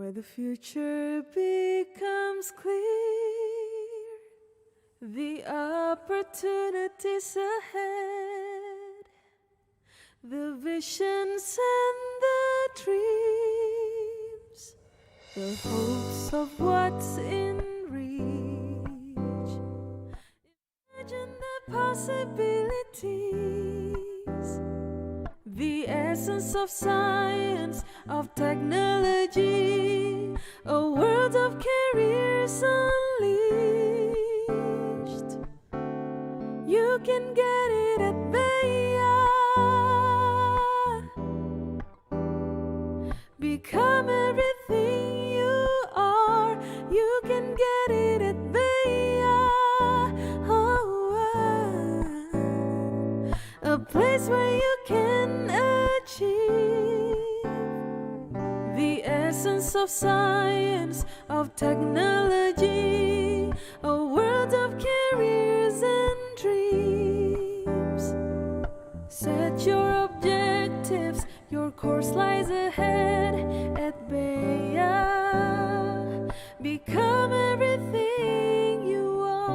where the future becomes clear, the opportunities ahead, the visions and the dreams, the hopes of what's in reach. Imagine the possibilities, the essence of science, of technology, a world of careers unleashed. You can get it at BEYA. Become everything you are. You can get it at BEYA. A place where you can achieve the essence of science, of technology, a world of careers and dreams. Set your objectives, your course lies ahead at BEYA. Become everything you are.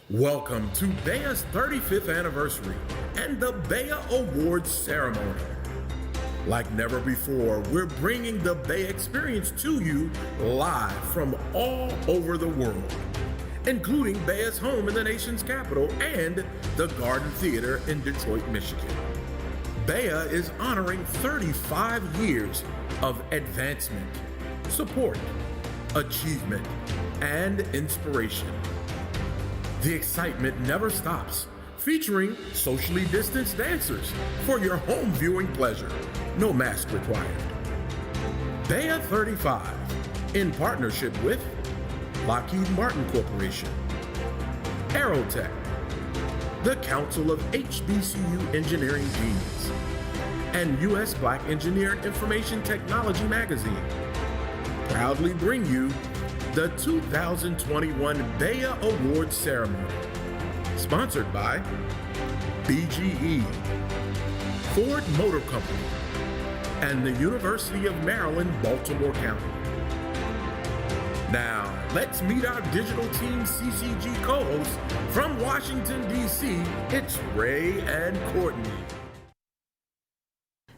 Welcome to BEYA's 35th anniversary and the BEYA Awards ceremony. Like never before, we're bringing the BEYA experience to you live from all over the world, including BEYA's home in the nation's capital and the Garden Theater in Detroit, Michigan. BEYA is honoring 35 years of advancement, support, achievement, and inspiration. The excitement never stops, featuring socially distanced dancers for your home viewing pleasure. No mask required. BEYA 35, in partnership with Lockheed Martin Corporation, Aerotech, the Council of HBCU Engineering Deans, and U.S. Black Engineer Information Technology Magazine proudly bring you the 2021 BEYA Awards ceremony, sponsored by BGE, Ford Motor Company, and the University of Maryland, Baltimore County. Now, let's meet our digital team CCG co-hosts from Washington, D.C. It's Ray and Courtney.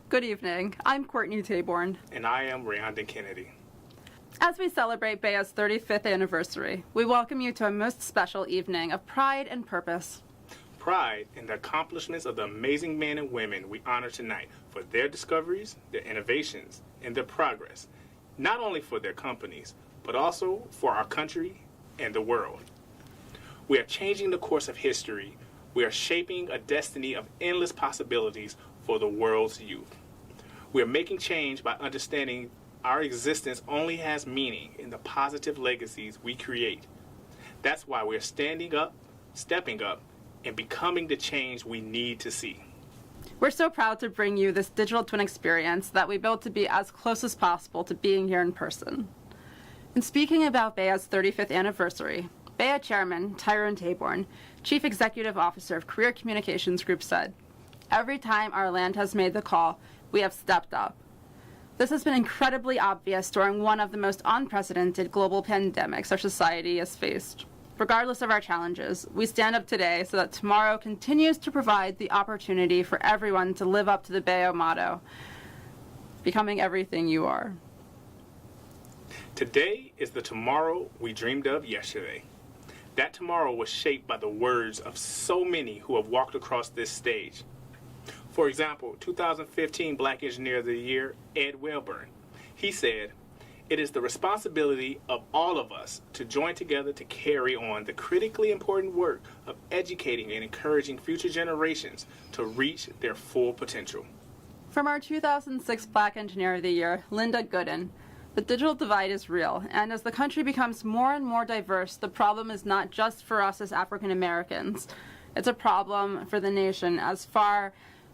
Good evening. I'm Courtney Taborn. And I am Rayondon Kennedy. As we celebrate BEYA's 35th anniversary, we welcome you to a most special evening of pride and purpose. Pride in the accomplishments of the amazing men and women we honor tonight for their discoveries, their innovations, and their progress, not only for their companies, but also for our country and the world. We are changing the course of history. We are shaping a destiny of endless possibilities for the world's youth. We are making change by understanding our existence only has meaning in the positive legacies we create. That's why we're standing up, stepping up, and becoming the change we need to see. We're so proud to bring you this digital twin experience that we built to be as close as possible to being here in person. In speaking about BEYA's 35th anniversary, BEYA Chairman Tyrone Taborn, Chief Executive Officer of Career Communications Group, said, "Every time our land has made the call, we have stepped up. This has been incredibly obvious during one of the most unprecedented global pandemics our society has faced. Regardless of our challenges, we stand up today so that tomorrow continues to provide the opportunity for everyone to live up to the BEYA motto, becoming everything you are." Today is the tomorrow we dreamed of yesterday. That tomorrow was shaped by the words of so many who have walked across this stage. For example, 2015 Black Engineer of the Year, Ed Wellburn. He said, "It is the responsibility of all of us to join together to carry on the critically important work of educating and encouraging future generations to reach their full potential." From our 2006 Black Engineer of the Year, Linda Gooden, the digital divide is real, and as the country becomes more and more diverse, the problem is not just for us as African Americans. It's a problem for the nation as far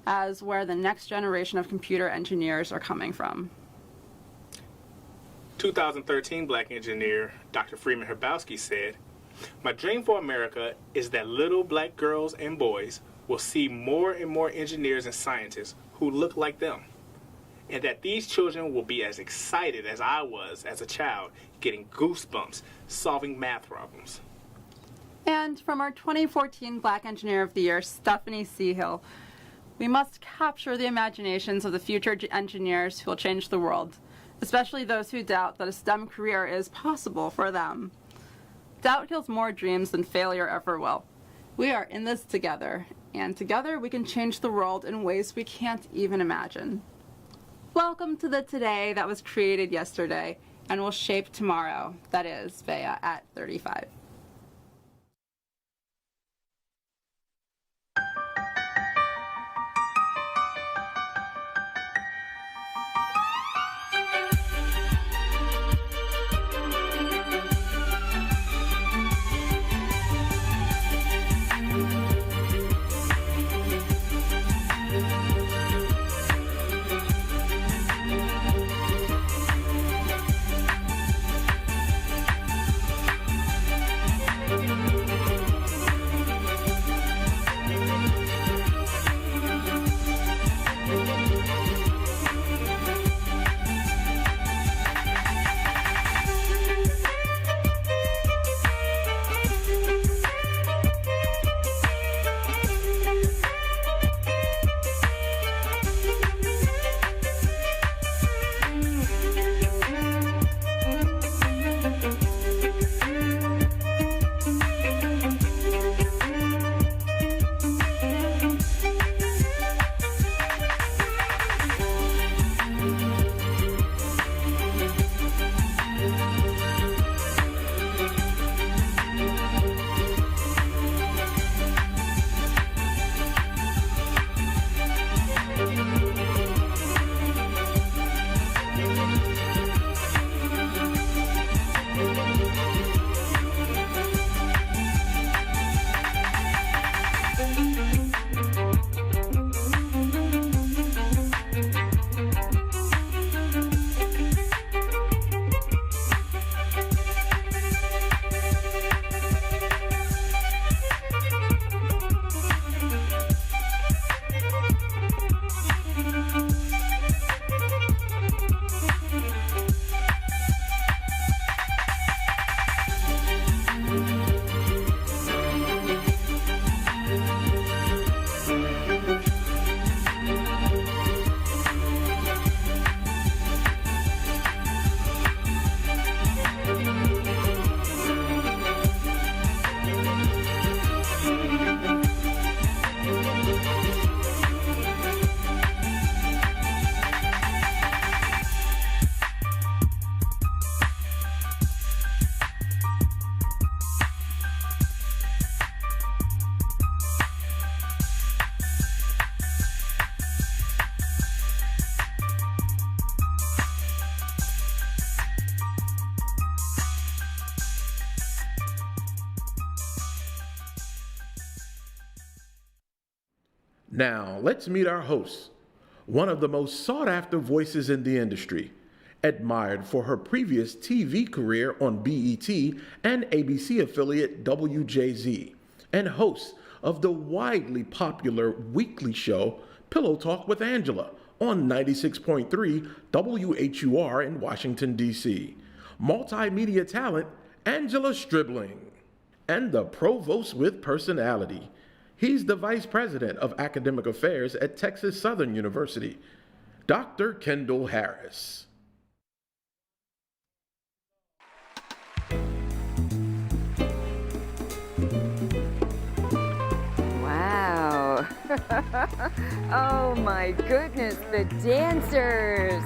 as where the next generation of computer engineers are coming from. 2013 Black engineer Dr. Freeman Herbowski said, "My dream for America is that little black girls and boys will see more and more engineers and scientists who look like them, and that these children will be as excited as I was as a child, getting goosebumps, solving math problems." And from our 2014 Black Engineer of the Year, Stephanie Seahill, we must capture the imaginations of the future engineers who will change the world, especially those who doubt that a STEM career is possible for them. Doubt kills more dreams than failure ever will. We are in this together, and together we can change the world in ways we can't even imagine. Welcome to the today that was created yesterday and will shape tomorrow. That is BEYA at 35. Now, let's meet our host, one of the most sought-after voices in the industry, admired for her previous TV career on BET and ABC affiliate WJZ, and host of the widely popular weekly show Pillow Talk with Angela on 96.3 WHUR in Washington, D.C. Multimedia talent, Angela Stribling, and the provost with personality. He's the Vice President of Academic Affairs at Texas Southern University, Dr. Kendall Harris. Wow. Oh my goodness, the dancers.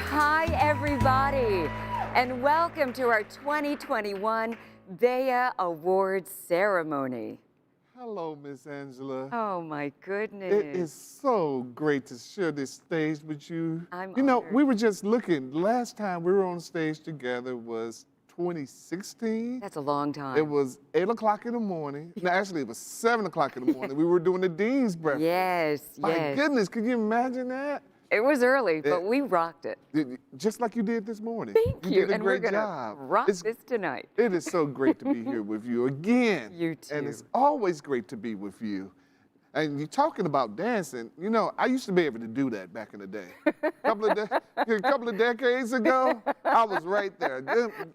Hi everybody, and welcome to our 2021 BEYA Awards ceremony. Hello, Miss Angela. Oh my goodness. It is so great to share this stage with you. I'm You know, honored. we were just looking, last time we were on stage together was 2016. That's a long time. It was 8 o'clock in the morning. No, actually, it was 7 o'clock in the morning. We were doing the Dean's Breakfast. Yes, My yes. goodness, could you imagine that? It was early, but we rocked it. Just like you did this morning. Thank you. You did a And we're great gonna job. rock this tonight. It is so great to be here with you again. You too. And it's always great to be with you. And you're talking about dancing. You know, I used to be able to do that back in the day. A couple of decades ago, I was right there.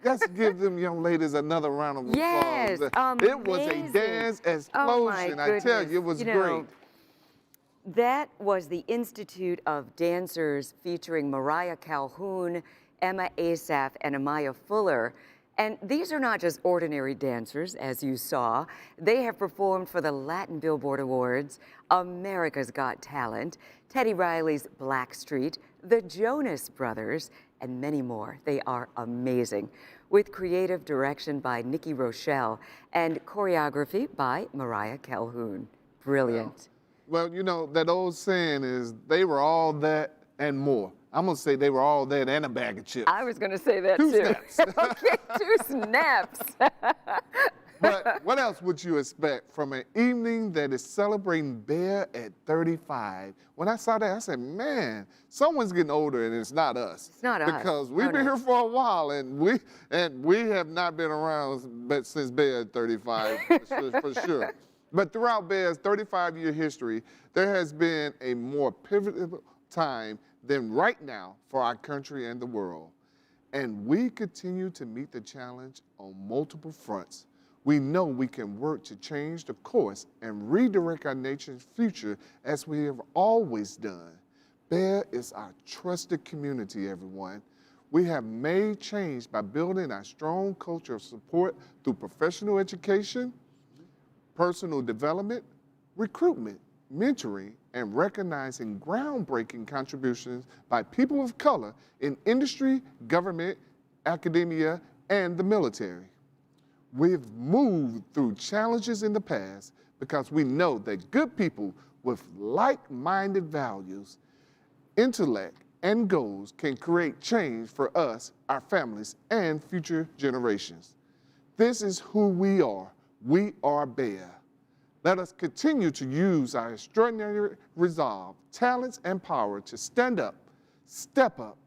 Let's give them young ladies another round of applause. Yes, It was a amazing. dance explosion. Oh my I tell you, it was goodness. You know, great. That was the Institute of Dancers featuring Mariah Calhoun, Emma Asaf, and Amaya Fuller. And these are not just ordinary dancers, as you saw. They have performed for the Latin Billboard Awards, America's Got Talent, Teddy Riley's Blackstreet, the Jonas Brothers, and many more. They are amazing. With creative direction by Nikki Rochelle and choreography by Mariah Calhoun. Brilliant. Well, you know, that old saying is they were all that and more. I'm going to say they were all that and a bag of chips. I was going to say that Two too. snaps. Okay, 2 snaps. But what else would you expect from an evening that is celebrating BEYA at 35? When I saw that, I said, man, someone's getting older and it's not us. It's not us. Because we've No, been no. here for a while and we have not been around since BEYA at 35, for sure. But throughout BEYA's 35-year history, there has been a more pivotal time than right now for our country and the world. And we continue to meet the challenge on multiple fronts. We know we can work to change the course and redirect our nation's future as we have always done. BEYA is our trusted community, everyone. We have made change by building a strong culture of support through professional education, personal development, recruitment, mentoring, and recognizing groundbreaking contributions by people of color in industry, government, academia, and the military. We've moved through challenges in the past because we know that good people with like-minded values, intellect, and goals can create change for us, our families, and future generations. This is who we are. We are BEYA. Let us continue to use our extraordinary resolve, talents, and power to stand up, step up,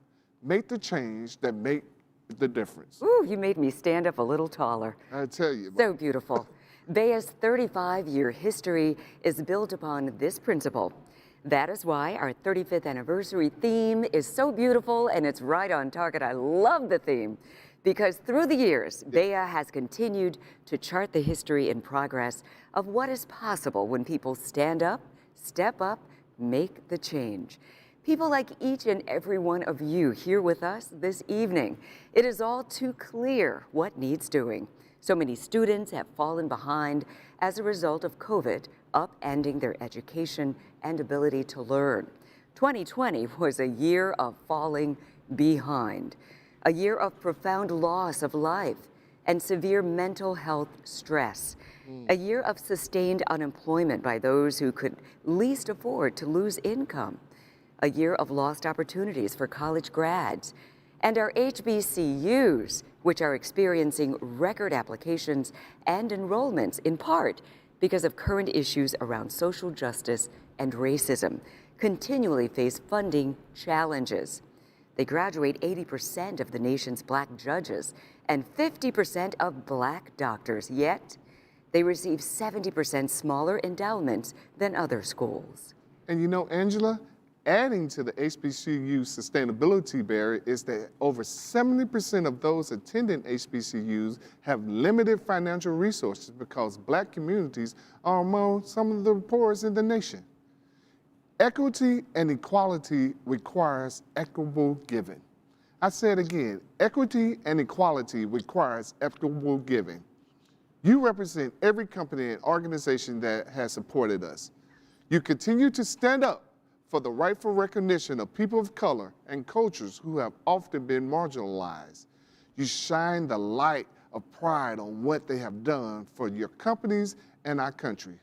make the change that make the difference. Ooh, you made me stand up a little taller. I tell you. So beautiful. BEYA's 35-year history is built upon this principle. That is why our 35th anniversary theme is so beautiful and it's right on target. I love the theme because through the years, BEYA has continued to chart the history and progress of what is possible when people stand up, step up, make the change. People like each and every one of you here with us this evening. It is all too clear what needs doing. So many students have fallen behind as a result of COVID, upending their education and ability to learn. 2020 was a year of falling behind, a year of profound loss of life and severe mental health stress, a year of sustained unemployment by those who could least afford to lose income, a year of lost opportunities for college grads, and our HBCUs, which are experiencing record applications and enrollments in part because of current issues around social justice and racism, continually face funding challenges. They graduate 80% of the nation's Black judges and 50% of Black doctors, yet they receive 70% smaller endowments than other schools. And you know, Angela, adding to the HBCU sustainability barrier is that over 70% of those attending HBCUs have limited financial resources because Black communities are among some of the poorest in the nation. Equity and equality requires equitable giving. I say it again, equity and equality requires equitable giving. You represent every company and organization that has supported us. You continue to stand up for the rightful recognition of people of color and cultures who have often been marginalized. You shine the light of pride on what they have done for your companies and our country.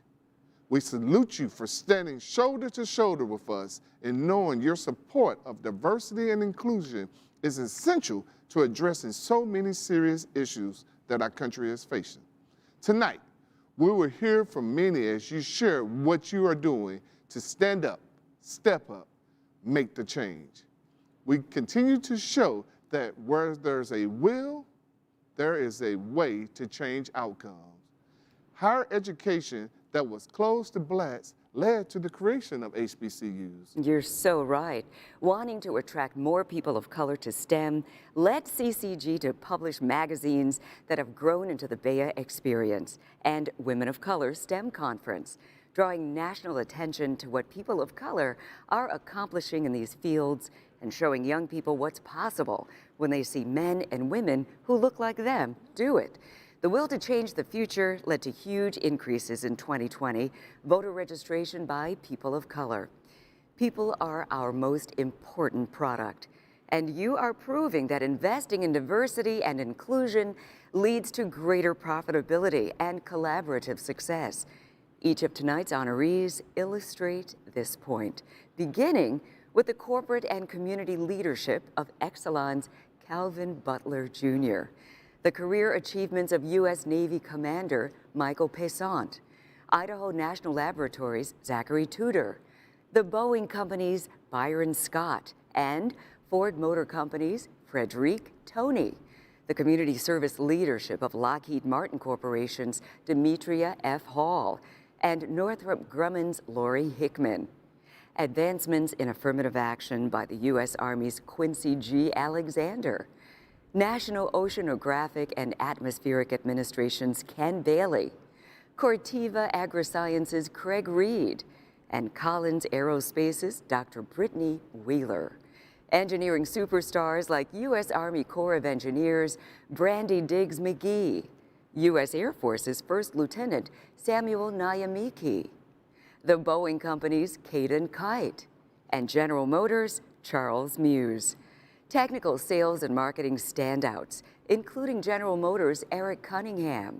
We salute you for standing shoulder to shoulder with us and knowing your support of diversity and inclusion is essential to addressing so many serious issues that our country is facing. Tonight, we will hear from many as you share what you are doing to stand up, step up, make the change. We continue to show that where there's a will, there is a way to change outcomes. Higher education that was closed to blacks led to the creation of HBCUs. You're so right. Wanting to attract more people of color to STEM led CCG to publish magazines that have grown into the BEYA Experience and Women of Color STEM Conference, drawing national attention to what people of color are accomplishing in these fields and showing young people what's possible when they see men and women who look like them do it. The will to change the future led to huge increases in 2020 voter registration by people of color. People are our most important product, and you are proving that investing in diversity and inclusion leads to greater profitability and collaborative success. Each of tonight's honorees illustrate this point, beginning with the corporate and community leadership of Exelon's Calvin Butler Jr., the career achievements of U.S. Navy Commander Michael Pesant, Idaho National Laboratories' Zachary Tudor, the Boeing Company's Byron Scott, and Ford Motor Company's Frederic Toney, the community service leadership of Lockheed Martin Corporation's Demetria F. Hall, and Northrop Grumman's Lori Hickman. Advancements in affirmative action by the U.S. Army's Quincy G. Alexander, National Oceanographic and Atmospheric Administration's Ken Bailey, Corteva Agrisciences' Craig Reed, and Collins Aerospace's Dr. Brittany Wheeler. Engineering superstars like U.S. Army Corps of Engineers Brandy Diggs McGee, U.S. Air Force's First Lieutenant Samuel Nyamiki, the Boeing Company's Caden Kite, and General Motors' Charles Muse. Technical sales and marketing standouts, including General Motors' Eric Cunningham,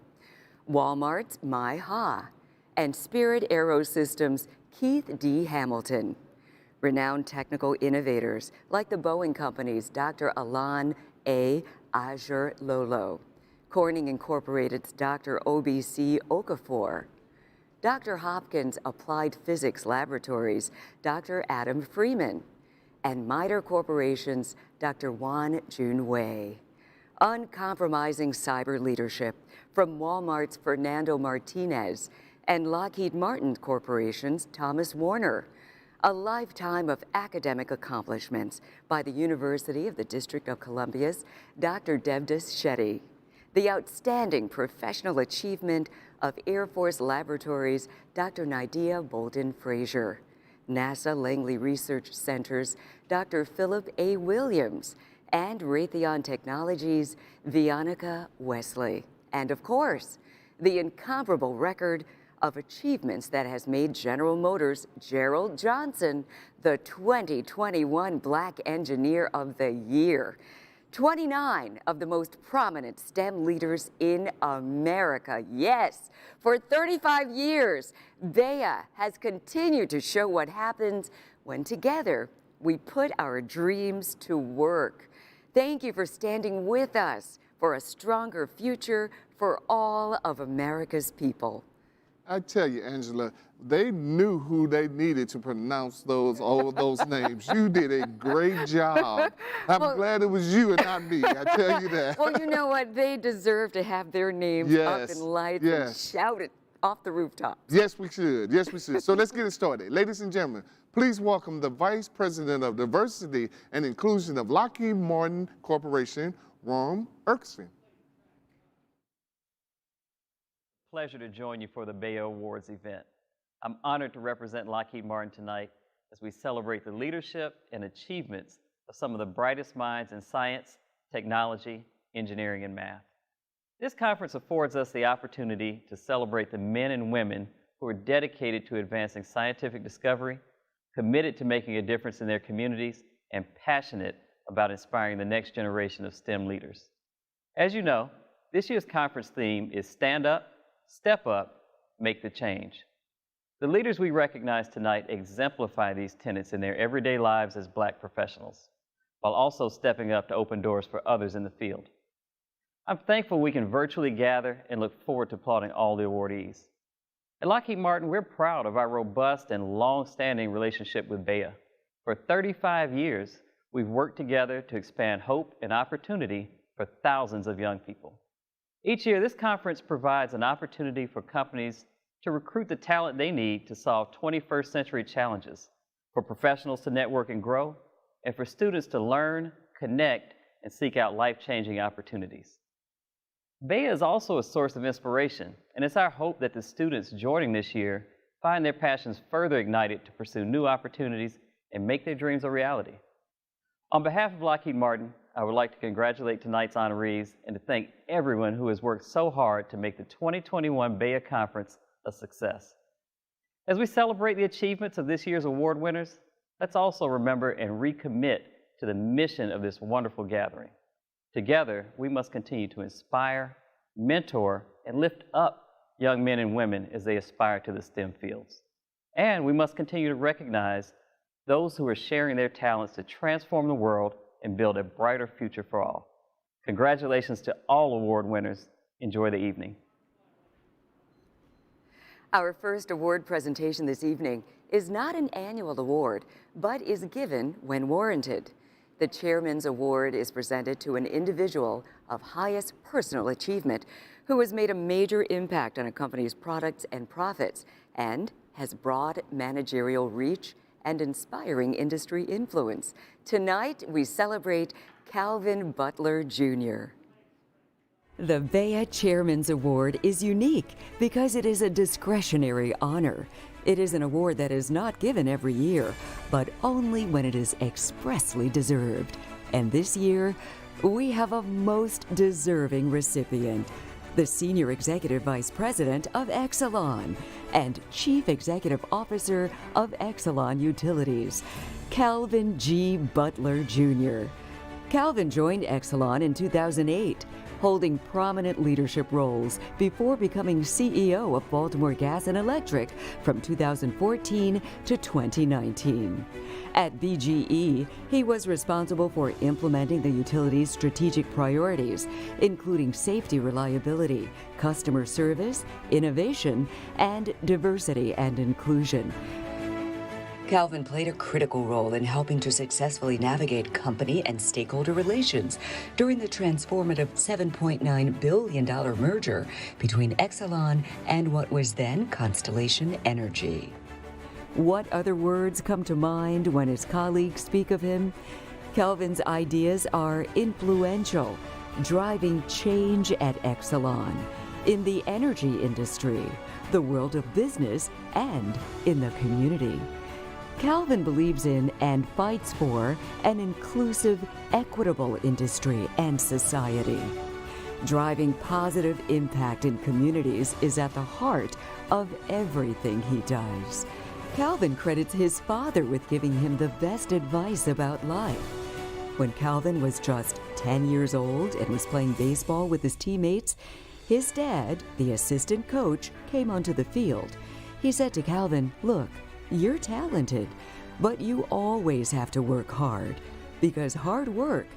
Walmart's Mai Ha, and Spirit Aerosystems' Keith D. Hamilton. Renowned technical innovators like the Boeing Company's Dr. Alan A. Azure Lolo, Corning Incorporated's Dr. O.B.C. Okafor, Dr. Hopkins Applied Physics Laboratories' Dr. Adam Freeman, and MITRE Corporation's Dr. Wan Jun Wei. Uncompromising cyber leadership from Walmart's Fernando Martinez and Lockheed Martin Corporation's Thomas Warner. A lifetime of academic accomplishments by the University of the District of Columbia's Dr. Devdas Shetty. The outstanding professional achievement of Air Force Laboratories' Dr. Nydia Bolden Frazier. NASA Langley Research Center's Dr. Philip A. Williams, and Raytheon Technologies' Vianica Wesley. And of course, the incomparable record of achievements that has made General Motors' Gerald Johnson the 2021 Black Engineer of the Year. 29 of the most prominent STEM leaders in America. Yes, for 35 years, BEYA has continued to show what happens when together we put our dreams to work. Thank you for standing with us for a stronger future for all of America's people. I tell you, Angela, they knew who they needed to pronounce all those names. You did a great job. I'm glad it was you and not me. I tell you that. Well, you know what? They deserve to have their names up in lights and shouted off the rooftops. Yes, we should. Yes, we should. So let's get it started. Ladies and gentlemen, please welcome the Vice President of Diversity and Inclusion of Lockheed Martin Corporation, Ron Erskine. Pleasure to join you for the BEYA Awards event. I'm honored to represent Lockheed Martin tonight as we celebrate the leadership and achievements of some of the brightest minds in science, technology, engineering, and math. This conference affords us the opportunity to celebrate the men and women who are dedicated to advancing scientific discovery, committed to making a difference in their communities, and passionate about inspiring the next generation of STEM leaders. As you know, this year's conference theme is Stand Up, Step Up, Make the Change. The leaders we recognize tonight exemplify these tenets in their everyday lives as Black professionals, while also stepping up to open doors for others in the field. I'm thankful we can virtually gather and look forward to applauding all the awardees. At Lockheed Martin, we're proud of our robust and long-standing relationship with BEYA. For 35 years, we've worked together to expand hope and opportunity for thousands of young people. Each year, this conference provides an opportunity for companies to recruit the talent they need to solve 21st century challenges, for professionals to network and grow, and for students to learn, connect, and seek out life-changing opportunities. BEYA is also a source of inspiration, and it's our hope that the students joining this year find their passions further ignited to pursue new opportunities and make their dreams a reality. On behalf of Lockheed Martin, I would like to congratulate tonight's honorees and to thank everyone who has worked so hard to make the 2021 BEYA Conference a success. As we celebrate the achievements of this year's award winners, let's also remember and recommit to the mission of this wonderful gathering. Together, we must continue to inspire, mentor, and lift up young men and women as they aspire to the STEM fields. And we must continue to recognize those who are sharing their talents to transform the world and build a brighter future for all. Congratulations to all award winners. Enjoy the evening. Our first award presentation this evening is not an annual award, but is given when warranted. The Chairman's Award is presented to an individual of highest personal achievement who has made a major impact on a company's products and profits and has broad managerial reach and inspiring industry influence. Tonight, we celebrate Calvin Butler, Jr. The BEYA Chairman's Award is unique because it is a discretionary honor. It is an award that is not given every year, but only when it is expressly deserved. And this year, we have a most deserving recipient, the Senior Executive Vice President of Exelon and Chief Executive Officer of Exelon Utilities, Calvin G. Butler, Jr. Calvin joined Exelon in 2008, holding prominent leadership roles before becoming CEO of Baltimore Gas and Electric from 2014 to 2019. At BGE, he was responsible for implementing the utility's strategic priorities, including safety, reliability, customer service, innovation, and diversity and inclusion. Calvin played a critical role in helping to successfully navigate company and stakeholder relations during the transformative $7.9 billion merger between Exelon and what was then Constellation Energy. What other words come to mind when his colleagues speak of him? Calvin's ideas are influential, driving change at Exelon, in the energy industry, the world of business, and in the community. Calvin believes in and fights for an inclusive, equitable industry and society. Driving positive impact in communities is at the heart of everything he does. Calvin credits his father with giving him the best advice about life. When Calvin was just 10 years old and was playing baseball with his teammates, his dad, the assistant coach, came onto the field. He said to Calvin, "Look, you're talented, but you always have to work hard, because hard work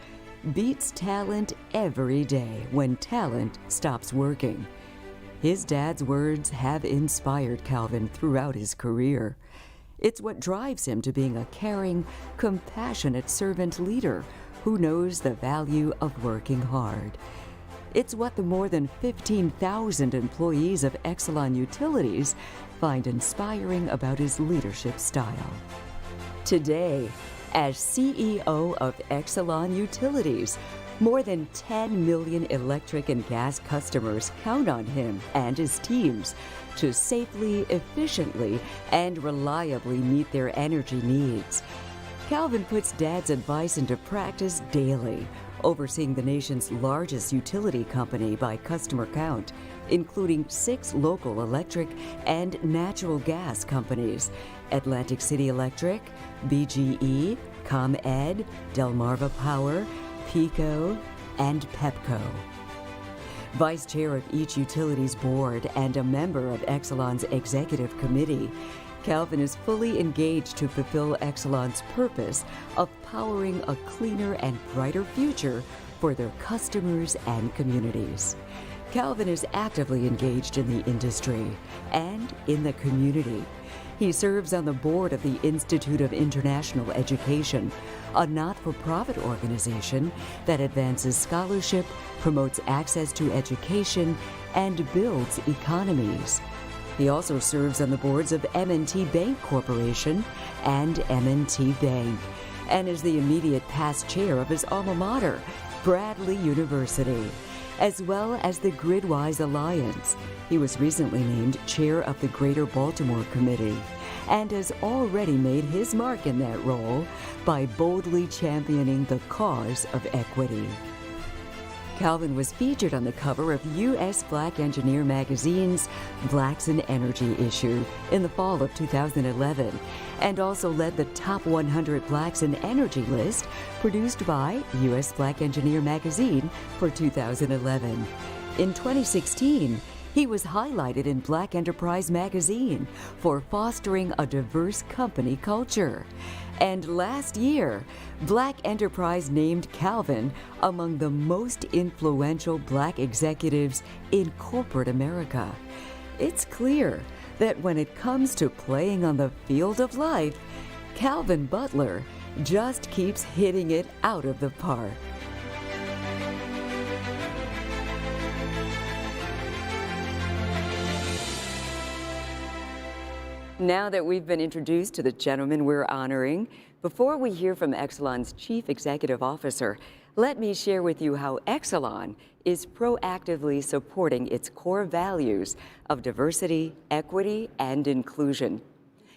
beats talent every day when talent stops working." His dad's words have inspired Calvin throughout his career. It's what drives him to being a caring, compassionate servant leader who knows the value of working hard. It's what the more than 15,000 employees of Exelon Utilities find inspiring about his leadership style. Today, as CEO of Exelon Utilities, more than 10 million electric and gas customers count on him and his teams to safely, efficiently, and reliably meet their energy needs. Calvin puts Dad's advice into practice daily, overseeing the nation's largest utility company by customer count, including 6 local electric and natural gas companies: Atlantic City Electric, BGE, ComEd, Delmarva Power, PECO, and Pepco. Vice chair of each utility's board and a member of Exelon's executive committee, Calvin is fully engaged to fulfill Exelon's purpose of powering a cleaner and brighter future for their customers and communities. Calvin is actively engaged in the industry and in the community. He serves on the board of the Institute of International Education, a not-for-profit organization that advances scholarship, promotes access to education, and builds economies. He also serves on the boards of M&T Bank Corporation and M&T Bank, and is the immediate past chair of his alma mater, Bradley University, as well as the Gridwise Alliance. He was recently named chair of the Greater Baltimore Committee and has already made his mark in that role by boldly championing the cause of equity. Calvin was featured on the cover of U.S. Black Engineer magazine's Blacks in Energy issue in the fall of 2011, and also led the Top 100 Blacks in Energy list produced by U.S. Black Engineer magazine for 2011. In 2016, he was highlighted in Black Enterprise magazine for fostering a diverse company culture. And last year, Black Enterprise named Calvin among the most influential Black executives in corporate America. It's clear that when it comes to playing on the field of life, Calvin Butler just keeps hitting it out of the park. Now that we've been introduced to the gentleman we're honoring, before we hear from Exelon's Chief Executive Officer, let me share with you how Exelon is proactively supporting its core values of diversity, equity, and inclusion.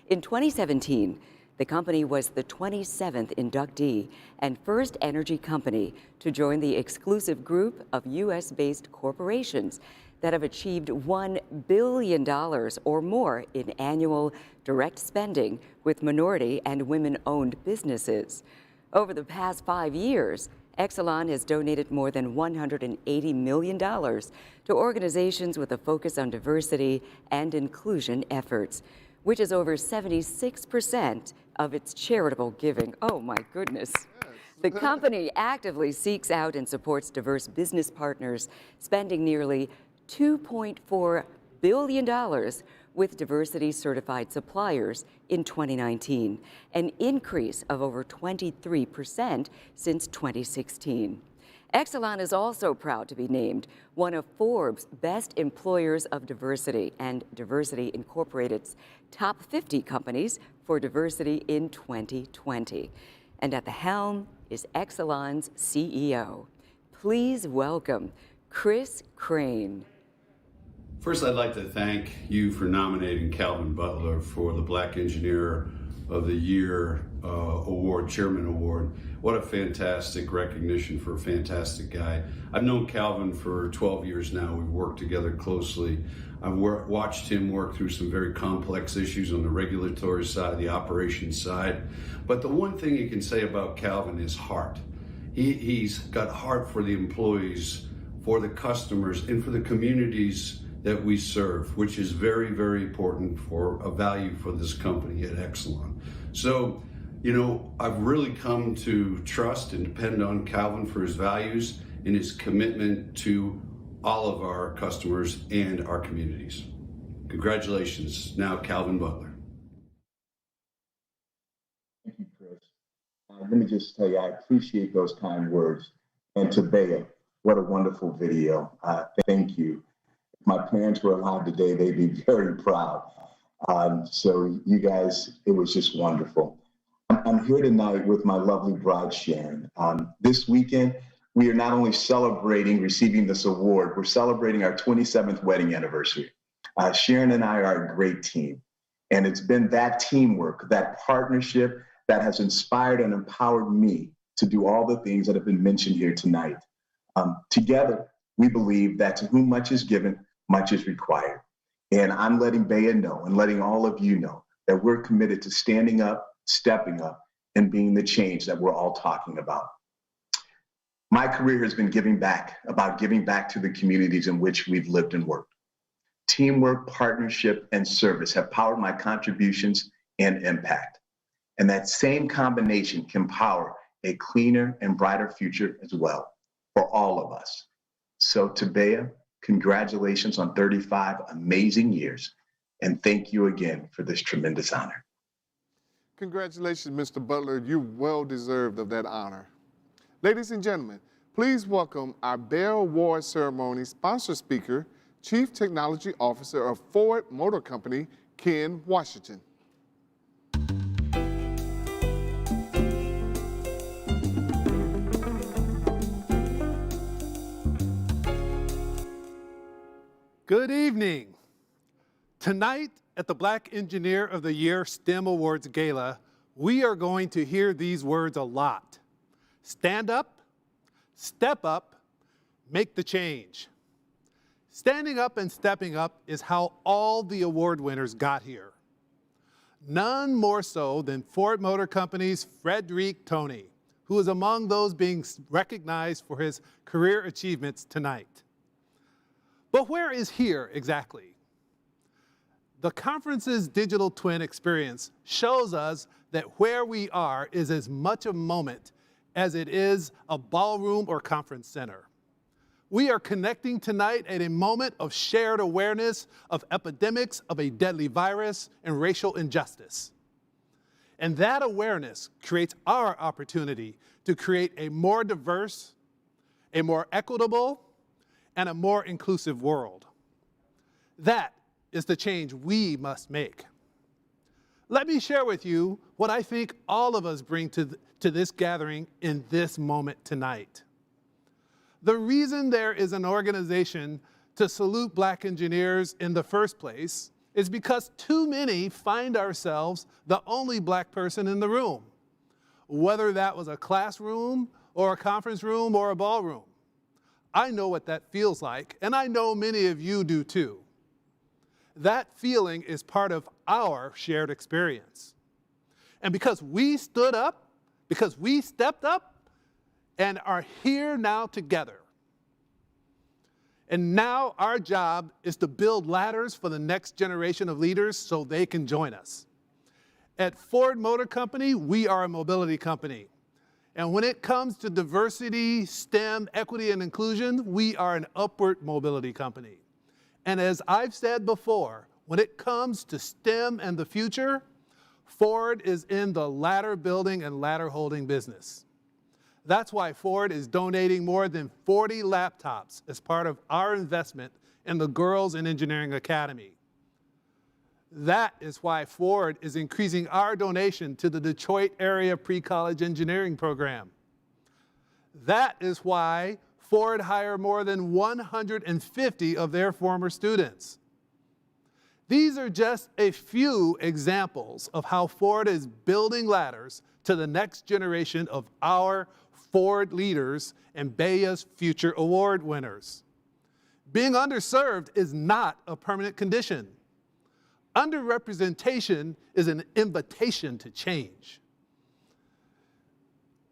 In 2017, the company was the 27th inductee and first energy company to join the exclusive group of U.S.-based corporations that have achieved $1 billion or more in annual direct spending with minority and women-owned businesses. Over the past 5 years, Exelon has donated more than $180 million to organizations with a focus on diversity and inclusion efforts, which is over 76% of its charitable giving. Oh my goodness. The company actively seeks out and supports diverse business partners, spending nearly $2.4 billion with diversity-certified suppliers in 2019, an increase of over 23% since 2016. Exelon is also proud to be named one of Forbes' Best Employers of Diversity and Diversity Incorporated's Top 50 Companies for Diversity in 2020. And at the helm is Exelon's CEO. Please welcome Chris Crane. First, I'd like to thank you for nominating Calvin Butler for the Black Engineer of the Year Award, Chairman Award. What a fantastic recognition for a fantastic guy. I've known Calvin for 12 years now. We've worked together closely. I've watched him work through some very complex issues on the regulatory side, the operations side. But the one thing you can say about Calvin is heart. He's got heart for the employees, for the customers, and for the communities that we serve, which is very, very important for a value for this company at Exelon. So, you know, I've really come to trust and depend on Calvin for his values and his commitment to all of our customers and our communities. Congratulations. Now, Calvin Butler. Thank you, Chris. Let me just tell you, I appreciate those kind words. And to BEYA, what a wonderful video. Thank you. If my parents were alive today, they'd be very proud. So you guys, it was just wonderful. I'm here tonight with my lovely bride, Sharon. This weekend, we are not only celebrating receiving this award, we're celebrating our 27th wedding anniversary. Sharon and I are a great team. And it's been that teamwork, that partnership that has inspired and empowered me to do all the things that have been mentioned here tonight. Together, we believe that to whom much is given, much is required. And I'm letting BEYA know and letting all of you know that we're committed to standing up, stepping up, and being the change that we're all talking about. My career has been giving back to the communities in which we've lived and worked. Teamwork, partnership, and service have powered my contributions and impact. And that same combination can power a cleaner and brighter future as well for all of us. So to BEYA, congratulations on 35 amazing years. And thank you again for this tremendous honor. Congratulations, Mr. Butler. You well deserved of that honor. Ladies and gentlemen, please welcome our BEYA Award Ceremony sponsor speaker, Chief Technology Officer of Ford Motor Company, Ken Washington. Good evening. Tonight at the Black Engineer of the Year STEM Awards Gala, we are going to hear these words a lot. Stand up, step up, make the change. Standing up and stepping up is how all the award winners got here. None more so than Ford Motor Company's Frederic Toney, who is among those being recognized for his career achievements tonight. But where is here exactly? The conference's digital twin experience shows us that where we are is as much a moment as it is a ballroom or conference center. We are connecting tonight at a moment of shared awareness of epidemics of a deadly virus and racial injustice. And that awareness creates our opportunity to create a more diverse, a more equitable, and a more inclusive world. That is the change we must make. Let me share with you what I think all of us bring to this gathering in this moment tonight. The reason there is an organization to salute Black engineers in the first place is because too many find ourselves the only Black person in the room, whether that was a classroom or a conference room or a ballroom. I know what that feels like, and I know many of you do too. That feeling is part of our shared experience. And because we stood up, because we stepped up, and are here now together. And now our job is to build ladders for the next generation of leaders so they can join us. At Ford Motor Company, we are a mobility company. And when it comes to diversity, STEM, equity, and inclusion, we are an upward mobility company. And as I've said before, when it comes to STEM and the future, Ford is in the ladder building and ladder holding business. That's why Ford is donating more than 40 laptops as part of our investment in the Girls in Engineering Academy. That is why Ford is increasing our donation to the Detroit Area Pre-College Engineering Program. That is why Ford hired more than 150 of their former students. These are just a few examples of how Ford is building ladders to the next generation of our Ford leaders and BEYA's future award winners. Being underserved is not a permanent condition. Underrepresentation is an invitation to change.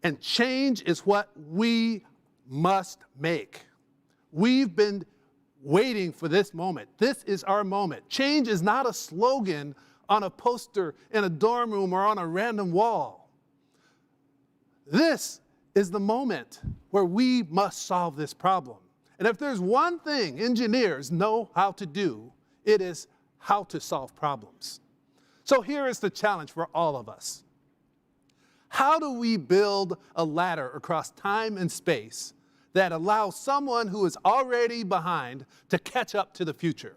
And change is what we must make. We've been waiting for this moment. This is our moment. Change is not a slogan on a poster in a dorm room or on a random wall. This is the moment where we must solve this problem. And if there's one thing engineers know how to do, it is how to solve problems. So here is the challenge for all of us. How do we build a ladder across time and space that allows someone who is already behind to catch up to the future?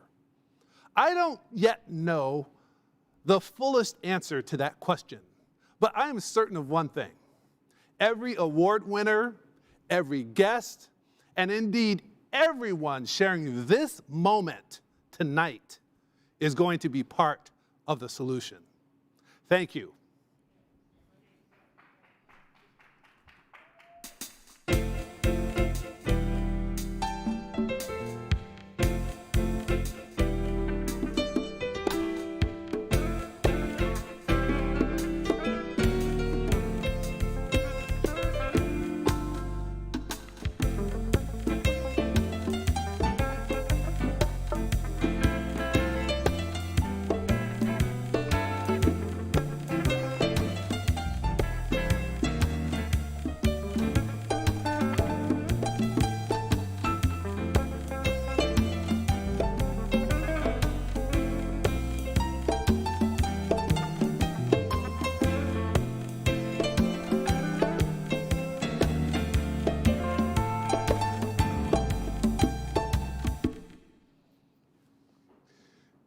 I don't yet know the fullest answer to that question, but I am certain of one thing. Every award winner, every guest, and indeed everyone sharing this moment tonight is going to be part of the solution. Thank you.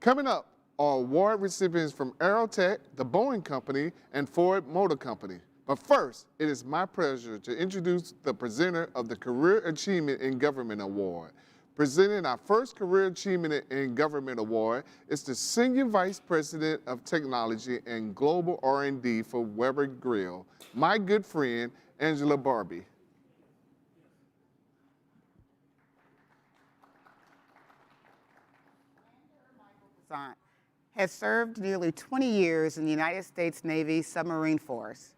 Coming up are award recipients from Aerotech, the Boeing Company, and Ford Motor Company. But first, it is my pleasure to introduce the presenter of the Career Achievement in Government Award. Presenting our first Career Achievement in Government Award is the Senior Vice President of Technology and Global R&D for Weber Grill, my good friend, Angela Barbie. Has served nearly 20 years in the United States Navy Submarine Force.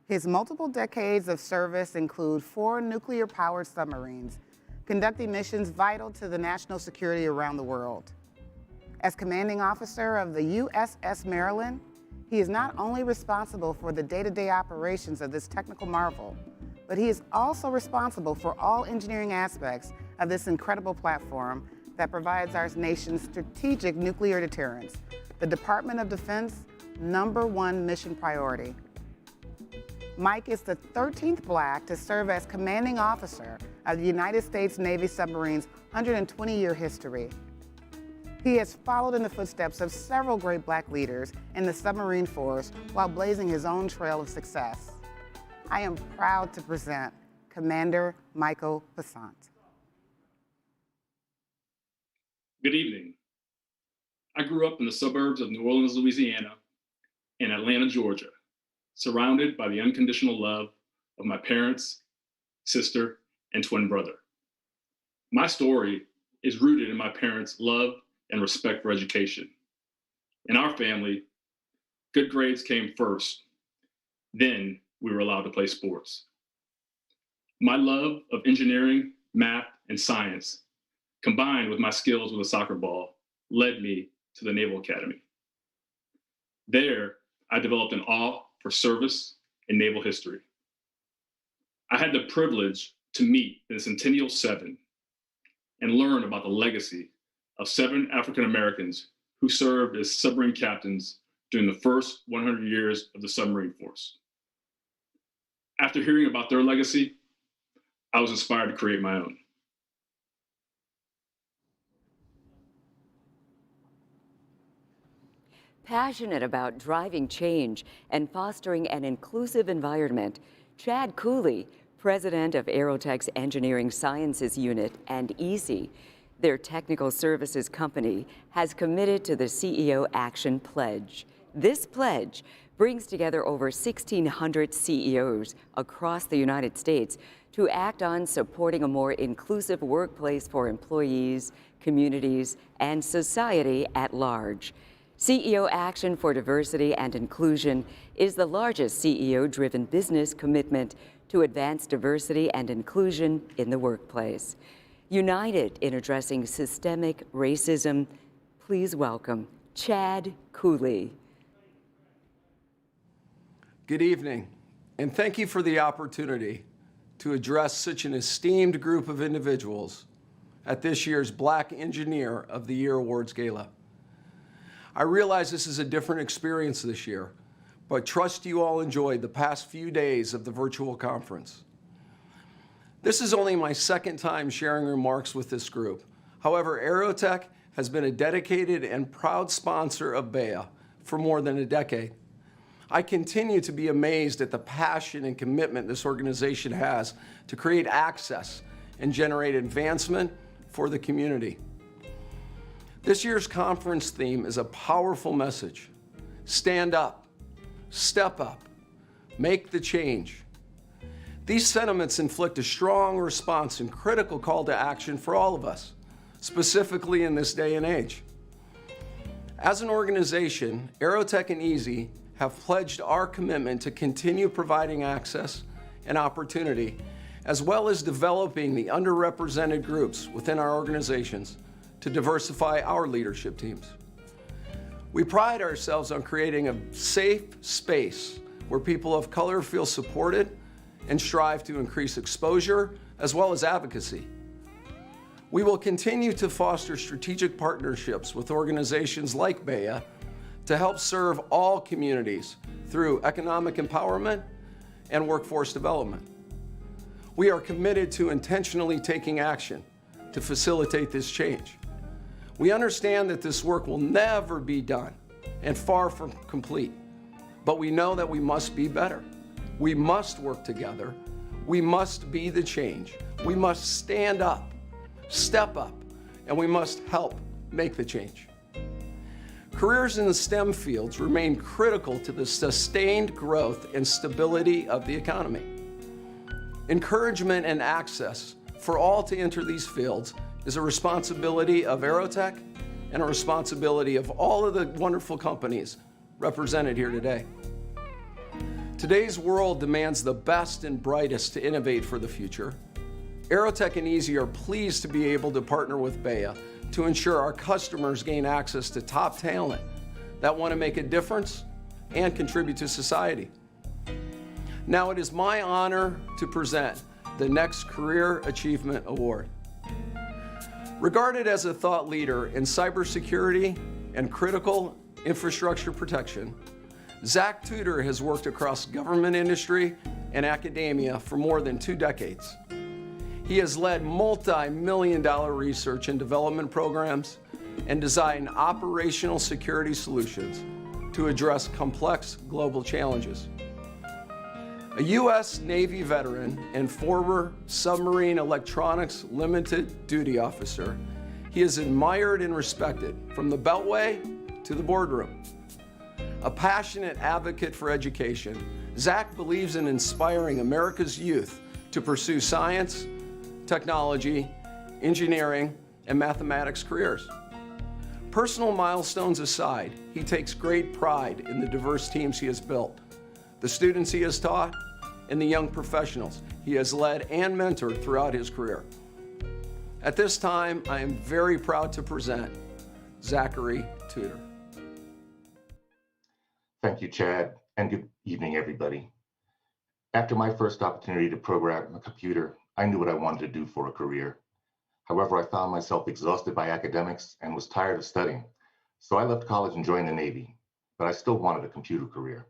His multiple decades of service include 4 nuclear-powered submarines, conducting missions vital to the national security around the world. As commanding officer of the USS Maryland, he is not only responsible for the day-to-day operations of this technical marvel, but he is also responsible for all engineering aspects of this incredible platform that provides our nation's strategic nuclear deterrence, the Department of Defense #1 mission priority. Mike is the 13th Black to serve as commanding officer of the United States Navy submarines' 120-year history. He has followed in the footsteps of several great Black leaders in the submarine force while blazing his own trail of success. I am proud to present Commander Michael Passant. Good evening. I grew up in the suburbs of New Orleans, Louisiana, and Atlanta, Georgia, surrounded by the unconditional love of my parents, sister, and twin brother. My story is rooted in my parents' love and respect for education. In our family, good grades came first, then we were allowed to play sports. My love of engineering, math, and science, combined with my skills with a soccer ball, led me to the Naval Academy. There, I developed an awe for service and naval history. I had the privilege to meet the Centennial 7 and learn about the legacy of 7 African Americans who served as submarine captains during the first 100 years of the submarine force. After hearing about their legacy, I was inspired to create my own. Passionate about driving change and fostering an inclusive environment, Chad Cooley, president of Aerotech's Engineering Sciences Unit and EASY, their technical services company, has committed to the CEO Action Pledge. This pledge brings together over 1,600 CEOs across the United States to act on supporting a more inclusive workplace for employees, communities, and society at large. CEO Action for Diversity and Inclusion is the largest CEO-driven business commitment to advance diversity and inclusion in the workplace. United in addressing systemic racism, please welcome Chad Cooley. Good evening, and thank you for the opportunity to address such an esteemed group of individuals at this year's Black Engineer of the Year Awards Gala. I realize this is a different experience this year, but trust you all enjoyed the past few days of the virtual conference. This is only my second time sharing remarks with this group. However, Aerotech has been a dedicated and proud sponsor of BEYA for more than a decade. I continue to be amazed at the passion and commitment this organization has to create access and generate advancement for the community. This year's conference theme is a powerful message. Stand up, step up, make the change. These sentiments inflict a strong response and critical call to action for all of us, specifically in this day and age. As an organization, Aerotech and EASY have pledged our commitment to continue providing access and opportunity, as well as developing the underrepresented groups within our organizations to diversify our leadership teams. We pride ourselves on creating a safe space where people of color feel supported and strive to increase exposure as well as advocacy. We will continue to foster strategic partnerships with organizations like BEYA to help serve all communities through economic empowerment and workforce development. We are committed to intentionally taking action to facilitate this change. We understand that this work will never be done and far from complete, but we know that we must be better. We must work together. We must be the change. We must stand up, step up, and we must help make the change. Careers in the STEM fields remain critical to the sustained growth and stability of the economy. Encouragement and access for all to enter these fields is a responsibility of Aerotech and a responsibility of all of the wonderful companies represented here today. Today's world demands the best and brightest to innovate for the future. Aerotech and Easy are pleased to be able to partner with BEYA to ensure our customers gain access to top talent that want to make a difference and contribute to society. Now it is my honor to present the next Career Achievement Award. Regarded as a thought leader in cybersecurity and critical infrastructure protection, Zach Tudor has worked across government industry and academia for more than 2 decades. He has led multi-million-dollar research and development programs and designed operational security solutions to address complex global challenges. A U.S. Navy veteran and former submarine electronics limited duty officer, he is admired and respected from the Beltway to the boardroom. A passionate advocate for education, Zach believes in inspiring America's youth to pursue science, technology, engineering, and mathematics careers. Personal milestones aside, he takes great pride in the diverse teams he has built, the students he has taught, and the young professionals he has led and mentored throughout his career. At this time, I am very proud to present Zachary Tudor. Thank you, Chad, and good evening, everybody. After my first opportunity to program a computer, I knew what I wanted to do for a career. However, I found myself exhausted by academics and was tired of studying. So I left college and joined the Navy, but I still wanted a computer career.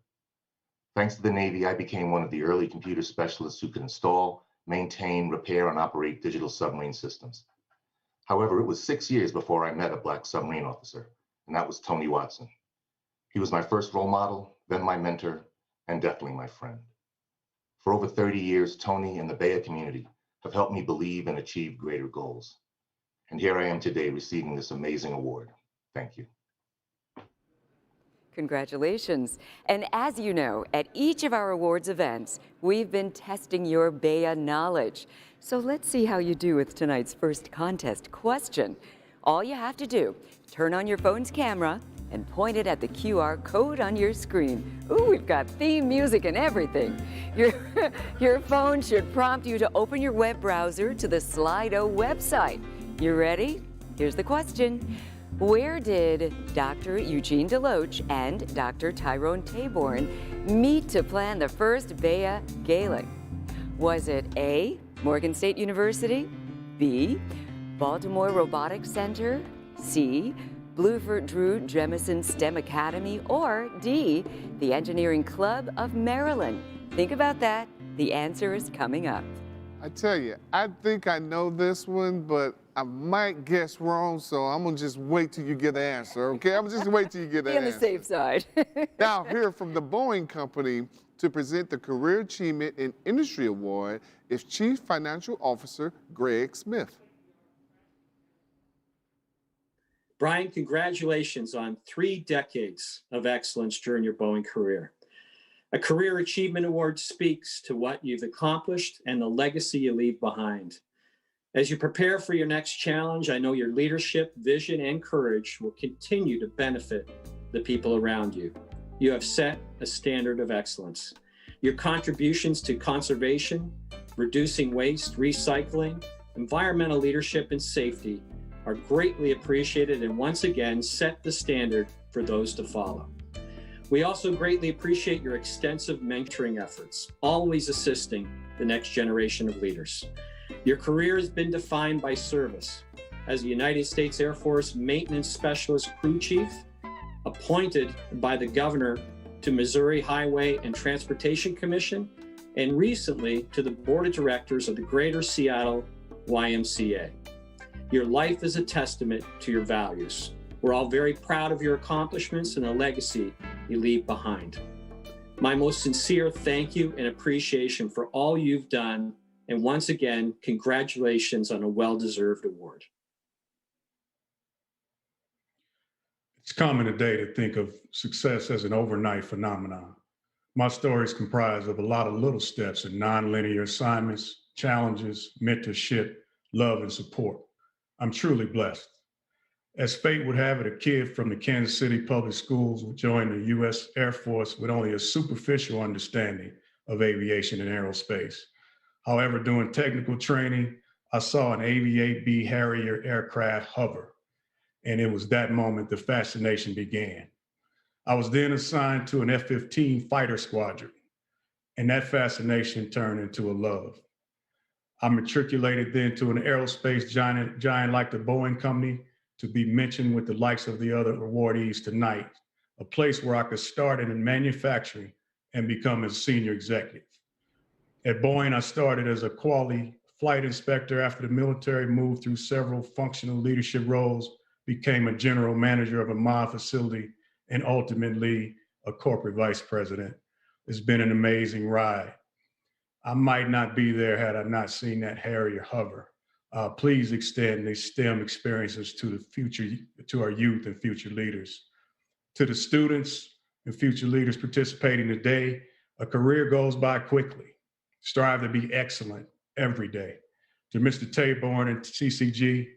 Thanks to the Navy, I became one of the early computer specialists who could install, maintain, repair, and operate digital submarine systems. However, it was 6 years before I met a Black submarine officer, and that was Tony Watson. He was my first role model, then my mentor, and definitely my friend. For over 30 years, Tony and the BEYA community have helped me believe and achieve greater goals. And here I am today receiving this amazing award. Thank you. Congratulations. And as you know, at each of our awards events, we've been testing your BEYA knowledge. So let's see how you do with tonight's first contest question. All you have to do, turn on your phone's camera and point it at the QR code on your screen. Ooh, we've got theme music and everything. Your phone should prompt you to open your web browser to the Slido website. You ready? Here's the question. Where did Dr. Eugene Deloach and Dr. Tyrone Taborn meet to plan the first BEYA Gala? Was it A, Morgan State University, B, Baltimore Robotics Center, C, Bluford Drew Jemison STEM Academy, or D, the Engineering Club of Maryland? Think about that. The answer is coming up. I tell you, I think I know this one, but I might guess wrong, so I'm gonna just wait till you get the answer, okay? I'm just wait till you get the answer. Be on the safe side. Now, here from the Boeing Company to present the Career Achievement in Industry Award is Chief Financial Officer Greg Smith. Brian, congratulations on 3 decades of excellence during your Boeing career. A Career Achievement Award speaks to what you've accomplished and the legacy you leave behind. As you prepare for your next challenge, I know your leadership, vision, and courage will continue to benefit the people around you. You have set a standard of excellence. Your contributions to conservation, reducing waste, recycling, environmental leadership, and safety are greatly appreciated and once again set the standard for those to follow. We also greatly appreciate your extensive mentoring efforts, always assisting the next generation of leaders. Your career has been defined by service as a United States Air Force Maintenance Specialist Crew Chief, appointed by the Governor to Missouri Highway and Transportation Commission, and recently to the Board of Directors of the Greater Seattle YMCA. Your life is a testament to your values. We're all very proud of your accomplishments and the legacy you leave behind. My most sincere thank you and appreciation for all you've done. And once again, congratulations on a well-deserved award. It's common today to think of success as an overnight phenomenon. My story is comprised of a lot of little steps and nonlinear assignments, challenges, mentorship, love, and support. I'm truly blessed. As fate would have it, a kid from the Kansas City Public Schools would join the U.S. Air Force with only a superficial understanding of aviation and aerospace. However, during technical training, I saw an AV-8B Harrier aircraft hover, and it was that moment the fascination began. I was then assigned to an F-15 fighter squadron, and that fascination turned into a love. I matriculated then to an aerospace giant like the Boeing Company, to be mentioned with the likes of the other awardees tonight, a place where I could start in manufacturing and become a senior executive. At Boeing, I started as a quality flight inspector. After the military, moved through several functional leadership roles, became a general manager of a mod facility, and ultimately a corporate vice president. It's been an amazing ride. I might not be there had I not seen that Harrier hover. Please extend these STEM experiences to the future, to our youth and future leaders. To the students and future leaders participating today, a career goes by quickly. Strive to be excellent every day. To Mr. Taborn and CCG,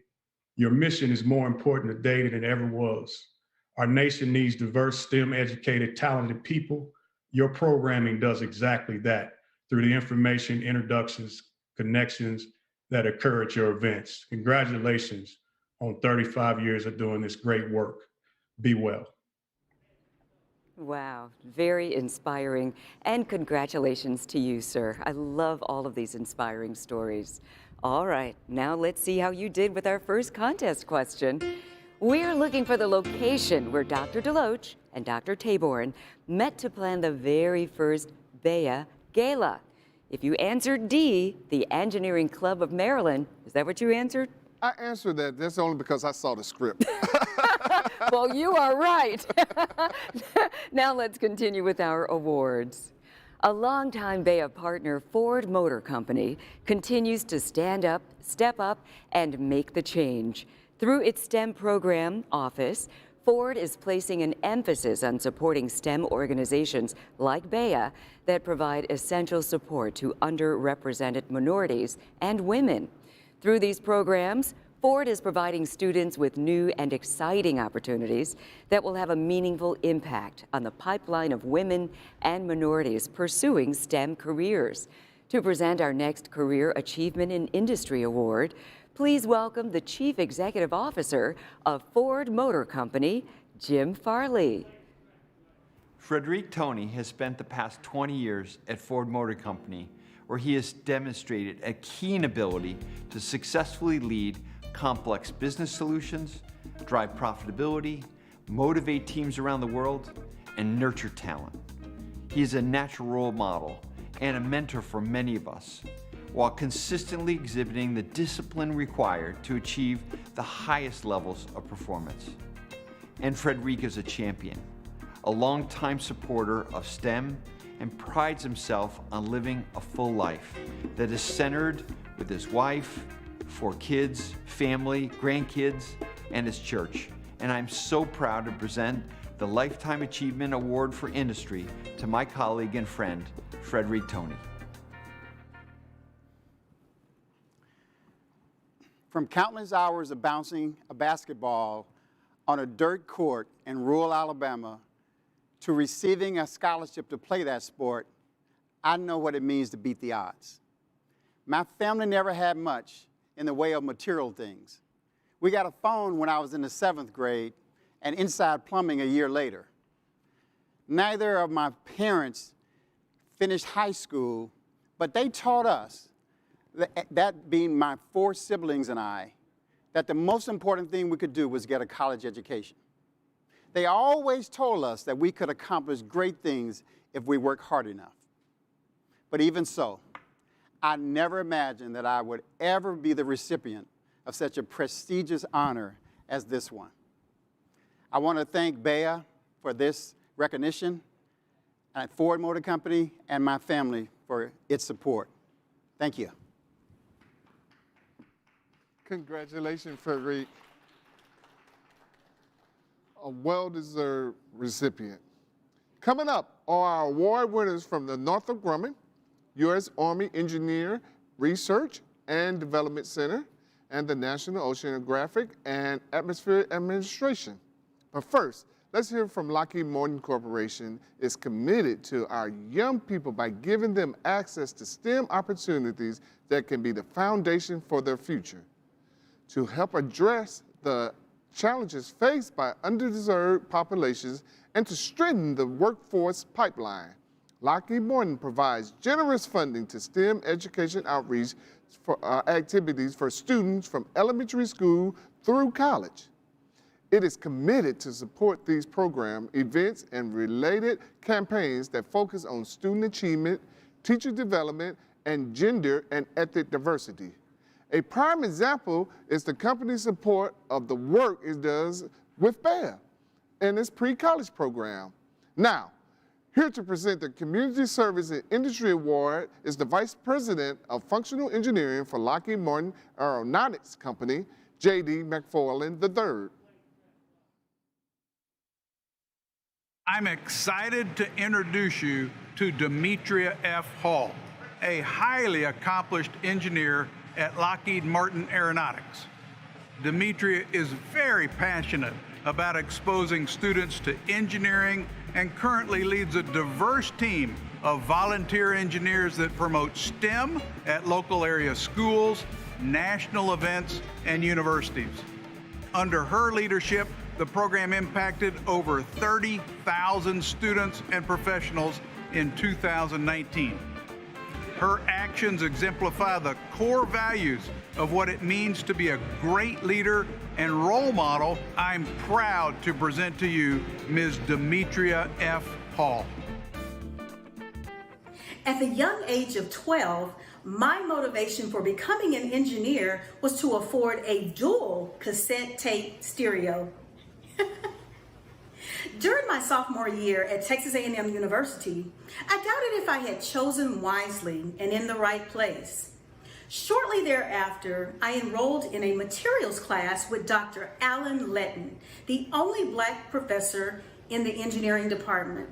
your mission is more important today than it ever was. Our nation needs diverse, STEM-educated, talented people. Your programming does exactly that through the information, introductions, connections that occur at your events. Congratulations on 35 years of doing this great work. Be well. Wow, very inspiring. And congratulations to you, sir. I love all of these inspiring stories. All right, now let's see how you did with our first contest question. We're looking for the location where Dr. Deloach and Dr. Taborn met to plan the very first BEYA Gala. If you answered D, the Engineering Club of Maryland, is that what you answered? I answered that. That's only because I saw the script. Well, you are right. Now let's continue with our awards. A longtime BEYA partner, Ford Motor Company, continues to stand up, step up, and make the change. Through its STEM program office, Ford is placing an emphasis on supporting STEM organizations like BEYA that provide essential support to underrepresented minorities and women. Through these programs, Ford is providing students with new and exciting opportunities that will have a meaningful impact on the pipeline of women and minorities pursuing STEM careers. To present our next Career Achievement in Industry Award, please welcome the Chief Executive Officer of Ford Motor Company, Jim Farley. Frederic Tony has spent the past 20 years at Ford Motor Company, where he has demonstrated a keen ability to successfully lead complex business solutions, drive profitability, motivate teams around the world, and nurture talent. He is a natural role model and a mentor for many of us, while consistently exhibiting the discipline required to achieve the highest levels of performance. And Frederic is a champion, a longtime supporter of STEM, and prides himself on living a full life that is centered with his wife, 4 kids, family, grandkids, and his church. And I'm so proud to present the Lifetime Achievement Award for Industry to my colleague and friend, Frederic Tony. From countless hours of bouncing a basketball on a dirt court in rural Alabama to receiving a scholarship to play that sport, I know what it means to beat the odds. My family never had much in the way of material things. We got a phone when I was in the 7th grade and inside plumbing a year later. Neither of my parents finished high school, but they taught us, that being my 4 siblings and I, that the most important thing we could do was get a college education. They always told us that we could accomplish great things if we worked hard enough. But even so, I never imagined that I would ever be the recipient of such a prestigious honor as this one. I want to thank BEYA for this recognition, and Ford Motor Company and my family for its support. Thank you. Congratulations, Frederick. A well-deserved recipient. Coming up are our award winners from the Northrop Grumman, U.S. Army Engineer Research and Development Center, and the National Oceanographic and Atmospheric Administration. But first, let's hear from Lockheed Martin Corporation is committed to our young people by giving them access to STEM opportunities that can be the foundation for their future. To help address the challenges faced by underserved populations and to strengthen the workforce pipeline, Lockheed Martin provides generous funding to STEM education outreach for activities for students from elementary school through college. It is committed to support these program events and related campaigns that focus on student achievement, teacher development, and gender and ethnic diversity. A prime example is the company's support of the work it does with BEYA and its pre-college program. Now, here to present the Community Service and Industry Award is the Vice President of Functional Engineering for Lockheed Martin Aeronautics Company, J.D. McFarland III. I'm excited to introduce you to Demetria F. Hall, a highly accomplished engineer at Lockheed Martin Aeronautics. Demetria is very passionate about exposing students to engineering and currently leads a diverse team of volunteer engineers that promote STEM at local area schools, national events, and universities. Under her leadership, the program impacted over 30,000 students and professionals in 2019. Her actions exemplify the core values of what it means to be a great leader and role model. I'm proud to present to you Ms. Demetria F. Hall. At the young age of 12, my motivation for becoming an engineer was to afford a dual cassette tape stereo. During my sophomore year at Texas A&M University, I doubted if I had chosen wisely and in the right place. Shortly thereafter, I enrolled in a materials class with Dr. Alan Letton, the only Black professor in the engineering department.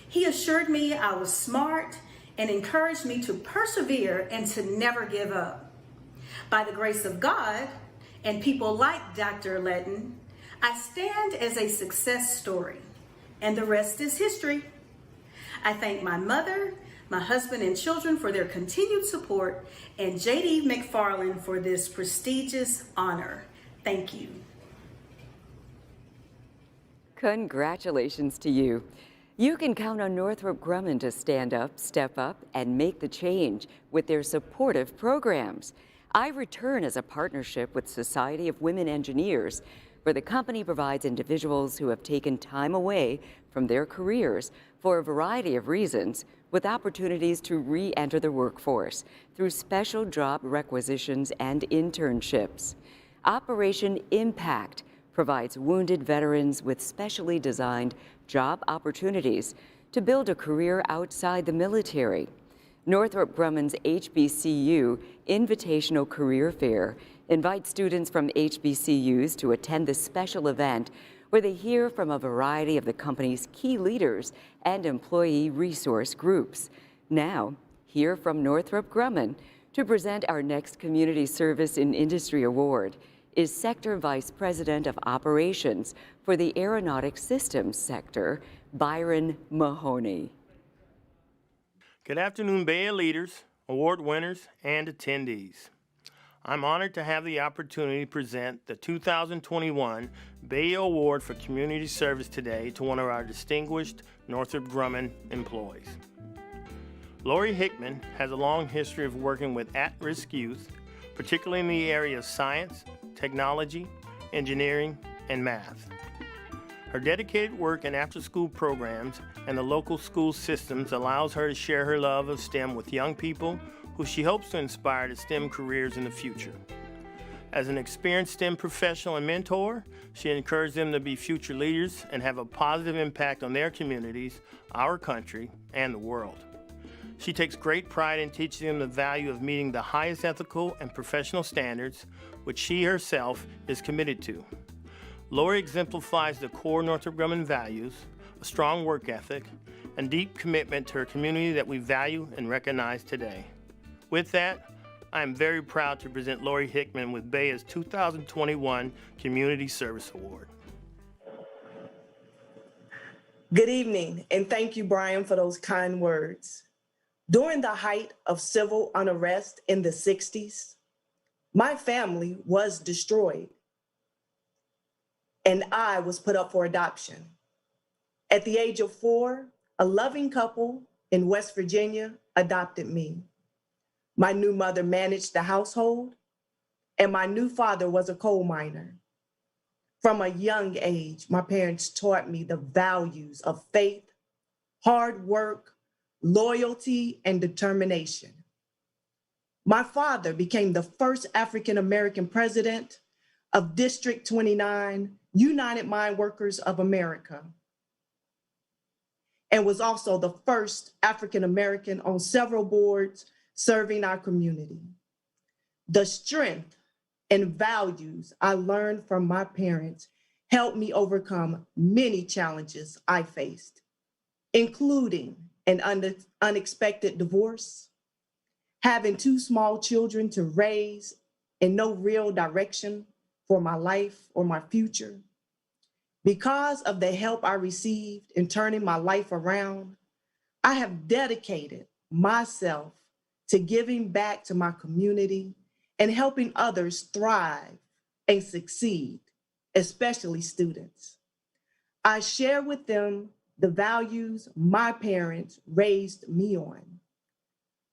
He assured me I was smart and encouraged me to persevere and to never give up. By the grace of God and people like Dr. Letton, I stand as a success story, and the rest is history. I thank my mother, my husband and children for their continued support, and J.D. McFarland for this prestigious honor. Thank you. Congratulations to you. You can count on Northrop Grumman to stand up, step up, and make the change with their supportive programs. I return as a partnership with Society of Women Engineers, where the company provides individuals who have taken time away from their careers for a variety of reasons with opportunities to re-enter the workforce through special job requisitions and internships. Operation Impact provides wounded veterans with specially designed job opportunities to build a career outside the military. Northrop Grumman's HBCU Invitational Career Fair invites students from HBCUs to attend this special event where they hear from a variety of the company's key leaders and employee resource groups. Now, hear from Northrop Grumman to present our next Community Service in Industry Award is Sector Vice President of Operations for the Aeronautics Systems Sector, Byron Mahoney. Good afternoon, BEYA leaders, award winners, and attendees. I'm honored to have the opportunity to present the 2021 BEYA Award for Community Service today to one of our distinguished Northrop Grumman employees. Lori Hickman has a long history of working with at-risk youth, particularly in the area of science, technology, engineering, and math. Her dedicated work in after-school programs and the local school systems allows her to share her love of STEM with young people who she hopes to inspire to STEM careers in the future. As an experienced STEM professional and mentor, she encouraged them to be future leaders and have a positive impact on their communities, our country, and the world. She takes great pride in teaching them the value of meeting the highest ethical and professional standards, which she herself is committed to. Lori exemplifies the core Northrop Grumman values, a strong work ethic, and deep commitment to her community that we value and recognize today. With that, I am very proud to present Lori Hickman with BEYA's 2021 Community Service Award. Good evening, and thank you, Brian, for those kind words. During the height of civil unrest in the 60s, my family was destroyed, and I was put up for adoption. At the age of 4, a loving couple in West Virginia adopted me. My new mother managed the household, and my new father was a coal miner. From a young age, my parents taught me the values of faith, hard work, loyalty, and determination. My father became the first African-American president of District 29, United Mine Workers of America, and was also the first African-American on several boards serving our community. The strength and values I learned from my parents helped me overcome many challenges I faced, including an unexpected divorce, having 2 small children to raise, and no real direction for my life or my future. Because of the help I received in turning my life around, I have dedicated myself to giving back to my community and helping others thrive and succeed, especially students. I share with them the values my parents raised me on: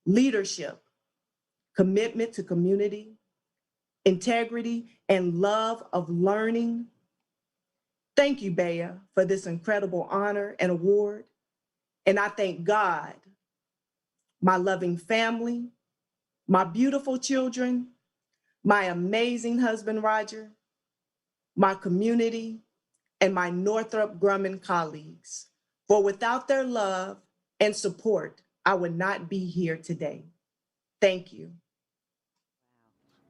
leadership, commitment to community, integrity, and love of learning. Thank you, BEYA, for this incredible honor and award. And I thank God, my loving family, my beautiful children, my amazing husband, Roger, my community, and my Northrop Grumman colleagues. For without their love and support, I would not be here today. Thank you.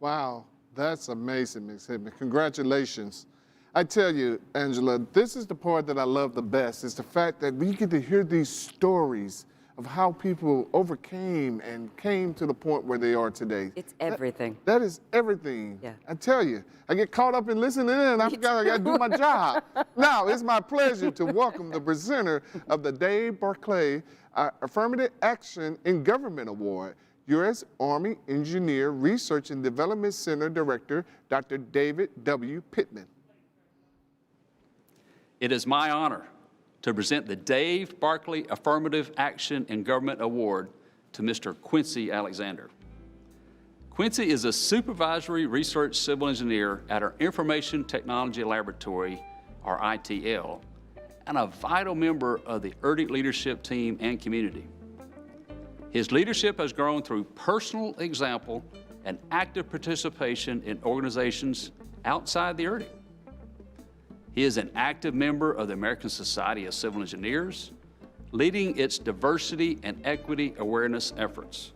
Wow, that's amazing, Ms. Hickman. Congratulations. I tell you, Angela, this is the part that I love the best, is the fact that we get to hear these stories of how people overcame and came to the point where they are today. It's everything. That is everything. Yeah. I tell you, I get caught up in listening in and I forgot I gotta do my job. Now, it's my pleasure to welcome the presenter of the Dave Barclay Affirmative Action in Government Award, U.S. Army Engineer Research and Development Center Director, Dr. David W. Pittman. It is my honor to present the Dave Barclay Affirmative Action in Government Award to Mr. Quincy Alexander. Quincy is a supervisory research civil engineer at our Information Technology Laboratory, or ITL, and a vital member of the ERDIC leadership team and community. His leadership has grown through personal example and active participation in organizations outside the ERDIC. He is an active member of the American Society of Civil Engineers, leading its diversity and equity awareness efforts.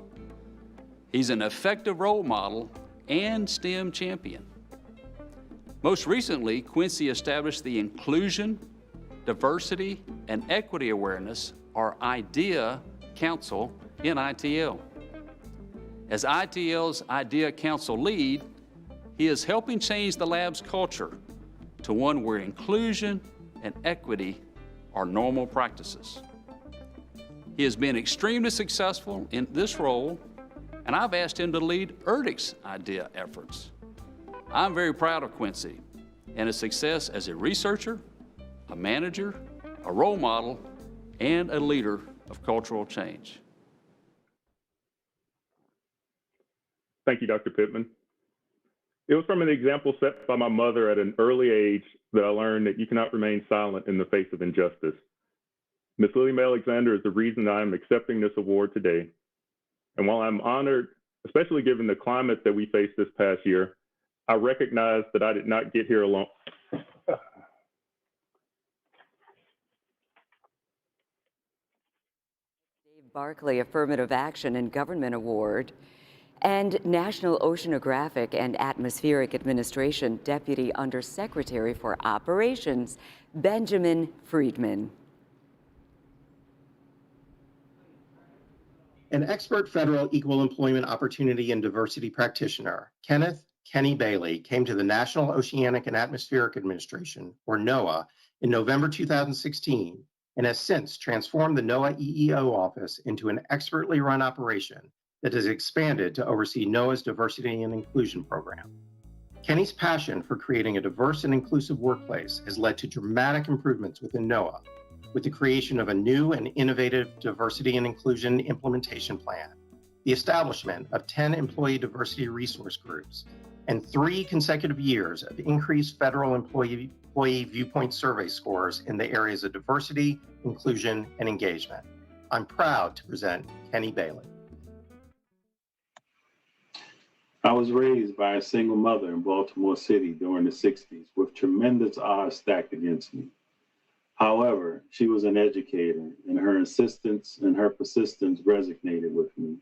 He's an effective role model and STEM champion. Most recently, Quincy established the Inclusion, Diversity, and Equity Awareness, or IDEA Council in ITL. As ITL's IDEA Council lead, he is helping change the lab's culture to one where inclusion and equity are normal practices. He has been extremely successful in this role, and I've asked him to lead ERDIC's IDEA efforts. I'm very proud of Quincy and his success as a researcher, a manager, a role model, and a leader of cultural change. Thank you, Dr. Pittman. It was from an example set by my mother at an early age that I learned that you cannot remain silent in the face of injustice. Ms. Lily Mae Alexander is the reason I am accepting this award today. And while I'm honored, especially given the climate that we faced this past year, I recognize that I did not get here alone. Barclay Affirmative Action and Government Award, and National Oceanographic and Atmospheric Administration Deputy Undersecretary for Operations, Benjamin Friedman. An expert federal equal employment opportunity and diversity practitioner, Kenneth Kenny Bailey came to the National Oceanic and Atmospheric Administration, or NOAA, in November 2016, and has since transformed the NOAA EEO office into an expertly run operation that has expanded to oversee NOAA's diversity and inclusion program. Kenny's passion for creating a diverse and inclusive workplace has led to dramatic improvements within NOAA, with the creation of a new and innovative diversity and inclusion implementation plan, the establishment of 10 employee diversity resource groups, and 3 consecutive years of increased federal employee viewpoint survey scores in the areas of diversity, inclusion, and engagement. I'm proud to present Kenny Bailey. I was raised by a single mother in Baltimore City during the 60s with tremendous odds stacked against me. However, she was an educator, and her insistence and her persistence resonated with me.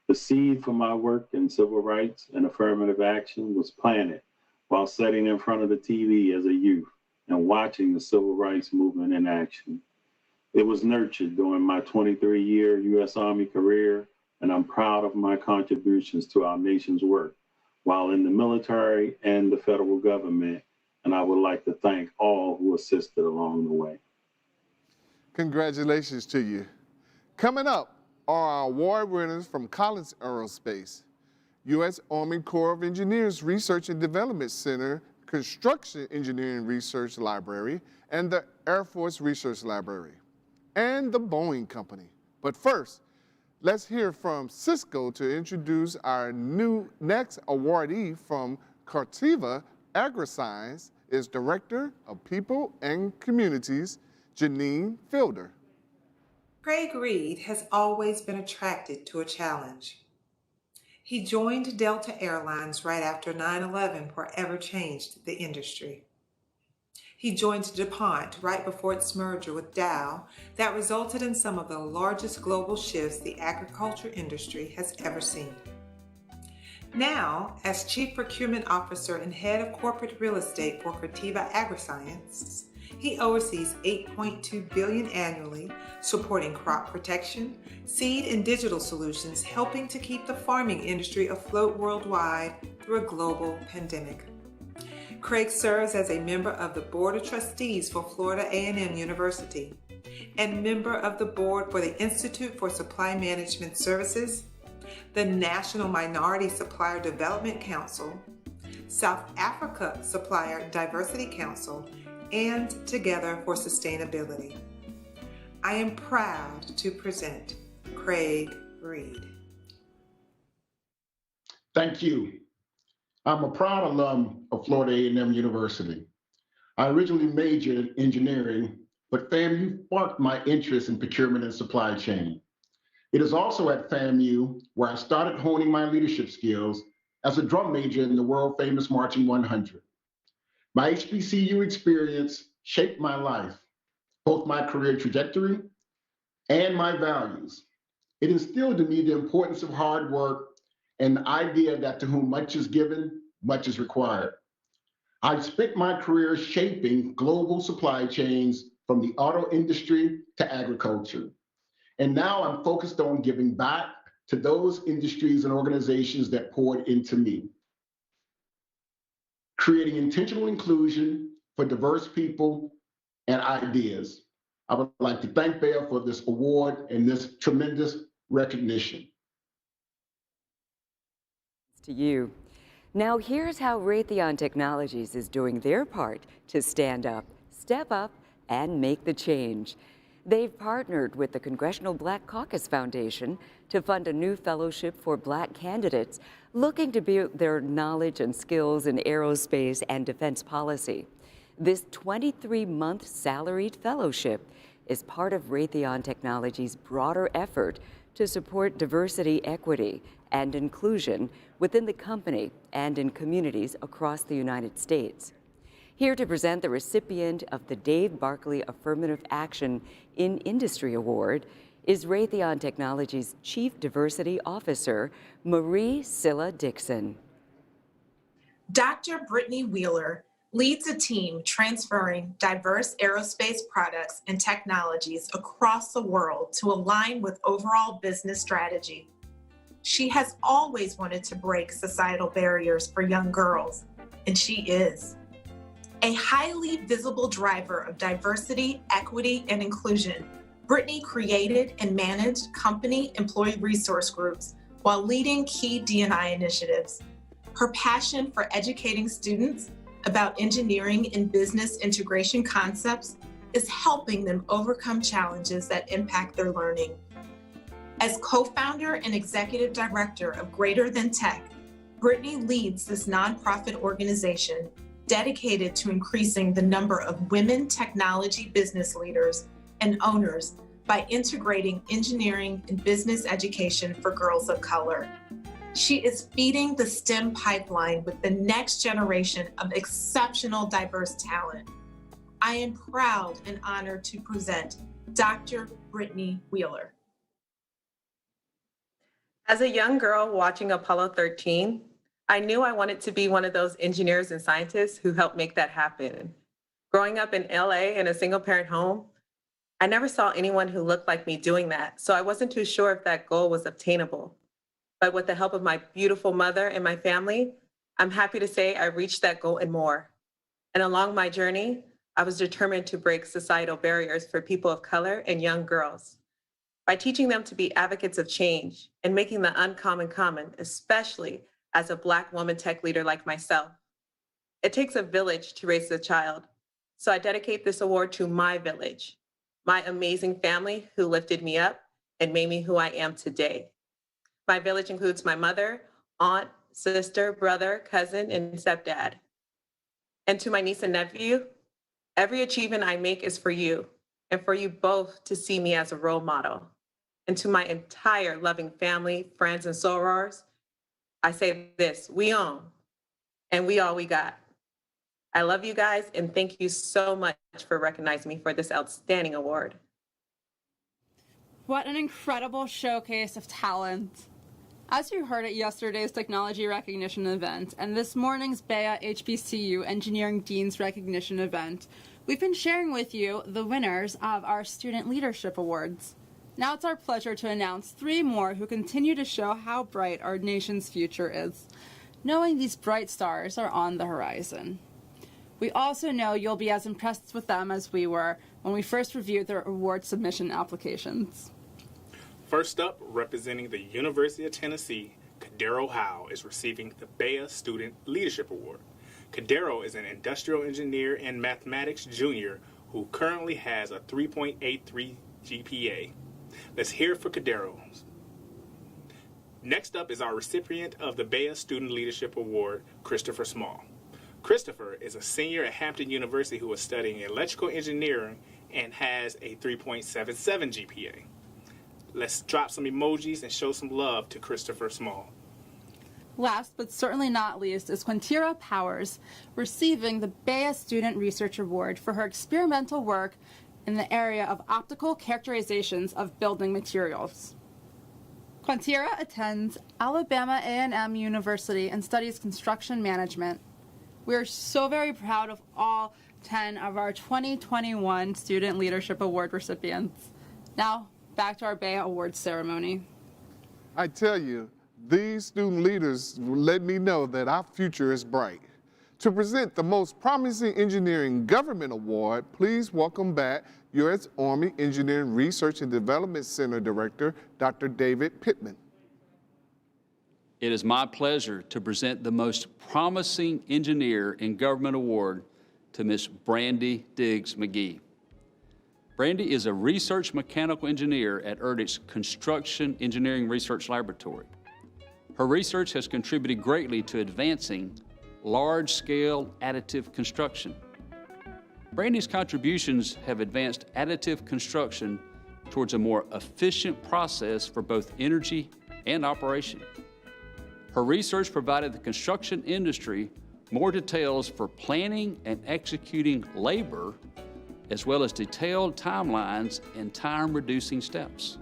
The seed for my work in civil rights and affirmative action was planted while sitting in front of the TV as a youth and watching the civil rights movement in action. It was nurtured during my 23-year U.S. Army career, and I'm proud of my contributions to our nation's work while in the military and the federal government, and I would like to thank all who assisted along the way. Congratulations to you. Coming up are our award winners from Collins Aerospace, U.S. Army Corps of Engineers Research and Development Center, Construction Engineering Research Library, and the Air Force Research Library, and the Boeing Company. But first, let's hear from Cisco to introduce our next awardee from Corteva AgriScience is Director of People and Communities, Janine Fielder. Craig Reed has always been attracted to a challenge. He joined Delta Airlines right after 9/11 forever changed the industry. He joined DuPont right before its merger with Dow that resulted in some of the largest global shifts the agriculture industry has ever seen. Now, as Chief Procurement Officer and Head of Corporate Real Estate for Corteva AgriScience, he oversees $8.2 billion annually, supporting crop protection, seed and digital solutions, helping to keep the farming industry afloat worldwide through a global pandemic. Craig serves as a member of the Board of Trustees for Florida A&M University and member of the board for the Institute for Supply Management Services, the National Minority Supplier Development Council, South Africa Supplier Diversity Council, and Together for Sustainability. I am proud to present Craig Reed. Thank you. I'm a proud alum of Florida A&M University. I originally majored in engineering, but FAMU sparked my interest in procurement and supply chain. It is also at FAMU where I started honing my leadership skills as a drum major in the world-famous Marching 100. My HBCU experience shaped my life, both my career trajectory and my values. It instilled in me the importance of hard work and the idea that to whom much is given, much is required. I've spent my career shaping global supply chains from the auto industry to agriculture. And now I'm focused on giving back to those industries and organizations that poured into me. Creating intentional inclusion for diverse people and ideas. I would like to thank BEYA for this award and this tremendous recognition. To you. Now here's how Raytheon Technologies is doing their part to stand up, step up, and make the change. They've partnered with the Congressional Black Caucus Foundation to fund a new fellowship for Black candidates looking to build their knowledge and skills in aerospace and defense policy. This 23-month salaried fellowship is part of Raytheon Technologies' broader effort to support diversity, equity, and inclusion within the company and in communities across the United States. Here to present the recipient of the Dave Barkley Affirmative Action in Industry Award is Raytheon Technologies Chief Diversity Officer, Marie Scylla Dixon. Dr. Brittany Wheeler leads a team transferring diverse aerospace products and technologies across the world to align with overall business strategy. She has always wanted to break societal barriers for young girls, and she is. A highly visible driver of diversity, equity, and inclusion, Brittany created and managed company employee resource groups while leading key D&I initiatives. Her passion for educating students about engineering and business integration concepts is helping them overcome challenges that impact their learning. As co-founder and executive director of Greater Than Tech, Brittany leads this nonprofit organization dedicated to increasing the number of women technology business leaders and owners by integrating engineering and business education for girls of color. She is feeding the STEM pipeline with the next generation of exceptional diverse talent. I am proud and honored to present Dr. Brittany Wheeler. As a young girl watching Apollo 13, I knew I wanted to be one of those engineers and scientists who helped make that happen. Growing up in LA in a single parent home, I never saw anyone who looked like me doing that, so I wasn't too sure if that goal was obtainable. But with the help of my beautiful mother and my family, I'm happy to say I reached that goal and more. And along my journey, I was determined to break societal barriers for people of color and young girls by teaching them to be advocates of change and making the uncommon common, especially as a Black woman tech leader like myself. It takes a village to raise a child, so I dedicate this award to my village, my amazing family who lifted me up and made me who I am today. My village includes my mother, aunt, sister, brother, cousin, and stepdad. And to my niece and nephew, every achievement I make is for you and for you both to see me as a role model. And to my entire loving family, friends, and sorors, I say this: we own, and we all we got. I love you guys, and thank you so much for recognizing me for this outstanding award. What an incredible showcase of talent. As you heard at yesterday's technology recognition event and this morning's BEYA HBCU Engineering Dean's recognition event, we've been sharing with you the winners of our Student Leadership Awards. Now it's our pleasure to announce 3 more who continue to show how bright our nation's future is, knowing these bright stars are on the horizon. We also know you'll be as impressed with them as we were when we first reviewed their award submission applications. First up, representing the University of Tennessee, Kadero Howe is receiving the BEYA Student Leadership Award. Kadero is an industrial engineer and mathematics junior who currently has a 3.83 GPA. Let's hear it for Kadero. Next up is our recipient of the BEYA Student Leadership Award, Christopher Small. Christopher is a senior at Hampton University who is studying electrical engineering and has a 3.77 GPA. Let's drop some emojis and show some love to Christopher Small. Last but certainly not least is Quintira Powers, receiving the BEYA Student Research Award for her experimental work in the area of optical characterizations of building materials. Quintira attends Alabama A&M University and studies construction management. We are so very proud of all 10 of our 2021 Student Leadership Award recipients. Now, back to our BEYA Awards ceremony. I tell you, these student leaders let me know that our future is bright. To present the Most Promising Engineering Government Award, please welcome back U.S. Army Engineering Research and Development Center Director, Dr. David Pittman. It is my pleasure to present the Most Promising Engineer in Government Award to Ms. Brandy Diggs McGee. Brandy is a research mechanical engineer at ERDIC's Construction Engineering Research Laboratory. Her research has contributed greatly to advancing large-scale additive construction. Brandy's contributions have advanced additive construction towards a more efficient process for both energy and operation. Her research provided the construction industry more details for planning and executing labor, as well as detailed timelines and time-reducing steps.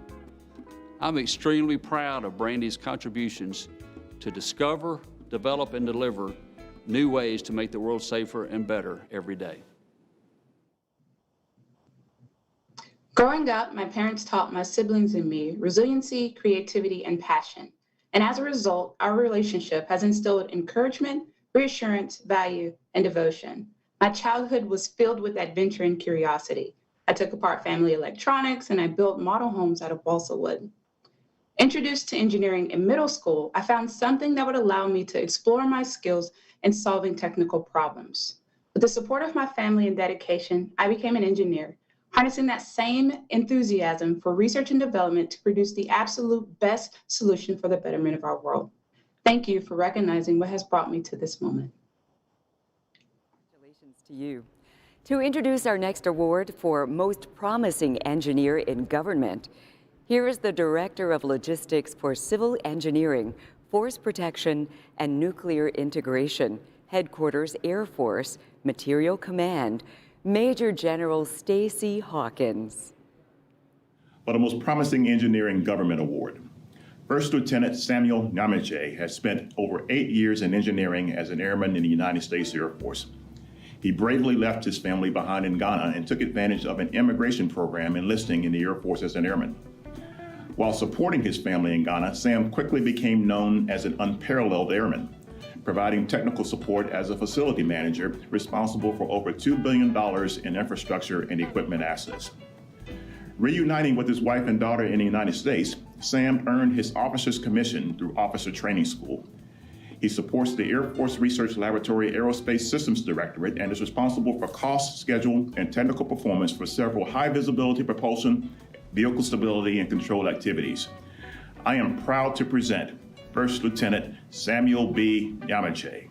I'm extremely proud of Brandy's contributions to discover, develop, and deliver new ways to make the world safer and better every day. Growing up, my parents taught my siblings and me resiliency, creativity, and passion. And as a result, our relationship has instilled encouragement, reassurance, value, and devotion. My childhood was filled with adventure and curiosity. I took apart family electronics and I built model homes out of balsa wood. Introduced to engineering in middle school, I found something that would allow me to explore my skills in solving technical problems. With the support of my family and dedication, I became an engineer, harnessing that same enthusiasm for research and development to produce the absolute best solution for the betterment of our world. Thank you for recognizing what has brought me to this moment. Congratulations to you. To introduce our next award for Most Promising Engineer in Government, here is the Director of Logistics for Civil Engineering, Force Protection, and Nuclear Integration, Headquarters Air Force, Material Command, Major General Stacy Hawkins. For the Most Promising Engineer in Government Award, First Lieutenant Samuel Nyamache has spent over 8 years in engineering as an airman in the United States Air Force. He bravely left his family behind in Ghana and took advantage of an immigration program, enlisting in the Air Force as an airman. While supporting his family in Ghana, Sam quickly became known as an unparalleled airman, providing technical support as a facility manager responsible for over $2 billion in infrastructure and equipment assets. Reuniting with his wife and daughter in the United States, Sam earned his officer's commission through Officer Training School. He supports the Air Force Research Laboratory Aerospace Systems Directorate and is responsible for cost, schedule, and technical performance for several high-visibility propulsion, vehicle stability, and control activities. I am proud to present First Lieutenant Samuel B. Nyamache.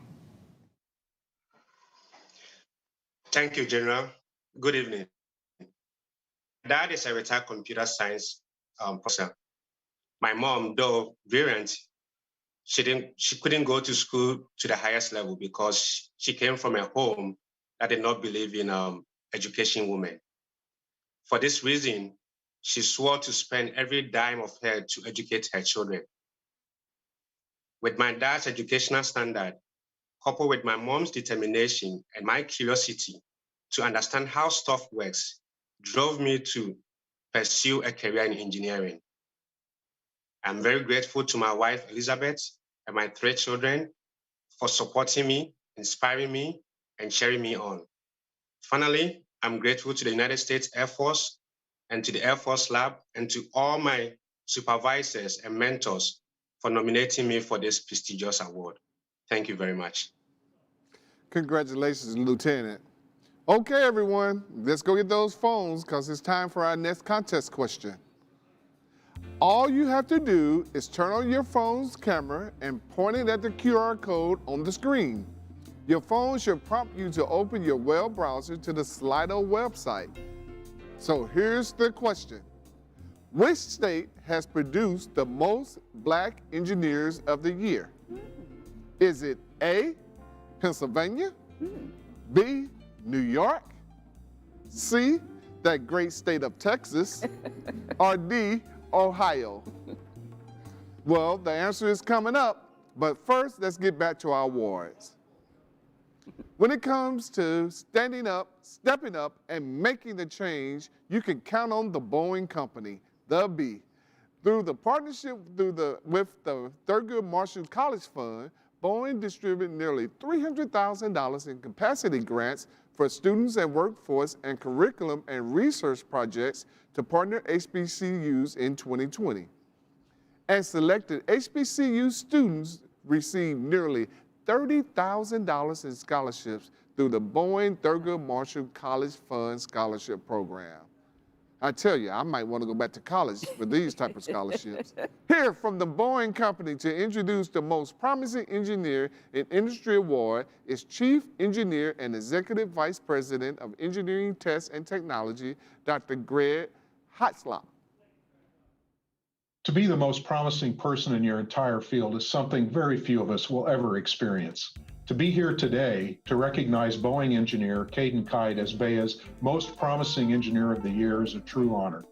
Thank you, General. Good evening. Dad is a retired computer science professor. My mom, though brilliant, she couldn't go to school to the highest level because she came from a home that did not believe in education women. For this reason, she swore to spend every dime of her to educate her children. With my dad's educational standard, coupled with my mom's determination and my curiosity to understand how stuff works, drove me to pursue a career in engineering. I'm very grateful to my wife, Elizabeth, and my 3 children for supporting me, inspiring me, and cheering me on. Finally, I'm grateful to the United States Air Force and to the Air Force Lab and to all my supervisors and mentors for nominating me for this prestigious award. Thank you very much. Congratulations, Lieutenant. Okay, everyone, let's go get those phones because it's time for our next contest question. All you have to do is turn on your phone's camera and point it at the QR code on the screen. Your phone should prompt you to open your web browser to the Slido website. So here's the question. Which state has produced the most Black engineers of the year? Is it A, Pennsylvania, B, New York, C, that great state of Texas, or D, Ohio? Well, the answer is coming up, but first let's get back to our awards. When it comes to standing up, stepping up, and making the change, you can count on the Boeing Company, the B. Through the partnership with the Thurgood Marshall College Fund, Boeing distributed nearly $300,000 in capacity grants for students and workforce and curriculum and research projects to partner HBCUs in 2020. And selected HBCU students received nearly $30,000 in scholarships through the Boeing Thurgood Marshall College Fund Scholarship Program. I tell you, I might want to go back to college for these type of scholarships. Here from the Boeing Company to introduce the Most Promising Engineer in Industry Award is Chief Engineer and Executive Vice President of Engineering Test and Technology, Dr. Greg Hotzlop. To be the most promising person in your entire field is something very few of us will ever experience. To be here today to recognize Boeing engineer Caden Kite as BEYA's most promising engineer of the year is a true honor.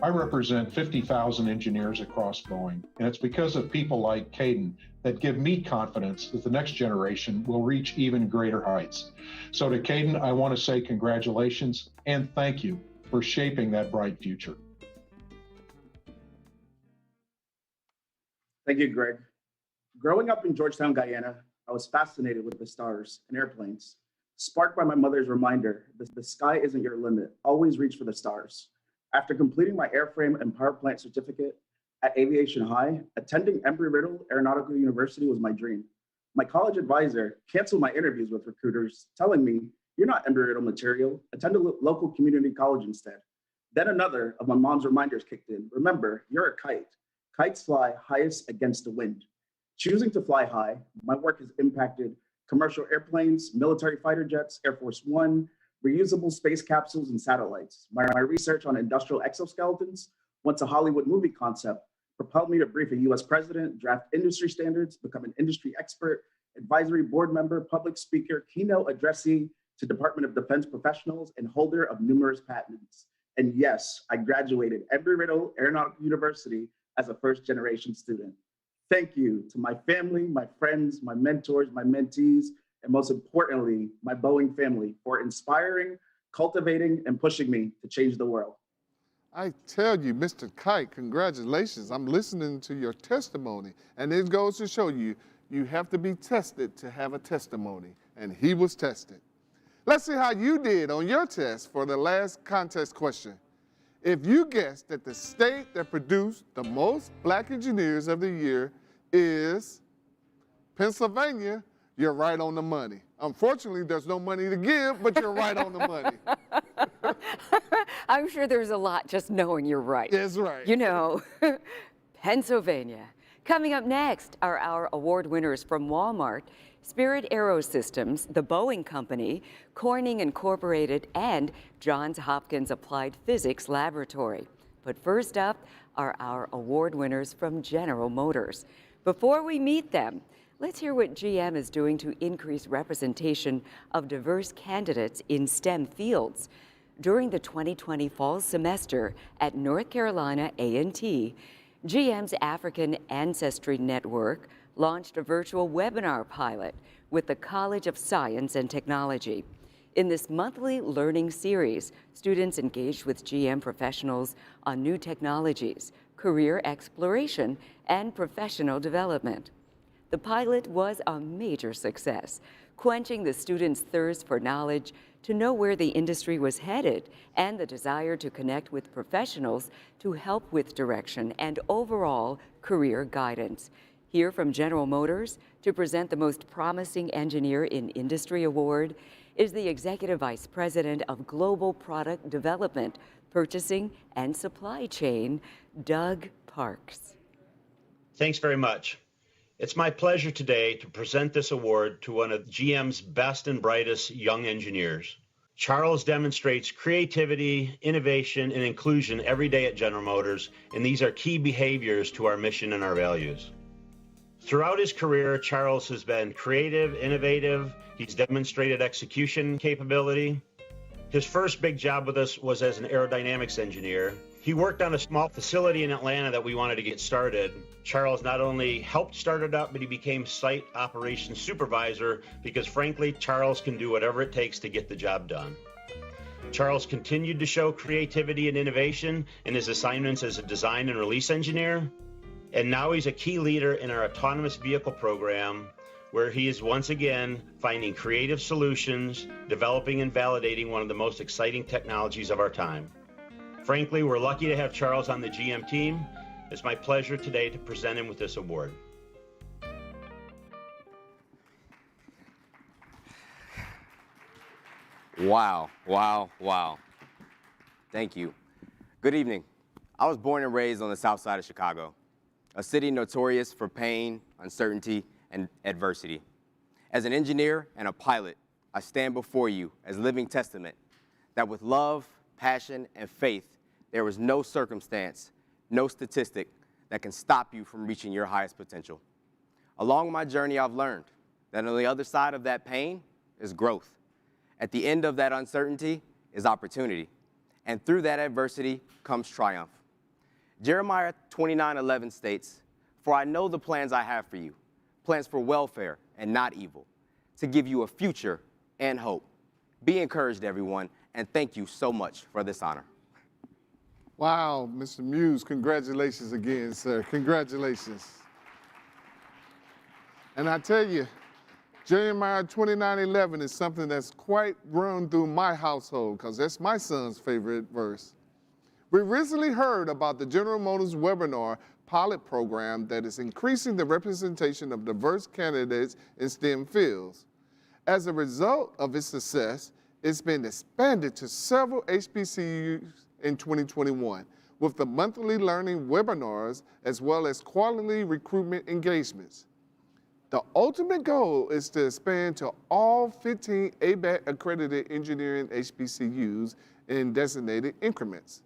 I represent 50,000 engineers across Boeing, and it's because of people like Caden that give me confidence that the next generation will reach even greater heights. So to Caden, I want to say congratulations and thank you for shaping that bright future. Thank you, Greg. Growing up in Georgetown, Guyana, I was fascinated with the stars and airplanes, sparked by my mother's reminder that the sky isn't your limit, always reach for the stars. After completing my airframe and power plant certificate at Aviation High, attending Embry-Riddle Aeronautical University was my dream. My college advisor canceled my interviews with recruiters, telling me, "You're not Embry-Riddle material, attend a local community college instead." Then another of my mom's reminders kicked in. Remember, you're a kite. Kites fly highest against the wind. Choosing to fly high, my work has impacted commercial airplanes, military fighter jets, Air Force One, reusable space capsules, and satellites. My research on industrial exoskeletons, once a Hollywood movie concept, propelled me to brief a US president, draft industry standards, become an industry expert, advisory board member, public speaker, keynote addressee to Department of Defense professionals, and holder of numerous patents. And yes, I graduated Embry-Riddle Aeronautical University as a first-generation student. Thank you to my family, my friends, my mentors, my mentees, and most importantly, my Boeing family for inspiring, cultivating, and pushing me to change the world. I tell you, Mr. Kite, congratulations. I'm listening to your testimony, and it goes to show you, you have to be tested to have a testimony, and he was tested. Let's see how you did on your test for the last contest question. If you guessed that the state that produced the most black engineers of the year is Pennsylvania, you're right on the money. Unfortunately, there's no money to give, but you're right on the money. I'm sure there's a lot just knowing you're right. That's right. You know, Pennsylvania. Coming up next are our award winners from Walmart, Spirit Aerosystems, the Boeing Company, Corning Incorporated, and Johns Hopkins Applied Physics Laboratory. But first up are our award winners from General Motors. Before we meet them, let's hear what GM is doing to increase representation of diverse candidates in STEM fields. During the 2020 fall semester at North Carolina A&T, GM's African Ancestry Network launched a virtual webinar pilot with the College of Science and Technology. In this monthly learning series, students engaged with GM professionals on new technologies, career exploration, and professional development. The pilot was a major success, quenching the students' thirst for knowledge, to know where the industry was headed, and the desire to connect with professionals to help with direction and overall career guidance. Here from General Motors to present the Most Promising Engineer in Industry Award is the Executive Vice President of Global Product Development, Purchasing, and Supply Chain, Doug Parks. Thanks very much. It's my pleasure today to present this award to one of GM's best and brightest young engineers. Charles demonstrates creativity, innovation, and inclusion every day at General Motors, and these are key behaviors to our mission and our values. Throughout his career, Charles has been creative, innovative. He's demonstrated execution capability. His first big job with us was as an aerodynamics engineer. He worked on a small facility in Atlanta that we wanted to get started. Charles not only helped start it up, but he became site operations supervisor because, frankly, Charles can do whatever it takes to get the job done. Charles continued to show creativity and innovation in his assignments as a design and release engineer. And now he's a key leader in our autonomous vehicle program, where he is once again finding creative solutions, developing and validating one of the most exciting technologies of our time. Frankly, we're lucky to have Charles on the GM team. It's my pleasure today to present him with this award. Wow, wow, wow. Thank you. Good evening. I was born and raised on the south side of Chicago, a city notorious for pain, uncertainty, and adversity. As an engineer and a pilot, I stand before you as living testament that with love, passion, and faith, there was no circumstance, no statistic that can stop you from reaching your highest potential. Along my journey, I've learned that on the other side of that pain is growth. At the end of that uncertainty is opportunity. And through that adversity comes triumph. Jeremiah 29:11 states, "For I know the plans I have for you, plans for welfare and not evil, to give you a future and hope." Be encouraged, everyone, and thank you so much for this honor. Wow, Mr. Muse, congratulations again, sir. Congratulations. And I tell you, Jeremiah 29:11 is something that's quite run through my household because that's my son's favorite verse. We recently heard about the General Motors webinar pilot program that is increasing the representation of diverse candidates in STEM fields. As a result of its success, it's been expanded to several HBCUs in 2021 with the monthly learning webinars as well as quarterly recruitment engagements. The ultimate goal is to expand to all 15 ABAC accredited engineering HBCUs in designated increments.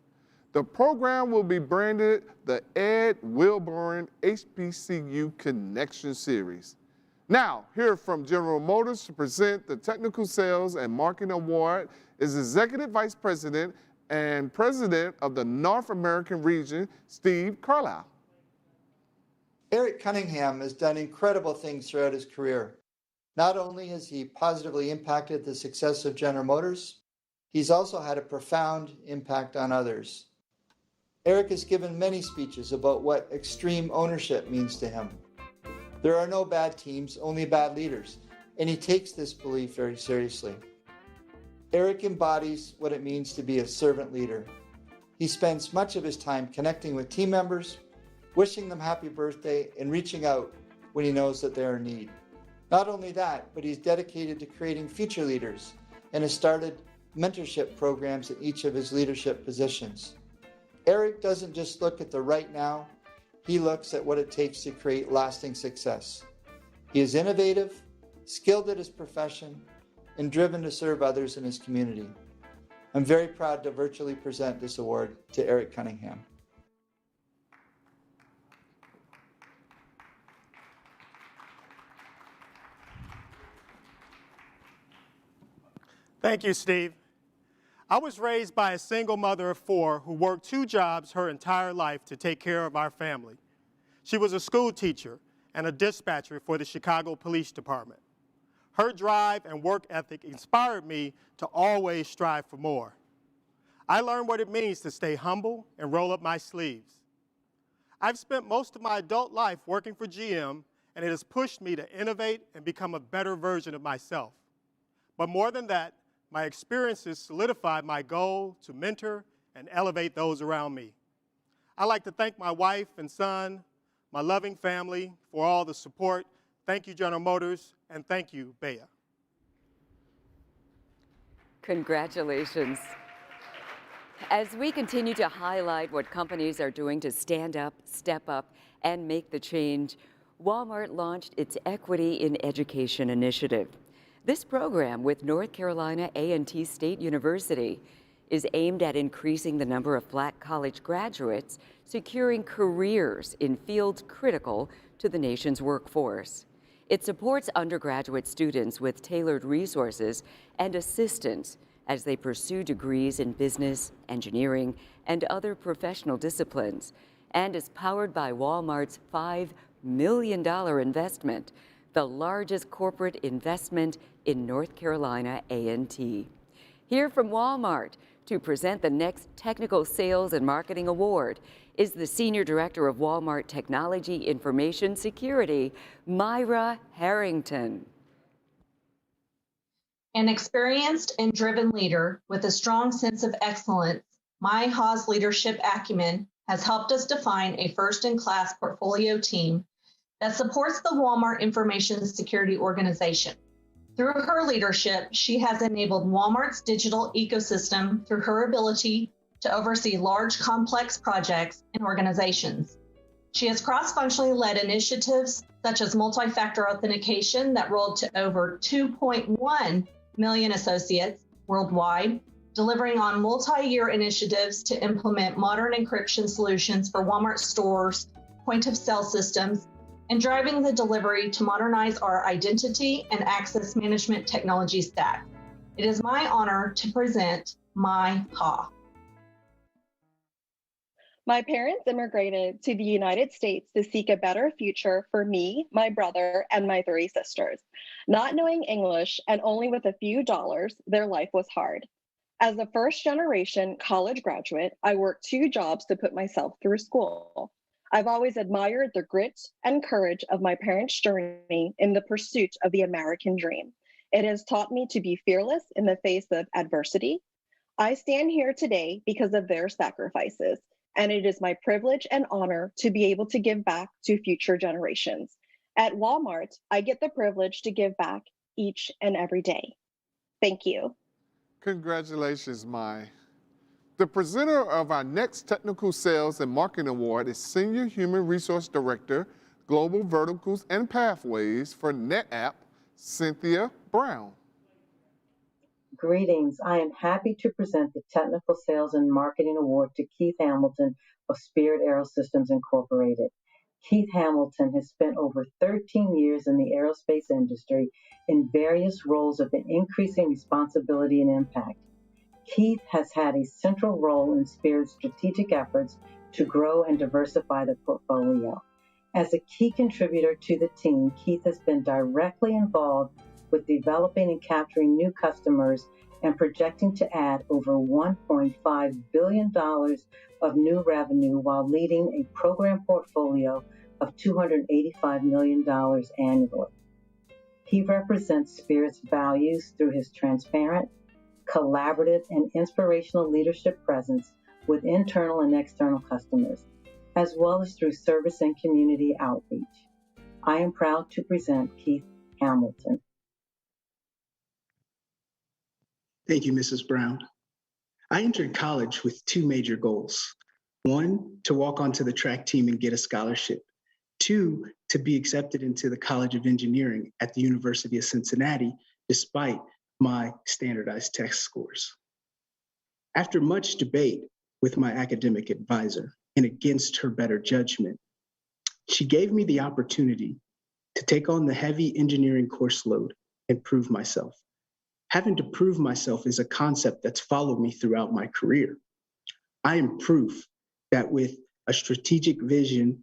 The program will be branded the Ed Wilburn HBCU Connection Series. Now, here from General Motors to present the Technical Sales and Marketing Award is Executive Vice President and President of the North American region, Steve Carlisle. Eric Cunningham has done incredible things throughout his career. Not only has he positively impacted the success of General Motors, he's also had a profound impact on others. Eric has given many speeches about what extreme ownership means to him. There are no bad teams, only bad leaders, and he takes this belief very seriously. Eric embodies what it means to be a servant leader. He spends much of his time connecting with team members, wishing them happy birthday, and reaching out when he knows that they're in need. Not only that, but he's dedicated to creating future leaders and has started mentorship programs in each of his leadership positions. Eric doesn't just look at the right now, he looks at what it takes to create lasting success. He is innovative, skilled at his profession, and driven to serve others in his community. I'm very proud to virtually present this award to Eric Cunningham. Thank you, Steve. I was raised by a single mother of 4 who worked 2 jobs her entire life to take care of our family. She was a school teacher and a dispatcher for the Chicago Police Department. Her drive and work ethic inspired me to always strive for more. I learned what it means to stay humble and roll up my sleeves. I've spent most of my adult life working for GM, and it has pushed me to innovate and become a better version of myself. But more than that, my experiences solidified my goal to mentor and elevate those around me. I'd like to thank my wife and son, my loving family for all the support. Thank you, General Motors, and thank you, BEYA. Congratulations. As we continue to highlight what companies are doing to stand up, step up, and make the change, Walmart launched its Equity in Education initiative. This program with North Carolina A&T State University is aimed at increasing the number of Black college graduates securing careers in fields critical to the nation's workforce. It supports undergraduate students with tailored resources and assistance as they pursue degrees in business, engineering, and other professional disciplines, and is powered by Walmart's $5 million investment, the largest corporate investment in North Carolina A&T. Here from Walmart to present the next Technical Sales and Marketing Award is the Senior Director of Walmart Technology Information Security, Myra Harrington. An experienced and driven leader with a strong sense of excellence, My Ha's leadership acumen has helped us define a first-in-class portfolio team that supports the Walmart Information Security Organization. Through her leadership, she has enabled Walmart's digital ecosystem through her ability to oversee large, complex projects and organizations. She has cross-functionally led initiatives such as multi-factor authentication that rolled to over 2.1 million associates worldwide, delivering on multi-year initiatives to implement modern encryption solutions for Walmart stores point-of-sale systems, and driving the delivery to modernize our identity and access management technology stack. It is my honor to present my PA. My parents immigrated to the United States to seek a better future for me, my brother, and my 3 sisters. Not knowing English and only with a few dollars, their life was hard. As a first-generation college graduate, I worked 2 jobs to put myself through school. I've always admired the grit and courage of my parents' journey in the pursuit of the American dream. It has taught me to be fearless in the face of adversity. I stand here today because of their sacrifices, and it is my privilege and honor to be able to give back to future generations. At Walmart, I get the privilege to give back each and every day. Thank you. Congratulations, Mai. The presenter of our next Technical Sales and Marketing Award is Senior Human Resource Director, Global Verticals and Pathways for NetApp, Cynthia Brown. Greetings. I am happy to present the Technical Sales and Marketing Award to Keith Hamilton of Spirit Aerosystems Incorporated. Keith Hamilton has spent over 13 years in the aerospace industry in various roles of increasing responsibility and impact. Keith has had a central role in Spirit's strategic efforts to grow and diversify the portfolio. As a key contributor to the team, Keith has been directly involved with developing and capturing new customers and projecting to add over $1.5 billion of new revenue while leading a program portfolio of $285 million annually. He represents Spirit's values through his transparent, collaborative, and inspirational leadership presence with internal and external customers, as well as through service and community outreach. I am proud to present Keith Hamilton. Thank you, Mrs. Brown. I entered college with 2 major goals. 1, to walk onto the track team and get a scholarship. 2, to be accepted into the College of Engineering at the University of Cincinnati, despite my standardized test scores. After much debate with my academic advisor and against her better judgment, she gave me the opportunity to take on the heavy engineering course load and prove myself. Having to prove myself is a concept that's followed me throughout my career. I am proof that with a strategic vision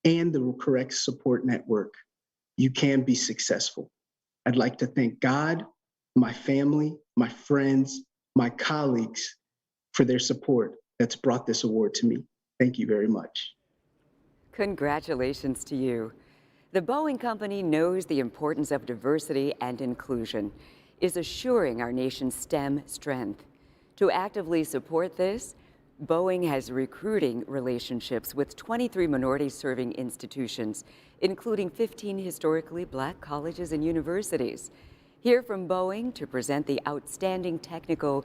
and the correct support network, you can be successful. I'd like to thank God, my family, my friends, my colleagues for their support that's brought this award to me. Thank you very much. Congratulations to you. The Boeing Company knows the importance of diversity and inclusion, is assuring our nation's STEM strength. To actively support this, Boeing has recruiting relationships with 23 minority-serving institutions, including 15 historically Black colleges and universities. Here from Boeing to present the Outstanding Technical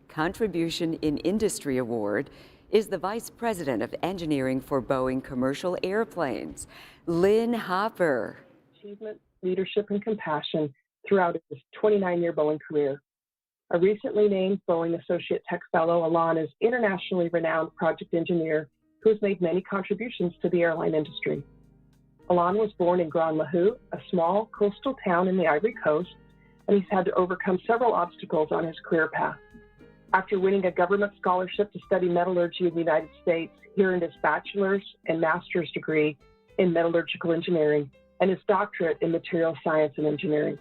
Contribution in Industry Award is the Vice President of Engineering for Boeing Commercial Airplanes, Lynn Hopper. Achievement, leadership, and compassion throughout his 29-year Boeing career. A recently named Boeing Associate Tech Fellow, Alon is internationally renowned project engineer who has made many contributions to the airline industry. Alon was born in Grand Lahou, a small coastal town in the Ivory Coast, and he's had to overcome several obstacles on his career path. After winning a government scholarship to study metallurgy in the United States, he earned his bachelor's and master's degree in metallurgical engineering and his doctorate in material science and engineering.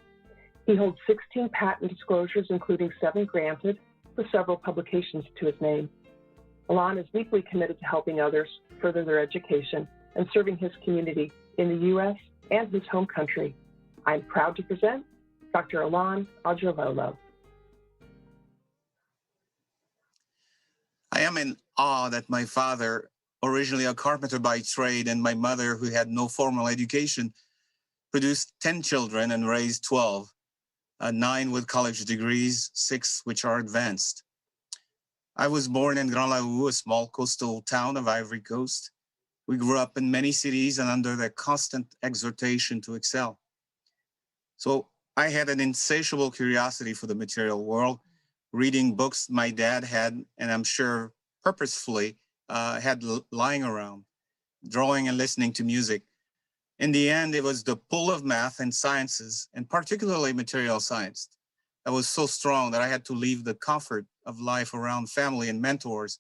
He holds 16 patent disclosures, including 7 granted, with several publications to his name. Alon is deeply committed to helping others further their education and serving his community in the U.S. and his home country. I'm proud to present Dr. Alon Ajololo. I am in awe that my father, originally a carpenter by trade, and my mother, who had no formal education, produced 10 children and raised 12, 9 with college degrees, 6 which are advanced. I was born in Grand Lahou, a small coastal town of Ivory Coast. We grew up in many cities and under the constant exhortation to excel. So I had an insatiable curiosity for the material world, reading books my dad had, and I'm sure purposefully, had lying around. drawing and listening to music. In the end, it was the pull of math and sciences, and particularly material science, that was so strong that I had to leave the comfort of life around family and mentors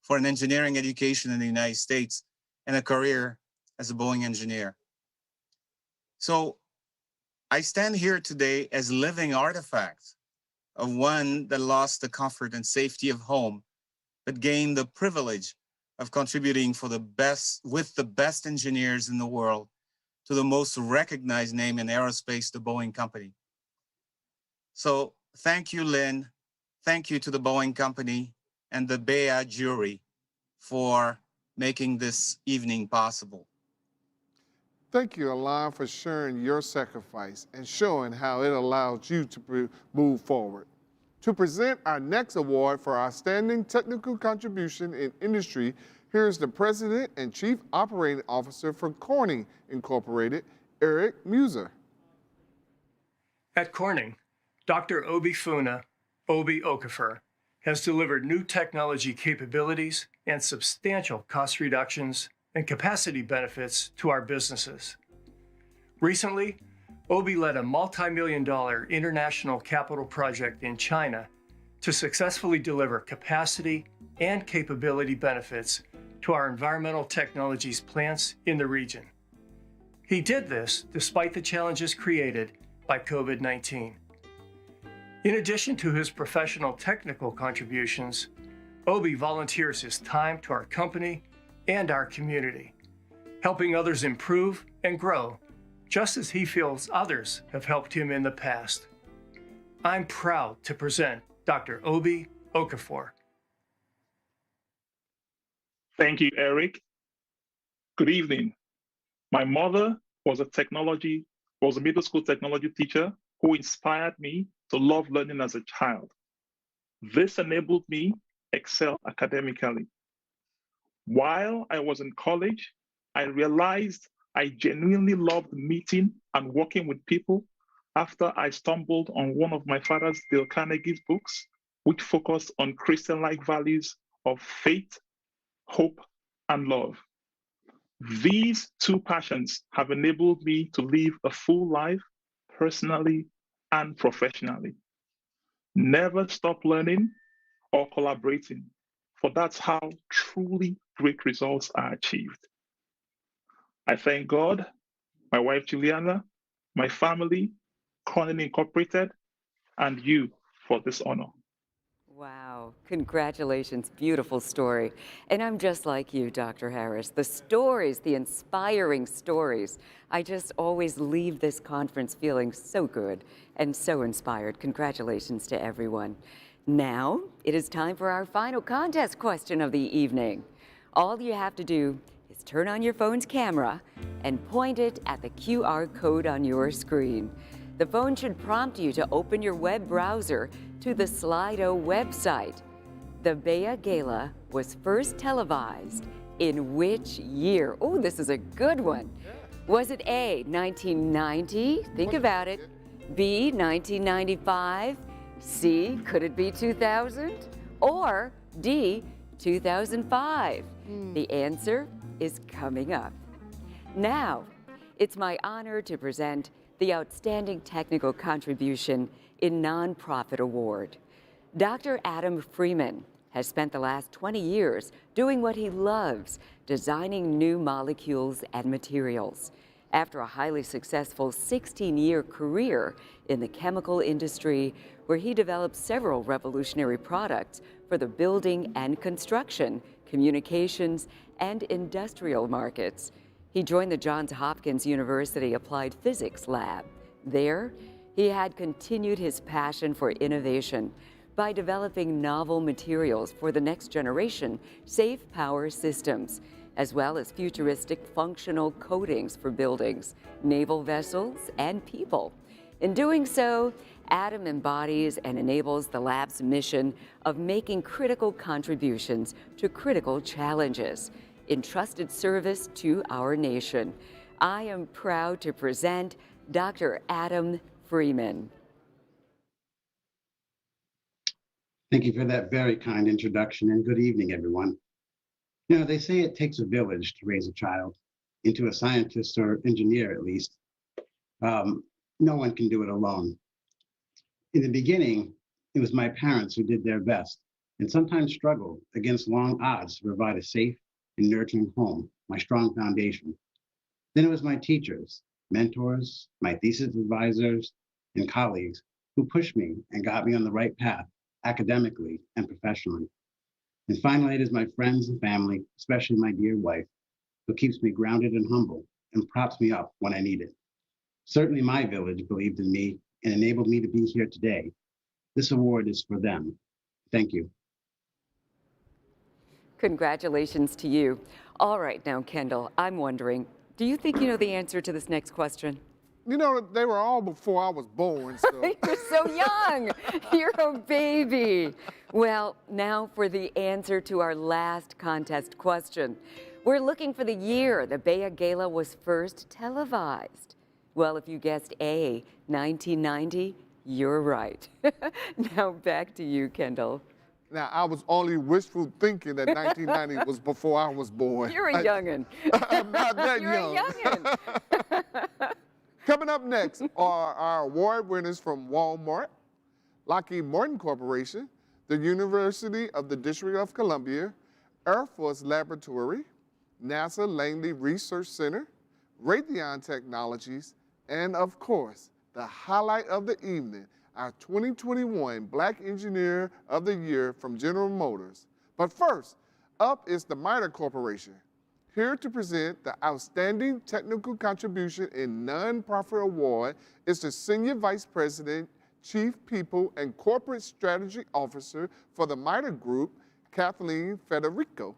for an engineering education in the United States and a career as a Boeing engineer. So I stand here today as living artifacts of one that lost the comfort and safety of home, but gained the privilege of contributing with the best engineers in the world to the most recognized name in aerospace, the Boeing Company. So thank you, Lynn. Thank you to the Boeing Company and the BEYA jury for making this evening possible. Thank you, Alon, for sharing your sacrifice and showing how it allowed you to move forward. To present our next award for outstanding technical contribution in industry, here's the President and Chief Operating Officer for Corning Incorporated, Eric Muser. At Corning, Dr. Obi-Funa Obi-Okafor has delivered new technology capabilities and substantial cost reductions and capacity benefits to our businesses. Recently, Obi led a multi-million-dollar international capital project in China to successfully deliver capacity and capability benefits to our environmental technologies plants in the region. He did this despite the challenges created by COVID-19. In addition to his professional technical contributions, Obi volunteers his time to our company and our community, helping others improve and grow, just as he feels others have helped him in the past. I'm proud to present Dr. Obi-Okafor. Thank you, Eric. Good evening. My mother was a middle school technology teacher who inspired me to love learning as a child. This enabled me to excel academically. While I was in college, I realized I genuinely loved meeting and working with people after I stumbled on one of my father's Dale Carnegie's books, which focused on Christian-like values of faith, hope, and love. These two passions have enabled me to live a full life, personally and professionally. Never stop learning or collaborating, for that's how truly great results are achieved. I thank God, my wife Juliana, my family, Corning Incorporated, and you for this honor. Wow, congratulations, beautiful story. And I'm just like you, Dr. Harris. The stories, the inspiring stories. I just always leave this conference feeling so good and so inspired. Congratulations to everyone. Now, it is time for our final contest question of the evening. All you have to do is turn on your phone's camera and point it at the QR code on your screen. The phone should prompt you to open your web browser to the Slido website. The BEYA Gala was first televised in which year? Oh, this is a good one. Was it A, 1990? Think about it. B, 1995? C, could it be 2000? Or D, 2005? The answer is coming up. Now, it's my honor to present the Outstanding Technical Contribution in Nonprofit Award. Dr. Adam Freeman has spent the last 20 years doing what he loves, designing new molecules and materials. After a highly successful 16-year career in the chemical industry, where he developed several revolutionary products for the building and construction, communications, and industrial markets, he joined the Johns Hopkins University Applied Physics Lab. There, he had continued his passion for innovation by developing novel materials for the next generation safe power systems, as well as futuristic functional coatings for buildings, naval vessels, and people. In doing so, Adam embodies and enables the lab's mission of making critical contributions to critical challenges in trusted service to our nation. I am proud to present Dr. Adam Freeman. Thank you for that very kind introduction, and good evening, everyone. You know, they say it takes a village to raise a child into a scientist or engineer, at least. No one can do it alone. In the beginning, it was my parents who did their best and sometimes struggled against long odds to provide a safe and nurturing home, my strong foundation. Then it was my teachers, mentors, my thesis advisors, and colleagues who pushed me and got me on the right path academically and professionally. And finally, it is my friends and family, especially my dear wife, who keeps me grounded and humble and props me up when I need it. Certainly, my village believed in me and enabled me to be here today. This award is for them. Thank you. Congratulations to you. All right, now, Kendall, I'm wondering, do you think you know the answer to this next question? You know, they were all before I was born, so. You're so young. You're a baby. Well, now for the answer to our last contest question. We're looking for the year the BEYA Gala was first televised. Well, if you guessed A, 1990, you're right. Now back to you, Kendall. Now, I was only wishful thinking that 1990 was before I was born. You're a youngin'. I'm not that You're young. a youngin'. Coming up next are our award winners from Walmart, Lockheed Martin Corporation, the University of the District of Columbia, Air Force Laboratory, NASA Langley Research Center, Raytheon Technologies, and of course, the highlight of the evening, our 2021 Black Engineer of the Year from General Motors. But first, up is the MITRE Corporation, here to present the Outstanding Technical Contribution in Nonprofit Award is the Senior Vice President, Chief People and Corporate Strategy Officer for the MITRE Group, Kathleen Federico.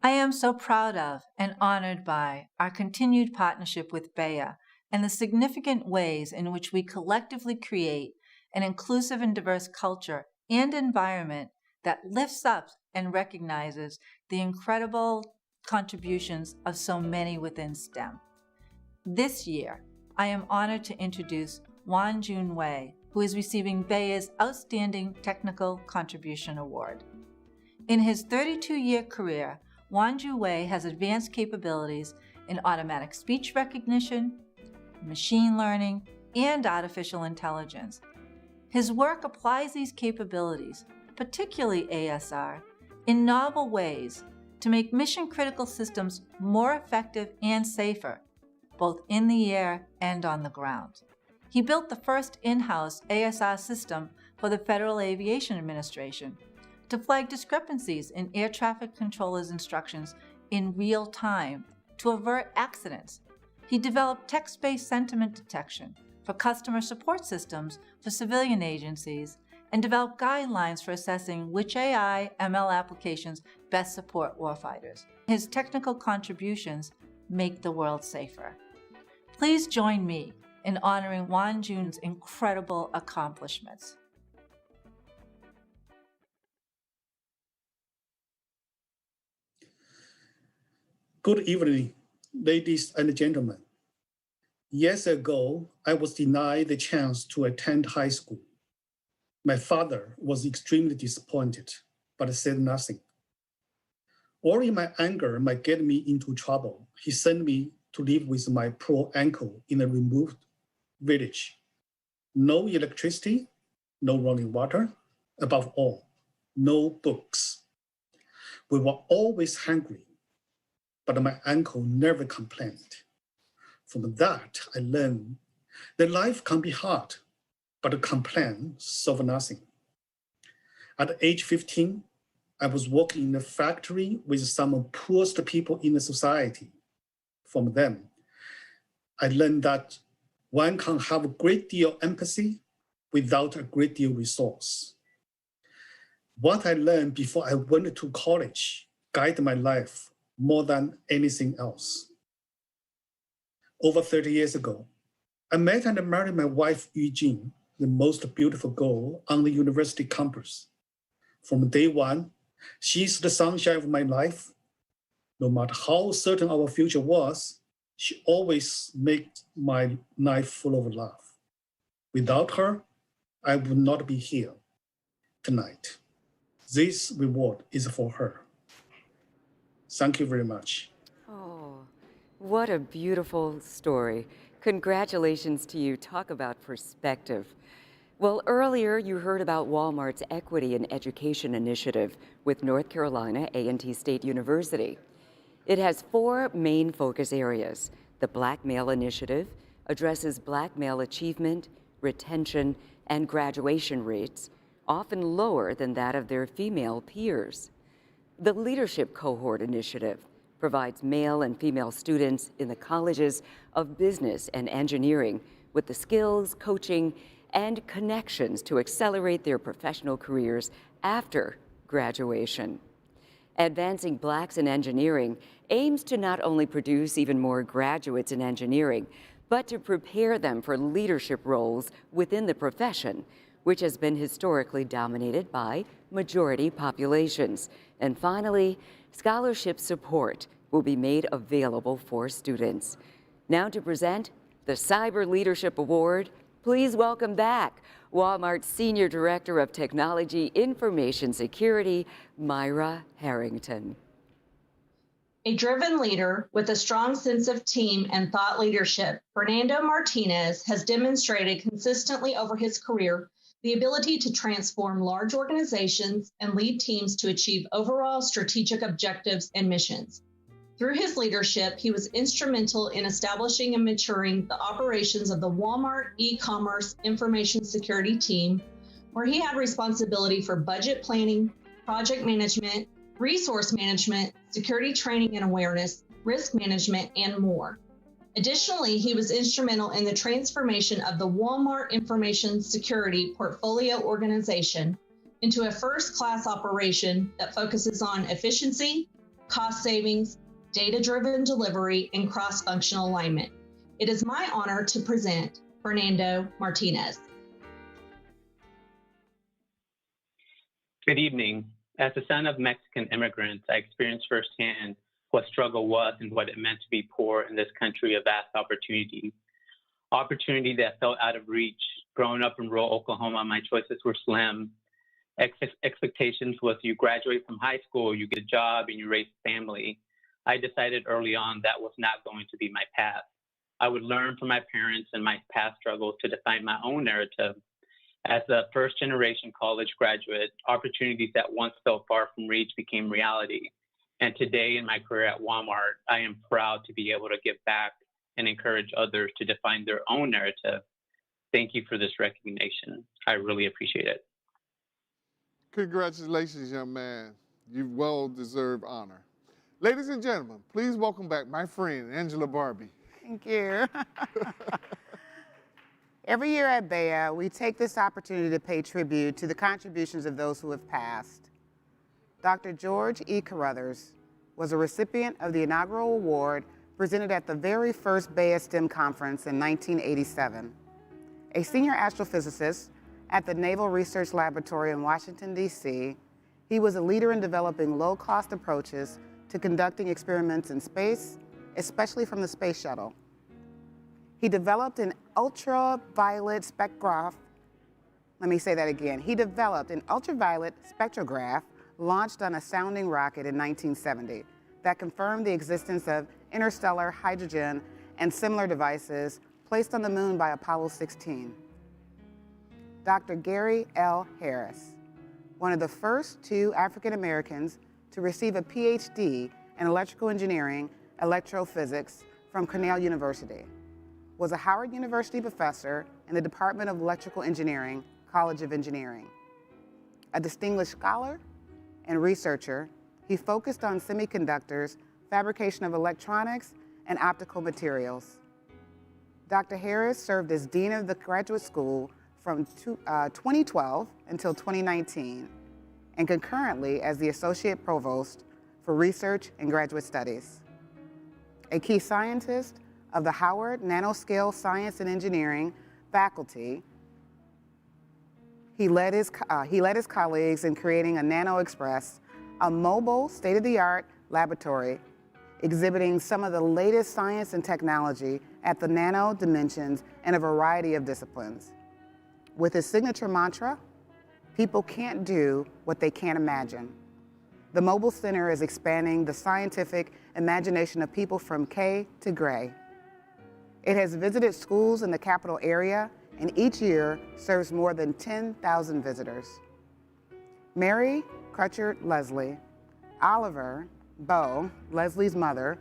I am so proud of and honored by our continued partnership with BEYA and the significant ways in which we collectively create an inclusive and diverse culture and environment that lifts up and recognizes the incredible contributions of so many within STEM. This year, I am honored to introduce Wan Jun Wei, who is receiving BEYA's Outstanding Technical Contribution Award. In his 32-year career, Wan Jun Wei has advanced capabilities in automatic speech recognition, machine learning, and artificial intelligence. His work applies these capabilities, particularly ASR, in novel ways to make mission-critical systems more effective and safer, both in the air and on the ground. He built the first in-house ASR system for the Federal Aviation Administration to flag discrepancies in air traffic controllers' instructions in real time to avert accidents. He developed text-based sentiment detection for customer support systems for civilian agencies and developed guidelines for assessing which AI ML applications best support warfighters. His technical contributions make the world safer. Please join me in honoring Wan Jun's incredible accomplishments. Good evening, ladies and gentlemen. Years ago, I was denied the chance to attend high school. My father was extremely disappointed, but said nothing. Worrying my anger might get me into trouble, he sent me to live with my poor uncle in a remote village. No electricity, no running water, above all, no books. We were always hungry, but my uncle never complained. From that, I learned that life can be hard, but a complaint solves nothing. At age 15, I was working in a factory with some of the poorest people in the society. From them, I learned that one can have a great deal of empathy without a great deal of resource. What I learned before I went to college guided my life more than anything else. Over 30 years ago, I met and married my wife, Eugene, the most beautiful girl on the university campus. From day one, she's the sunshine of my life. No matter how certain our future was, she always made my life full of love. Without her, I would not be here tonight. This reward is for her. Thank you very much. Oh, what a beautiful story. Congratulations to you. Talk about perspective. Well, earlier you heard about Walmart's Equity in Education initiative with North Carolina A&T State University. It has 4 main focus areas. The Black Male Initiative addresses Black male achievement, retention, and graduation rates, often lower than that of their female peers. The Leadership Cohort Initiative provides male and female students in the colleges of business and engineering with the skills, coaching, and connections to accelerate their professional careers after graduation. Advancing Blacks in Engineering aims to not only produce even more graduates in engineering, but to prepare them for leadership roles within the profession, which has been historically dominated by majority populations. And finally, scholarship support will be made available for students. Now to present the Cyber Leadership Award, please welcome back Walmart's Senior Director of Technology Information Security, Myra Harrington. A driven leader with a strong sense of team and thought leadership, Fernando Martinez has demonstrated consistently over his career the ability to transform large organizations and lead teams to achieve overall strategic objectives and missions. Through his leadership, he was instrumental in establishing and maturing the operations of the Walmart e-commerce information security team, where he had responsibility for budget planning, project management, resource management, security training and awareness, risk management, and more. Additionally, he was instrumental in the transformation of the Walmart Information Security Portfolio Organization into a first-class operation that focuses on efficiency, cost savings, data-driven delivery, and cross-functional alignment. It is my honor to present Fernando Martinez. Good evening. As a son of Mexican immigrants, I experienced firsthand what struggle was and what it meant to be poor in this country of vast opportunity. Opportunity that felt out of reach. Growing up in rural Oklahoma, my choices were slim. Expectations was you graduate from high school, you get a job, and you raise a family. I decided early on that was not going to be my path. I would learn from my parents and my past struggles to define my own narrative. As a first-generation college graduate, opportunities that once felt far from reach became reality. And today in my career at Walmart, I am proud to be able to give back and encourage others to define their own narrative. Thank you for this recognition. I really appreciate it. Congratulations, young man. You've well-deserved honor. Ladies and gentlemen, please welcome back my friend, Angela Barbie. Thank you. Every year at BEYA, we take this opportunity to pay tribute to the contributions of those who have passed. Dr. George E. Carruthers was a recipient of the inaugural award presented at the very first BEYA STEM conference in 1987. A senior astrophysicist at the Naval Research Laboratory in Washington, D.C., he was a leader in developing low-cost approaches to conducting experiments in space, especially from the space shuttle. He developed an ultraviolet spectrograph. Let me say that again. He developed an ultraviolet spectrograph launched on a sounding rocket in 1970 that confirmed the existence of interstellar hydrogen and similar devices placed on the moon by Apollo 16. Dr. Gary L. Harris, one of the first 2 African Americans to receive a PhD in electrical engineering, electrophysics from Cornell University, was a Howard University professor in the Department of Electrical Engineering, College of Engineering. A distinguished scholar and researcher, he focused on semiconductors, fabrication of electronics, and optical materials. Dr. Harris served as Dean of the Graduate School from 2012 until 2019, and concurrently as the Associate Provost for Research and Graduate Studies. A key scientist of the Howard Nanoscale Science and Engineering faculty, he led his colleagues in creating a Nano Express, a mobile, state-of-the-art laboratory exhibiting some of the latest science and technology at the nano dimensions in a variety of disciplines. With his signature mantra, people can't do what they can't imagine. The Mobile Center is expanding the scientific imagination of people from K to Gray. It has visited schools in the capital area and each year serves more than 10,000 visitors. Mary Crutchard Leslie, Oliver, Bo, Leslie's mother,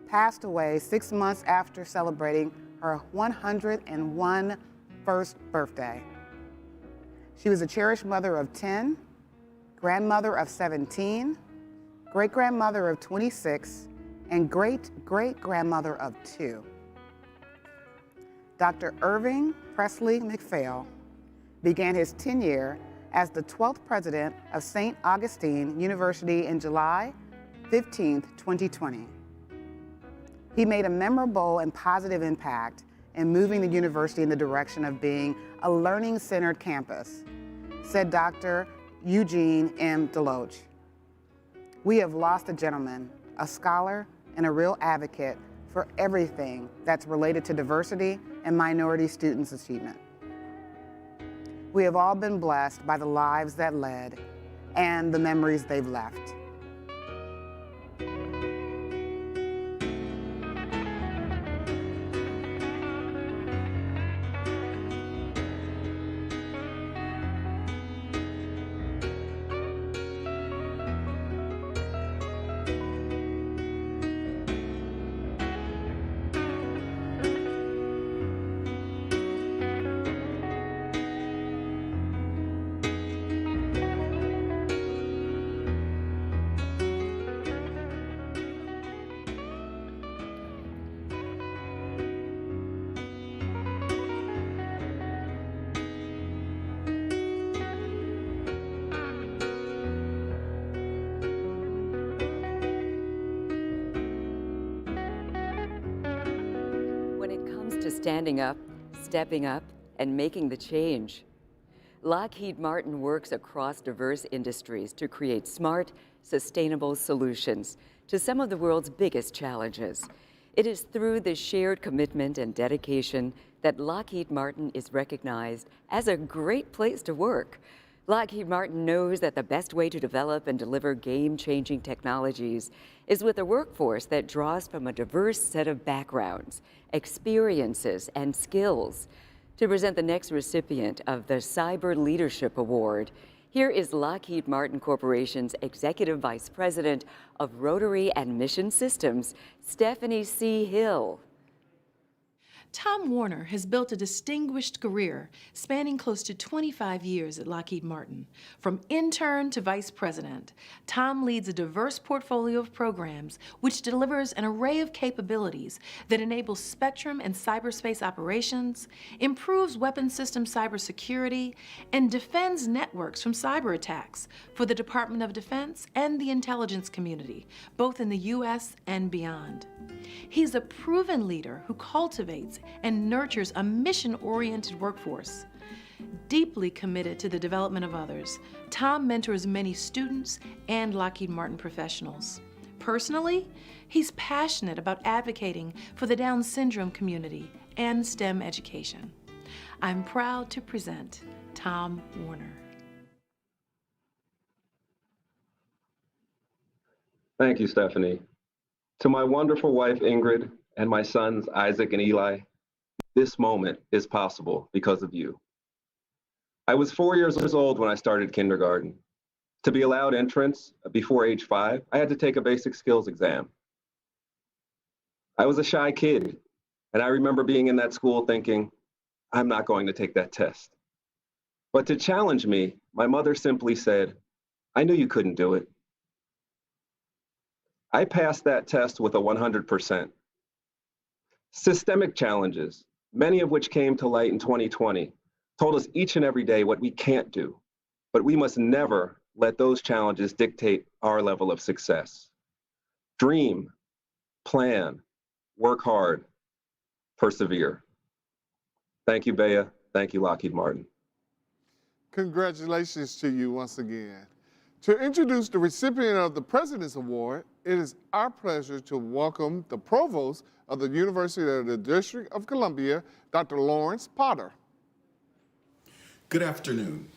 passed away 6 months after celebrating her 101 first birthday. She was a cherished mother of 10, grandmother of 17, great-grandmother of 26, and great-great-grandmother of 2. Dr. Irving Presley McPhail began his tenure as the 12th president of St. Augustine University in July 15, 2020. He made a memorable and positive impact in moving the university in the direction of being a learning-centered campus, said Dr. Eugene M. Deloach. We have lost a gentleman, a scholar, and a real advocate for everything that's related to diversity and minority students' achievement. We have all been blessed by the lives that led and the memories they've left. Standing up, stepping up, and making the change. Lockheed Martin works across diverse industries to create smart, sustainable solutions to some of the world's biggest challenges. It is through this shared commitment and dedication that Lockheed Martin is recognized as a great place to work. Lockheed Martin knows that the best way to develop and deliver game-changing technologies is with a workforce that draws from a diverse set of backgrounds, experiences, and skills. To present the next recipient of the Cyber Leadership Award, here is Lockheed Martin Corporation's Executive Vice President of Rotary and Mission Systems, Stephanie C. Hill. Tom Warner has built a distinguished career spanning close to 25 years at Lockheed Martin. From intern to vice president, Tom leads a diverse portfolio of programs which delivers an array of capabilities that enable spectrum and cyberspace operations, improves weapon system cybersecurity, and defends networks from cyber attacks for the Department of Defense and the intelligence community, both in the U.S. and beyond. He's a proven leader who cultivates and nurtures a mission-oriented workforce. Deeply committed to the development of others, Tom mentors many students and Lockheed Martin professionals. Personally, he's passionate about advocating for the Down syndrome community and STEM education. I'm proud to present Tom Warner. Thank you, Stephanie. To my wonderful wife, Ingrid, and my sons, Isaac and Eli, this moment is possible because of you. I was 4 years old when I started kindergarten. To be allowed entrance before age 5, I had to take a basic skills exam. I was a shy kid, and I remember being in that school thinking, I'm not going to take that test. But to challenge me, my mother simply said, I knew you couldn't do it. I passed that test with a 100%. Systemic challenges, many of which came to light in 2020, told us each and every day what we can't do, but we must never let those challenges dictate our level of success. Dream, plan, work hard, persevere. Thank you, BEYA. Thank you, Lockheed Martin. Congratulations to you once again. To introduce the recipient of the President's Award, it is our pleasure to welcome the Provost of the University of the District of Columbia, Dr. Lawrence Potter. Good afternoon.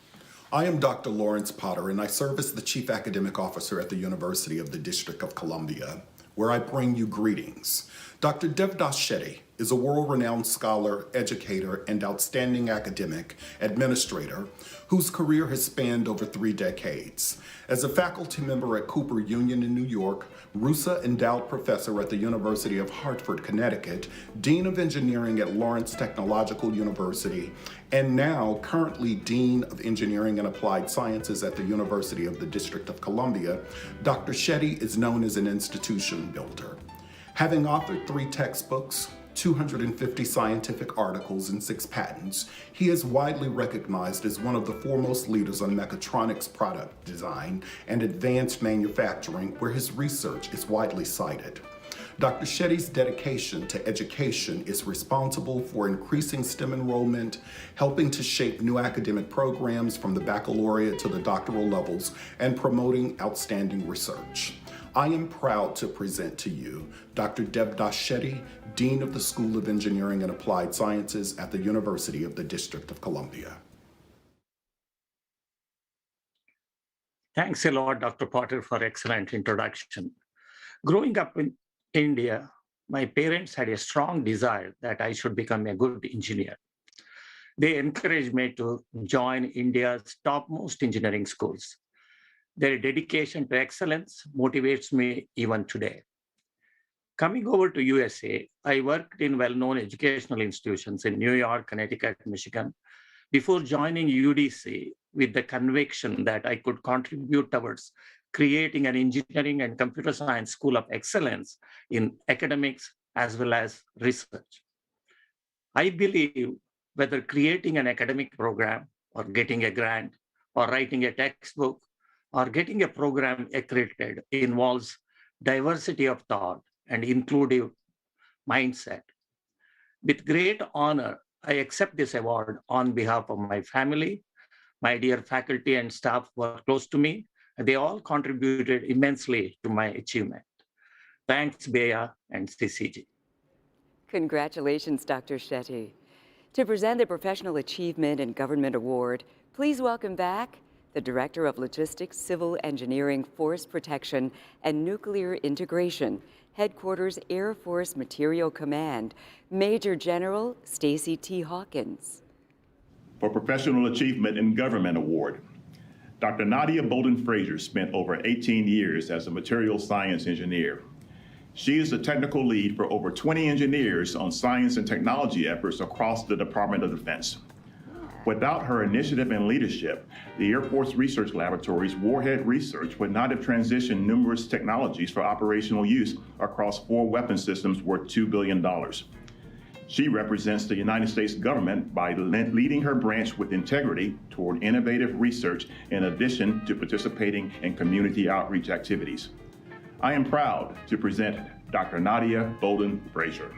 I am Dr. Lawrence Potter, and I serve as the Chief Academic Officer at the University of the District of Columbia, where I bring you greetings. Dr. Devdas Shetty is a world-renowned scholar, educator, and outstanding academic administrator whose career has spanned over 3 decades. As a faculty member at Cooper Union in New York, Rusa Endowed Professor at the University of Hartford, Connecticut, Dean of Engineering at Lawrence Technological University, and now currently Dean of Engineering and Applied Sciences at the University of the District of Columbia, Dr. Shetty is known as an institution builder. Having authored 3 textbooks, 250 scientific articles, and 6 patents, he is widely recognized as one of the foremost leaders on mechatronics product design and advanced manufacturing, where his research is widely cited. Dr. Shetty's dedication to education is responsible for increasing STEM enrollment, helping to shape new academic programs from the baccalaureate to the doctoral levels, and promoting outstanding research. I am proud to present to you Dr. Devdas Shetty, Dean of the School of Engineering and Applied Sciences at the University of the District of Columbia. Thanks a lot, Dr. Potter, for excellent introduction. Growing up in India, my parents had a strong desire that I should become a good engineer. They encouraged me to join India's topmost engineering schools. Their dedication to excellence motivates me even today. Coming over to USA, I worked in well-known educational institutions in New York, Connecticut, Michigan, before joining UDC with the conviction that I could contribute towards creating an engineering and computer science school of excellence in academics as well as research. I believe whether creating an academic program or getting a grant or writing a textbook or getting a program accredited involves diversity of thought and inclusive mindset. With great honor, I accept this award on behalf of my family, my dear faculty and staff who are close to me. They all contributed immensely to my achievement. Thanks, BEYA and CCG. Congratulations, Dr. Shetty. To present the Professional Achievement in Government Award, please welcome back the Director of Logistics, Civil Engineering, Forest Protection, and Nuclear Integration, Headquarters Air Force Materiel Command, Major General Stacy T. Hawkins. For Professional Achievement in Government Award, Dr. Nadia Bolden-Fraser spent over 18 years as a material science engineer. She is the technical lead for over 20 engineers on science and technology efforts across the Department of Defense. Without her initiative and leadership, the Air Force Research Laboratory's warhead research would not have transitioned numerous technologies for operational use across 4 weapon systems worth $2 billion. She represents the United States government by leading her branch with integrity toward innovative research in addition to participating in community outreach activities. I am proud to present Dr. Nadia Bolden-Fraser.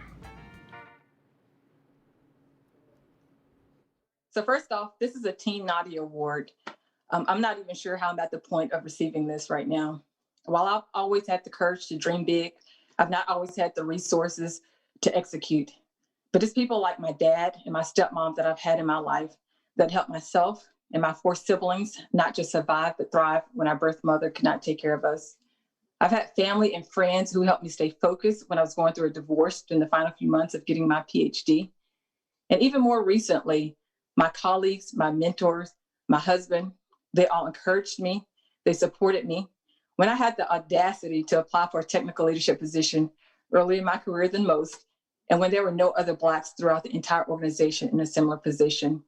So first off, this is a Team Nadia Award. I'm not even sure how I'm at the point of receiving this right now. While I've always had the courage to dream big, I've not always had the resources to execute. But it's people like my dad and my stepmom that I've had in my life that helped myself and my 4 siblings not just survive, but thrive when our birth mother could not take care of us. I've had family and friends who helped me stay focused when I was going through a divorce in the final few months of getting my PhD. And even more recently, my colleagues, my mentors, my husband, they all encouraged me. They supported me. When I had the audacity to apply for a technical leadership position early in my career than most, and when there were no other Blacks throughout the entire organization in a similar position.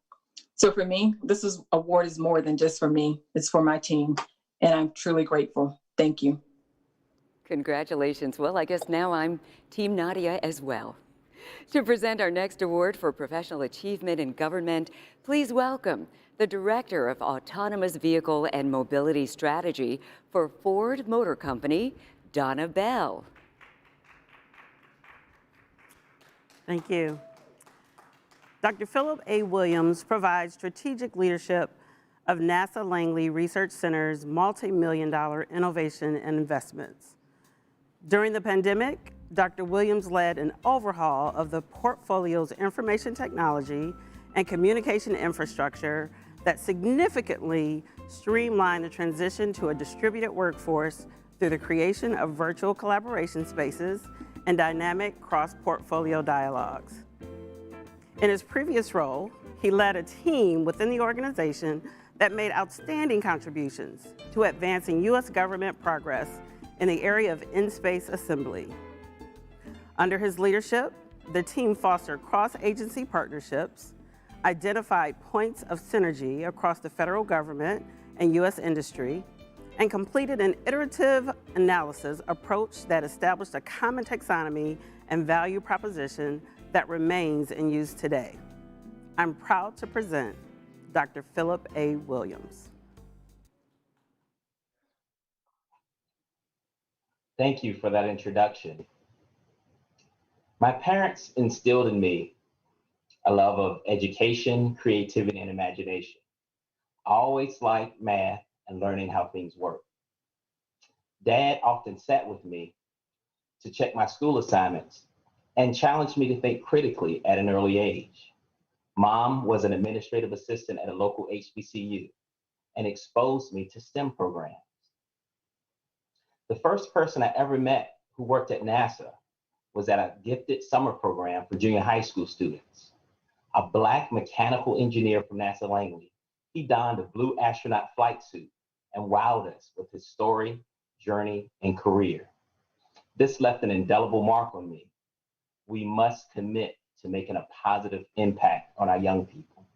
So for me, this award is more than just for me. It's for my team, and I'm truly grateful. Thank you. Congratulations. Well, I guess now I'm Team Nadia as well. To present our next award for professional achievement in government, please welcome the Director of Autonomous Vehicle and Mobility Strategy for Ford Motor Company, Donna Bell. Thank you. Dr. Philip A. Williams provides strategic leadership of NASA Langley Research Center's multi-million-dollar innovation and investments. During the pandemic, Dr. Williams led an overhaul of the portfolio's information technology and communication infrastructure, that significantly streamline the transition to a distributed workforce through the creation of virtual collaboration spaces and dynamic cross-portfolio dialogues. In his previous role, he led a team within the organization that made outstanding contributions to advancing U.S. government progress in the area of in-space assembly. Under his leadership, the team fostered cross-agency partnerships, identified points of synergy across the federal government and U.S. industry, and completed an iterative analysis approach that established a common taxonomy and value proposition that remains in use today. I'm proud to present Dr. Philip A. Williams. Thank you for that introduction. My parents instilled in me a love of education, creativity, and imagination. I always liked math and learning how things work. Dad often sat with me to check my school assignments and challenged me to think critically at an early age. Mom was an administrative assistant at a local HBCU and exposed me to STEM programs. The first person I ever met who worked at NASA was at a gifted summer program for junior high school students. A Black mechanical engineer from NASA Langley, he donned a blue astronaut flight suit and wowed us with his story, journey, and career. This left an indelible mark on me. We must commit to making a positive impact on our young people.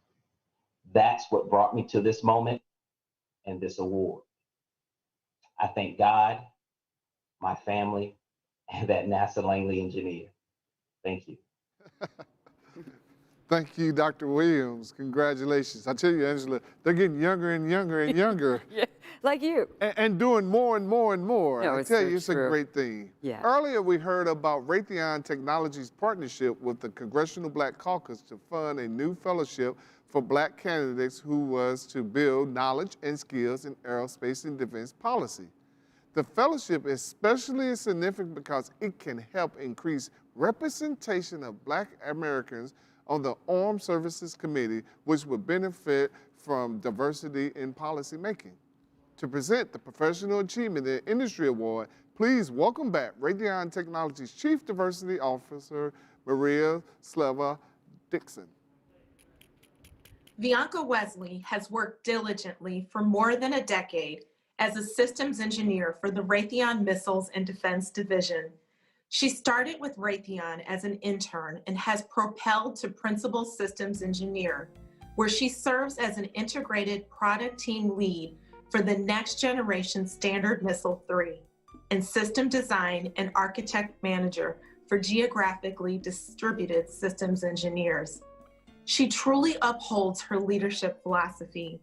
That's what brought me to this moment and this award. I thank God, my family, and that NASA Langley engineer. Thank you. Thank you, Dr. Williams. Congratulations. I tell you, Angela, they're getting younger and younger and younger. Yeah, like you. And doing more and more and more. No, I it's tell so you, it's true. a great thing. Yeah. Earlier, we heard about Raytheon Technologies' partnership with the Congressional Black Caucus to fund a new fellowship for Black candidates who was to build knowledge and skills in aerospace and defense policy. The fellowship is especially significant because it can help increase representation of Black Americans on the Armed Services Committee, which would benefit from diversity in policy making. To present the Professional Achievement in Industry Award, please welcome back Raytheon Technologies Chief Diversity Officer, Maria Sleva Dixon. Bianca Wesley has worked diligently for more than a decade as a systems engineer for the Raytheon Missiles and Defense Division. She started with Raytheon as an intern and has propelled to principal systems engineer, where she serves as an integrated product team lead for the Next Generation Standard Missile 3 and system design and architect manager for geographically distributed systems engineers. She truly upholds her leadership philosophy: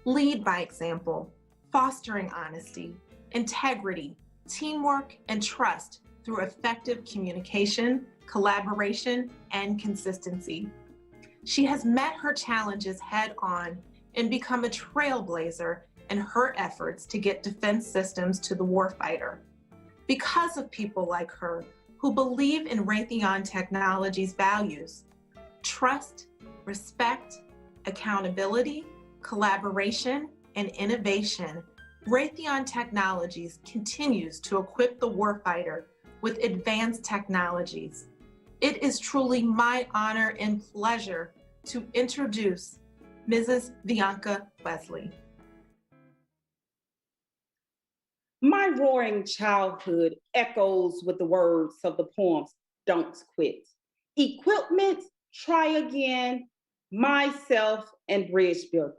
lead by example, fostering honesty, integrity, teamwork, and trust through effective communication, collaboration, and consistency. She has met her challenges head on and become a trailblazer in her efforts to get defense systems to the warfighter. Because of people like her who believe in Raytheon Technologies' values: trust, respect, accountability, collaboration, and innovation, Raytheon Technologies continues to equip the warfighter with advanced technologies. It is truly my honor and pleasure to introduce Mrs. Bianca Wesley. My roaring childhood echoes with the words of the poems, Don't Quit. Equipment, try again, myself, and bridge builder.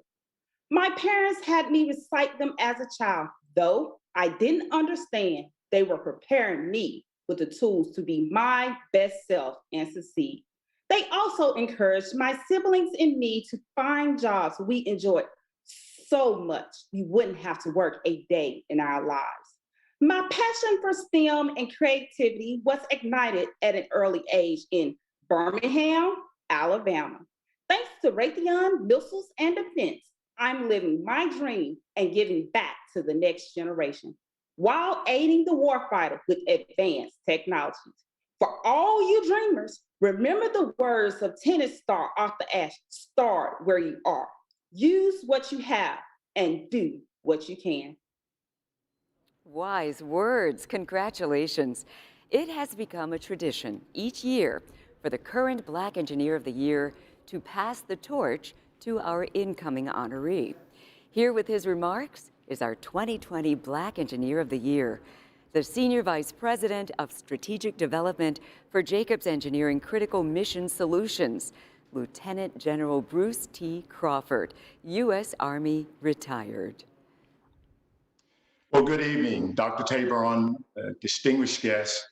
My parents had me recite them as a child, though I didn't understand. They were preparing me with the tools to be my best self and succeed. They also encouraged my siblings and me to find jobs we enjoyed so much we wouldn't have to work a day in our lives. My passion for STEM and creativity was ignited at an early age in Birmingham, Alabama. Thanks to Raytheon Missiles and Defense, I'm living my dream and giving back to the next generation while aiding the warfighter with advanced technologies. For all you dreamers, remember the words of tennis star Arthur Ashe: start where you are. Use what you have and do what you can. Wise words. Congratulations. It has become a tradition each year for the current Black Engineer of the Year to pass the torch to our incoming honoree. Here with his remarks is our 2020 Black Engineer of the Year, the Senior Vice President of Strategic Development for Jacobs Engineering Critical Mission Solutions, Lieutenant General Bruce T. Crawford, U.S. Army retired. Well, good evening, Dr. Tabron, distinguished guests.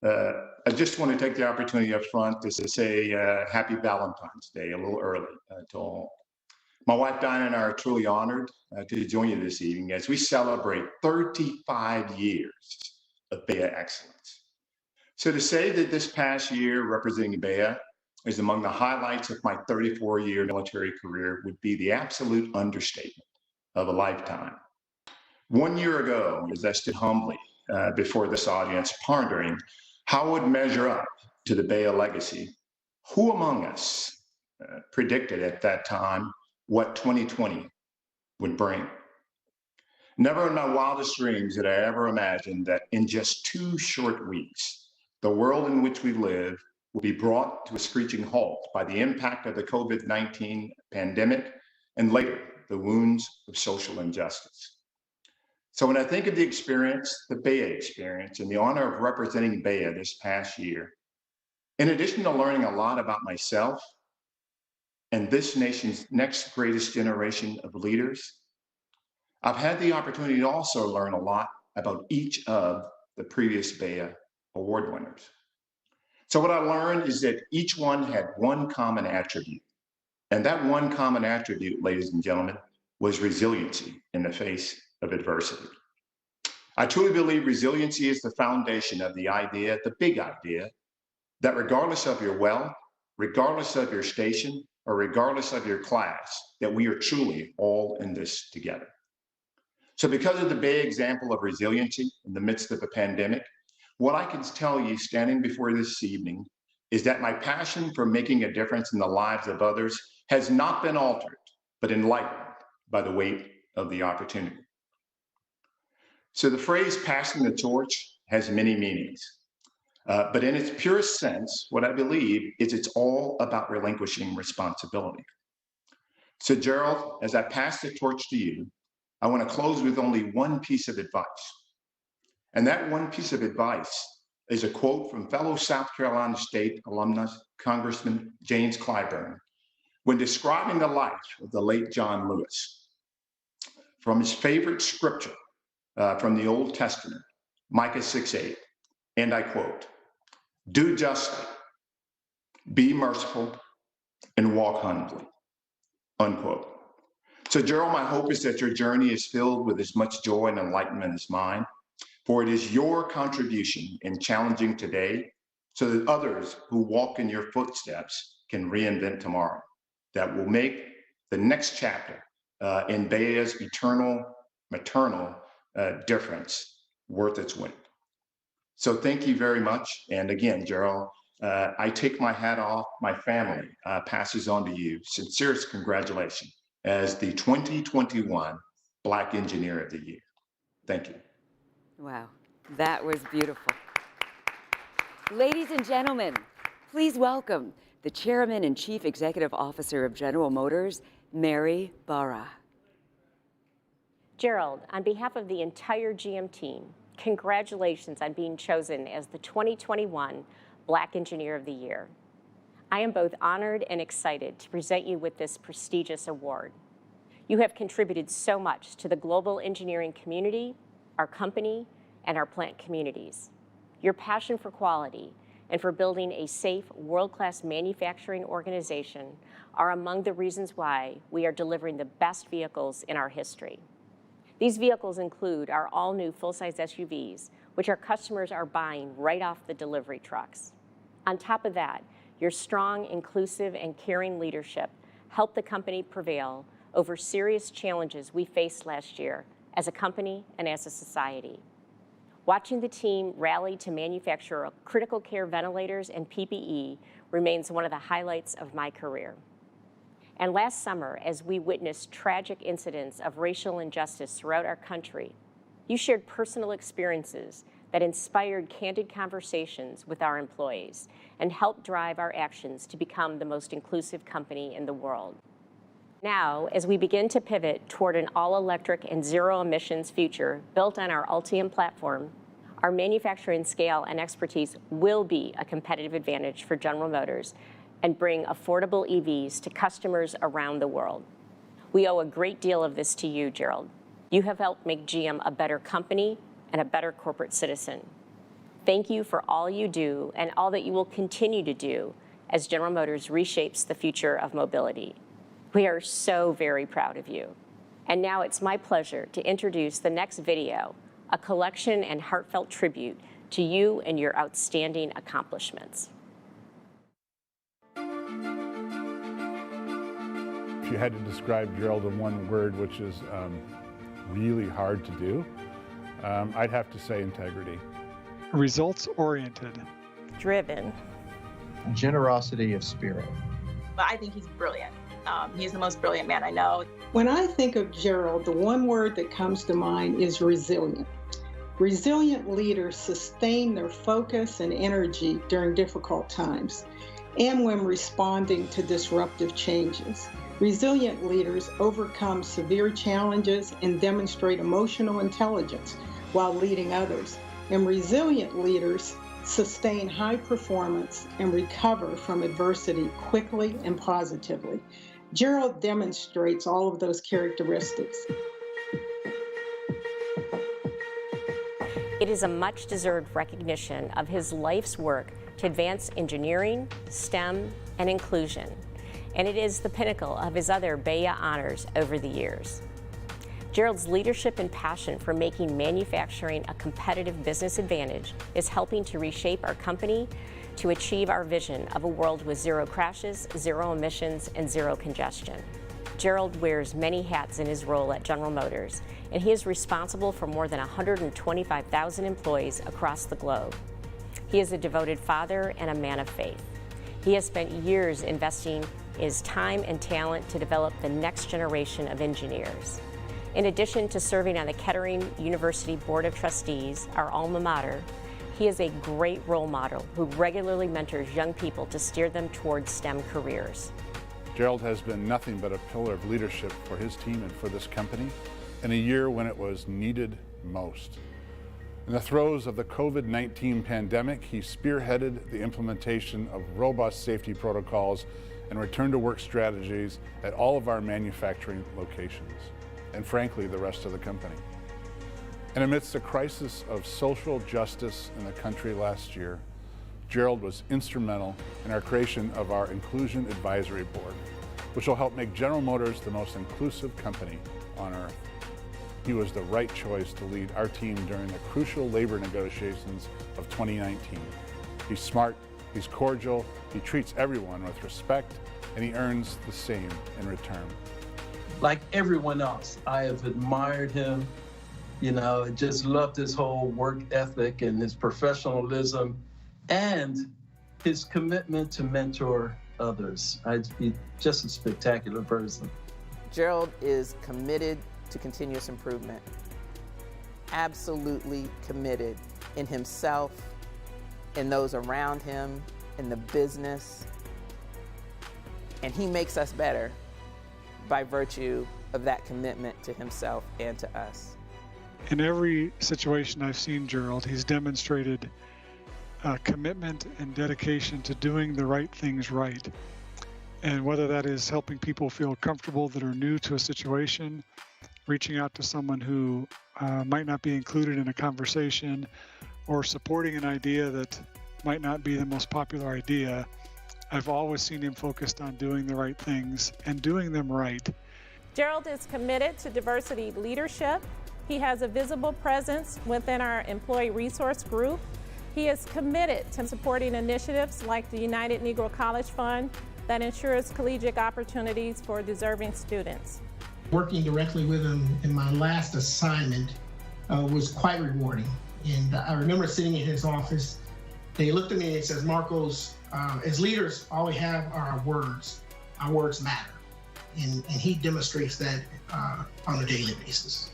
I just want to take the opportunity up front to say happy Valentine's Day a little early to all. My wife Dinah and I are truly honored to join you this evening as we celebrate 35 years of BEYA excellence. So to say that this past year representing BEYA is among the highlights of my 34-year military career would be the absolute understatement of a lifetime. 1 year ago, as I stood humbly before this audience, pondering how I would measure up to the BEYA legacy, who among us predicted at that time what 2020 would bring? Never in my wildest dreams did I ever imagine that in just 2 short weeks, the world in which we live will be brought to a screeching halt by the impact of the COVID-19 pandemic and later the wounds of social injustice. So when I think of the experience, the BEYA experience, and the honor of representing BEYA this past year, in addition to learning a lot about myself and this nation's next greatest generation of leaders, I've had the opportunity to also learn a lot about each of the previous BEYA award winners. So what I learned is that each one had one common attribute. And that one common attribute, ladies and gentlemen, was resiliency in the face of adversity. I truly believe resiliency is the foundation of the idea, the big idea, that regardless of your wealth, regardless of your station, or regardless of your class, that we are truly all in this together. So because of the BEYA example of resiliency in the midst of a pandemic, what I can tell you standing before you this evening is that my passion for making a difference in the lives of others has not been altered, but enlightened by the weight of the opportunity. So the phrase passing the torch has many meanings. But in its purest sense, what I believe is it's all about relinquishing responsibility. So Gerald, as I pass the torch to you, I want to close with only one piece of advice. And that one piece of advice is a quote from fellow South Carolina State alumnus, Congressman James Clyburn, when describing the life of the late John Lewis. From his favorite scripture from the Old Testament, Micah 6:8, and I quote, "Do justly, be merciful, and walk humbly," unquote. So Gerald, my hope is that your journey is filled with as much joy and enlightenment as mine, for it is your contribution in challenging today so that others who walk in your footsteps can reinvent tomorrow that will make the next chapter in BEYA's eternal, maternal difference worth its weight. So thank you very much. And again, Gerald, I take my hat off. My family passes on to you. Sincerest congratulations as the 2021 Black Engineer of the Year. Thank you. Wow, that was beautiful. Ladies and gentlemen, please welcome the Chairman and Chief Executive Officer of General Motors, Mary Barra. Gerald, on behalf of the entire GM team, congratulations on being chosen as the 2021 Black Engineer of the Year. I am both honored and excited to present you with this prestigious award. You have contributed so much to the global engineering community, our company, and our plant communities. Your passion for quality and for building a safe, world-class manufacturing organization are among the reasons why we are delivering the best vehicles in our history. These vehicles include our all-new full-size SUVs, which our customers are buying right off the delivery trucks. On top of that, your strong, inclusive, and caring leadership helped the company prevail over serious challenges we faced last year as a company and as a society. Watching the team rally to manufacture critical care ventilators and PPE remains one of the highlights of my career. And last summer, as we witnessed tragic incidents of racial injustice throughout our country, you shared personal experiences that inspired candid conversations with our employees and helped drive our actions to become the most inclusive company in the world. Now, as we begin to pivot toward an all-electric and zero-emissions future built on our Ultium platform, our manufacturing scale and expertise will be a competitive advantage for General Motors and bring affordable EVs to customers around the world. We owe a great deal of this to you, Gerald. You have helped make GM a better company and a better corporate citizen. Thank you for all you do and all that you will continue to do as General Motors reshapes the future of mobility. We are so very proud of you. And now it's my pleasure to introduce the next video, a collection and heartfelt tribute to you and your outstanding accomplishments. If you had to describe Gerald in one word, which is really hard to do, I'd have to say integrity. Results-oriented. Driven. Generosity of spirit. I think he's brilliant. He's the most brilliant man I know. When I think of Gerald, the one word that comes to mind is resilient. Resilient leaders sustain their focus and energy during difficult times and when responding to disruptive changes. Resilient leaders overcome severe challenges and demonstrate emotional intelligence while leading others. And resilient leaders sustain high performance and recover from adversity quickly and positively. Gerald demonstrates all of those characteristics. It is a much-deserved recognition of his life's work to advance engineering, STEM, and inclusion. And it is the pinnacle of his other BEYA honors over the years. Gerald's leadership and passion for making manufacturing a competitive business advantage is helping to reshape our company to achieve our vision of a world with zero crashes, zero emissions, and zero congestion. Gerald wears many hats in his role at General Motors, and he is responsible for more than 125,000 employees across the globe. He is a devoted father and a man of faith. He has spent years investing his time and talent to develop the next generation of engineers. In addition to serving on the Kettering University Board of Trustees, our alma mater, he is a great role model who regularly mentors young people to steer them towards STEM careers. Gerald has been nothing but a pillar of leadership for his team and for this company in a year when it was needed most. In the throes of the COVID-19 pandemic, he spearheaded the implementation of robust safety protocols and return-to-work strategies at all of our manufacturing locations, and frankly, the rest of the company. And amidst the crisis of social justice in the country last year, Gerald was instrumental in our creation of our Inclusion Advisory Board, which will help make General Motors the most inclusive company on earth. He was the right choice to lead our team during the crucial labor negotiations of 2019. He's smart, he's cordial, he treats everyone with respect, and he earns the same in return. Like everyone else, I have admired him, just loved his whole work ethic and his professionalism and his commitment to mentor others. He's just a spectacular person. Gerald is committed to continuous improvement, absolutely committed in himself, in those around him, in the business, and he makes us better by virtue of that commitment to himself and to us. In every situation I've seen Gerald, he's demonstrated commitment and dedication to doing the right things right. And whether that is helping people feel comfortable that are new to a situation, reaching out to someone who might not be included in a conversation, or supporting an idea that might not be the most popular idea, I've always seen him focused on doing the right things and doing them right. Gerald is committed to diversity leadership. He has a visible presence within our employee resource group. He is committed to supporting initiatives like the United Negro College Fund that ensures collegiate opportunities for deserving students. Working directly with him in my last assignment was quite rewarding. And I remember sitting in his office, and he looked at me and says, "Marcos, as leaders, all we have are our words. Our words matter." And he demonstrates that on a daily basis.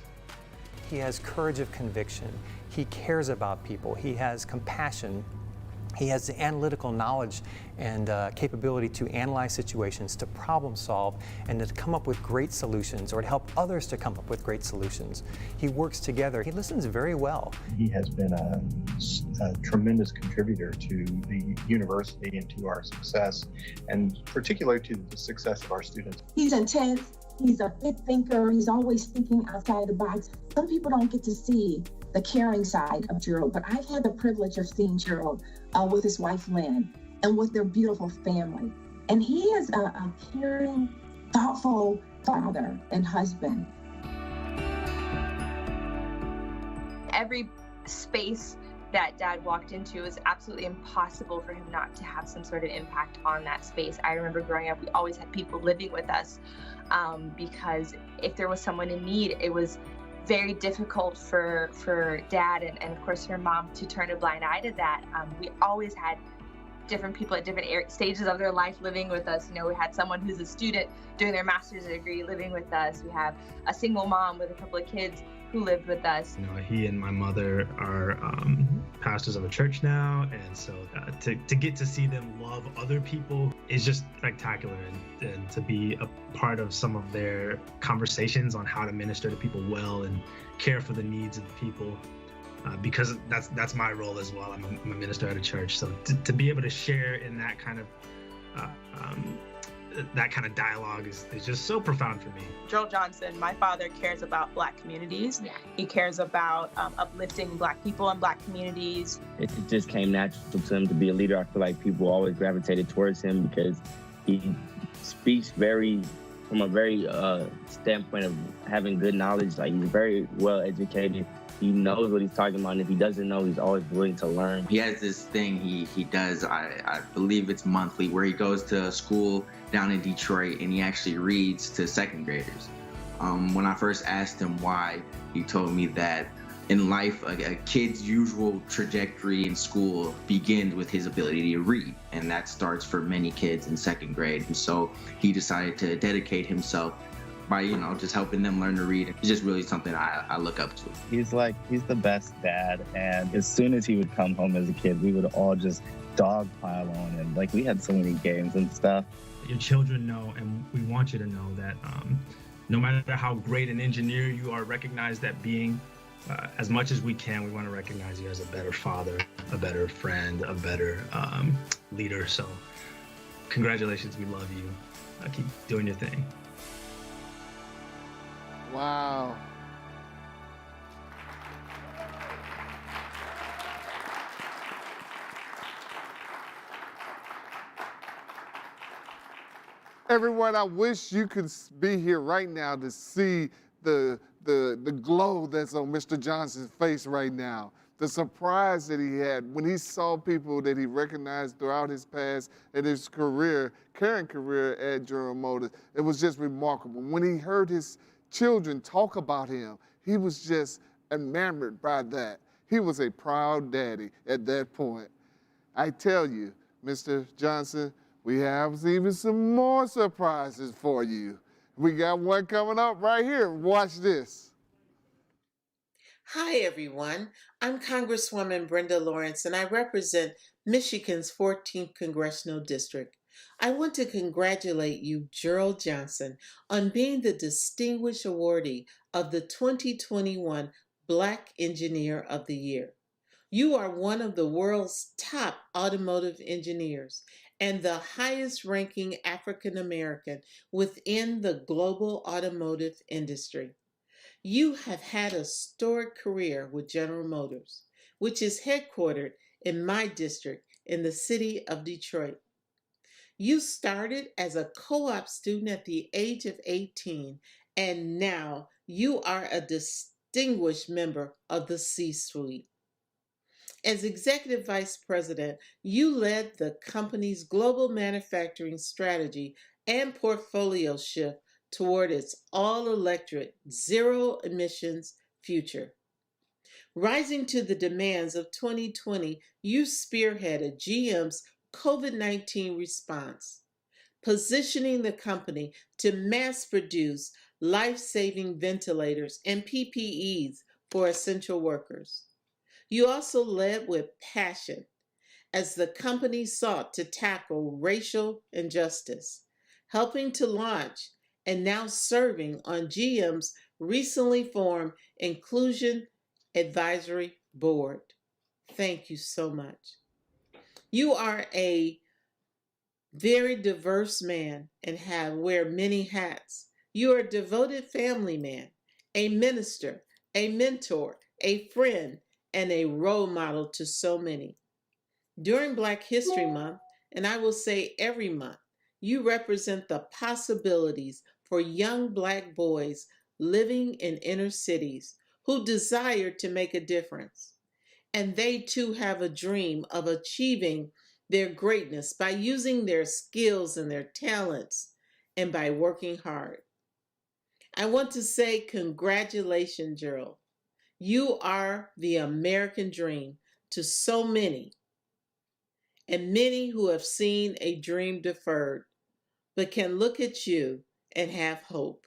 He has courage of conviction. He cares about people. He has compassion. He has the analytical knowledge and capability to analyze situations, to problem solve, and to come up with great solutions, or to help others to come up with great solutions. He works together. He listens very well. He has been a tremendous contributor to the university and to our success, and particularly to the success of our students. He's intense. He's a big thinker. He's always thinking outside the box. Some people don't get to see the caring side of Gerald, but I've had the privilege of seeing Gerald with his wife, Lynn, and with their beautiful family. And he is a caring, thoughtful father and husband. Every space that Dad walked into, it was absolutely impossible for him not to have some sort of impact on that space. I remember growing up, we always had people living with us because if there was someone in need, it was very difficult for Dad and of course for Mom to turn a blind eye to that. We always had different people at different stages of their life living with us. You know, we had someone who's a student doing their master's degree living with us. We have a single mom with a couple of kids who lived with us. You know, he and my mother are pastors of a church now, and so to get to see them love other people is just spectacular, and to be a part of some of their conversations on how to minister to people well and care for the needs of the people, because that's my role as well. I'm a minister at a church, so to be able to share in that kind of dialogue is just so profound for me. Gerald Johnson, my father, cares about Black communities. Yeah. He cares about uplifting Black people and Black communities. It just came natural to him to be a leader. I feel like people always gravitated towards him because he speaks from a very standpoint of having good knowledge. Like, he's very well educated. He knows what he's talking about, and if he doesn't know, he's always willing to learn. He has this thing he does, I believe it's monthly, where he goes to a school down in Detroit and he actually reads to second graders. When I first asked him why, he told me that in life, a kid's usual trajectory in school begins with his ability to read, and that starts for many kids in second grade. And so he decided to dedicate himself by, just helping them learn to read. It's just really something I look up to. He's the best dad, and as soon as he would come home as a kid, we would all just dogpile on him. Like, we had so many games and stuff. Your children know, and we want you to know that no matter how great an engineer you are, recognize that being, as much as we can, we want to recognize you as a better father, a better friend, a better leader. So congratulations, we love you. Keep doing your thing. Wow. Everyone, I wish you could be here right now to see the glow that's on Mr. Johnson's face right now. The surprise that he had when he saw people that he recognized throughout his past and his career, caring career at General Motors. It was just remarkable. When he heard his children talk about him, he was just enamored by that. He was a proud daddy at that point. I tell you, Mr. Johnson, we have even some more surprises for you. We got one coming up right here. Watch this. Hi, everyone. I'm Congresswoman Brenda Lawrence, and I represent Michigan's 14th Congressional District. I want to congratulate you, Gerald Johnson, on being the Distinguished Awardee of the 2021 Black Engineer of the Year. You are one of the world's top automotive engineers and the highest ranking African American within the global automotive industry. You have had a storied career with General Motors, which is headquartered in my district in the city of Detroit. You started as a co-op student at the age of 18, and now you are a distinguished member of the C-suite. As Executive Vice President, you led the company's global manufacturing strategy and portfolio shift toward its all-electric, zero-emissions future. Rising to the demands of 2020, you spearheaded GM's COVID-19 response, positioning the company to mass produce life-saving ventilators and PPEs for essential workers. You also led with passion as the company sought to tackle racial injustice, helping to launch and now serving on GM's recently formed Inclusion Advisory Board. Thank you so much. You are a very diverse man and wear many hats. You are a devoted family man, a minister, a mentor, a friend, and a role model to so many. During Black History Month, and I will say every month, you represent the possibilities for young Black boys living in inner cities who desire to make a difference. And they too have a dream of achieving their greatness by using their skills and their talents and by working hard. I want to say congratulations, Gerald. You are the American dream to so many, and many who have seen a dream deferred, but can look at you and have hope.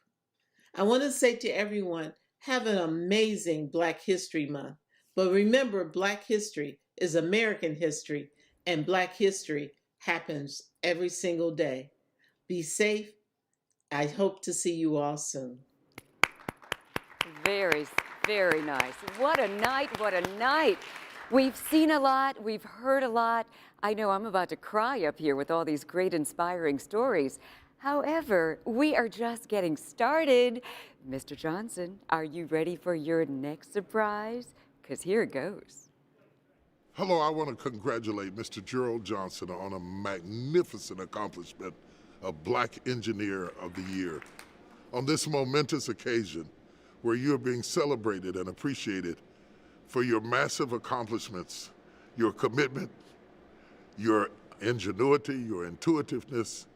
I want to say to everyone, have an amazing Black History Month. But remember, Black history is American history, and Black history happens every single day. Be safe. I hope to see you all soon. Very, very nice. What a night, what a night. We've seen a lot, we've heard a lot. I know I'm about to cry up here with all these great inspiring stories. However, we are just getting started. Mr. Johnson, are you ready for your next surprise? Because here it goes. Hello, I want to congratulate Mr. Gerald Johnson on a magnificent accomplishment of Black Engineer of the Year. On this momentous occasion, where you are being celebrated and appreciated for your massive accomplishments, your commitment, your ingenuity, your intuitiveness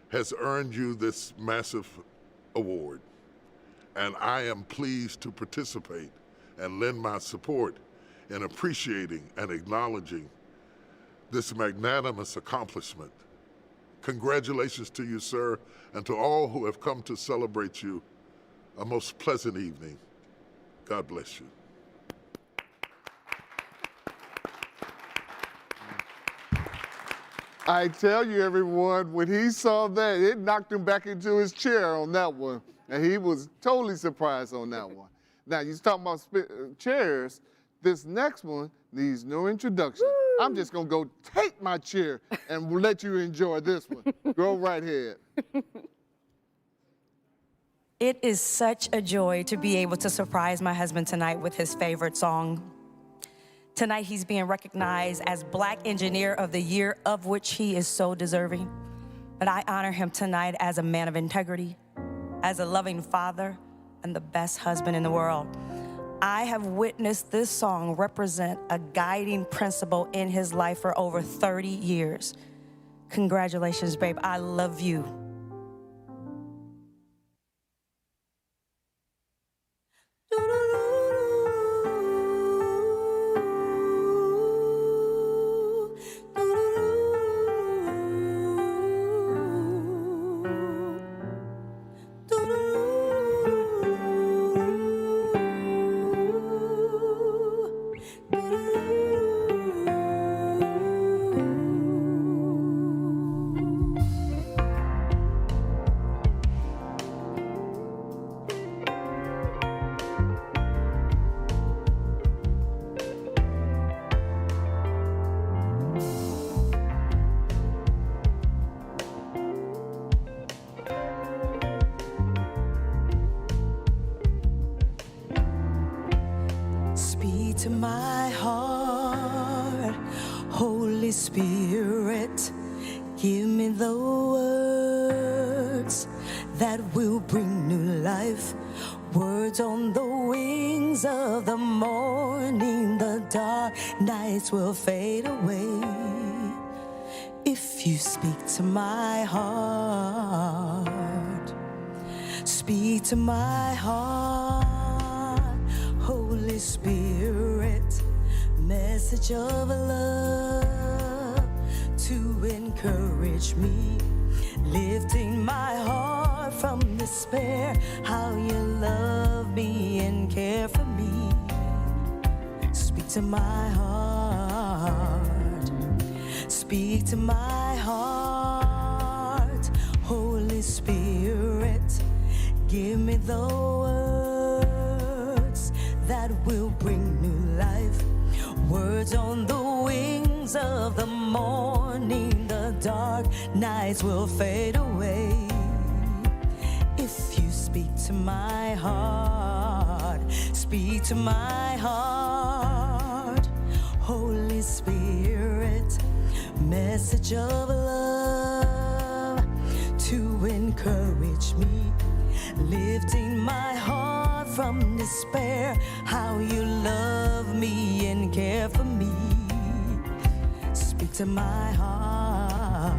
has earned you this massive award. And I am pleased to participate and lend my support in appreciating and acknowledging this magnanimous accomplishment. Congratulations to you, sir, and to all who have come to celebrate you. A most pleasant evening. God bless you. I tell you, everyone, when he saw that, it knocked him back into his chair on that one. And he was totally surprised on that one. Now, you're talking about chairs. This next one needs no introduction. Woo! I'm just going to go take my chair and let you enjoy this one. Go right ahead. It is such a joy to be able to surprise my husband tonight with his favorite song. Tonight, he's being recognized as Black Engineer of the Year, of which he is so deserving. But I honor him tonight as a man of integrity, as a loving father, and the best husband in the world. I have witnessed this song represent a guiding principle in his life for over 30 years. Congratulations, babe. I love you. To my heart, Holy Spirit, give me the words that will bring new life. Words on the wings of the morning, the dark nights will fade away. If you speak to my heart, speak to my heart. Holy Spirit, message of love to encourage me lifting my heart from despair. How you love me and care for me. Speak to my heart. Speak to my heart. Holy Spirit, give me the words that will bring new life. Words on the wings of the morning. The dark nights will fade away. If you speak to my heart, speak to my heart. Holy Spirit, message of love to encourage me, lifting my heart from despair. How you love me and care for me. Speak to my heart.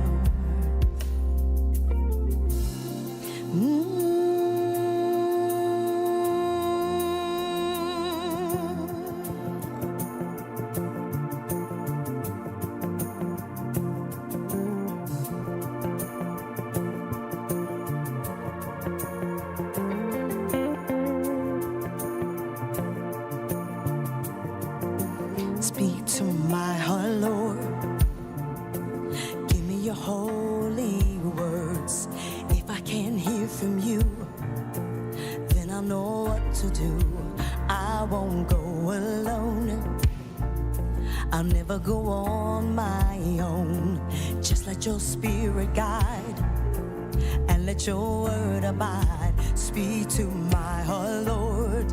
Speak to my heart, Lord. Give me your holy words. If I can't hear from you, then I'll know what to do. I won't go alone. I'll never go on my own. Just let your spirit guide and let your word abide. Speak to my heart, Lord.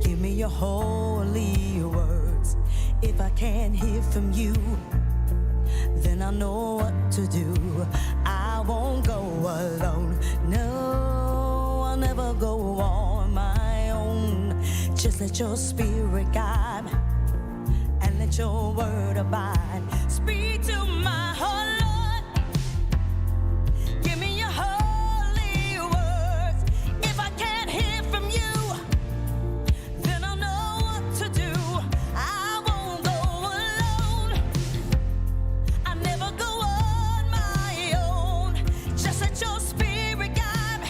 Give me your holy words. If I can't hear from you, then I know what to do. I won't go alone. No, I'll never go on my own. Just let your spirit guide and let your word abide. Speak to my heart, Lord. Give me your holy words. If I can't hear from you, then I'll know what to do. I won't go alone. I never go on my own. Just let your spirit guide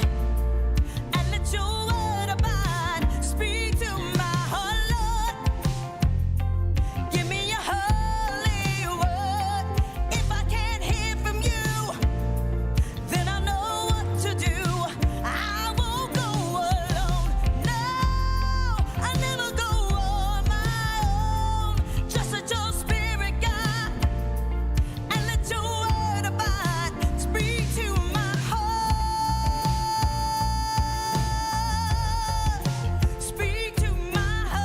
and let your word abide. Speak to my heart, Lord. Give me your holy word. If I can't hear from you, then I know what to do. I won't go alone. No, I never go on my own. Just let your spirit guide and let your word abide. Speak to my heart. Speak to my heart.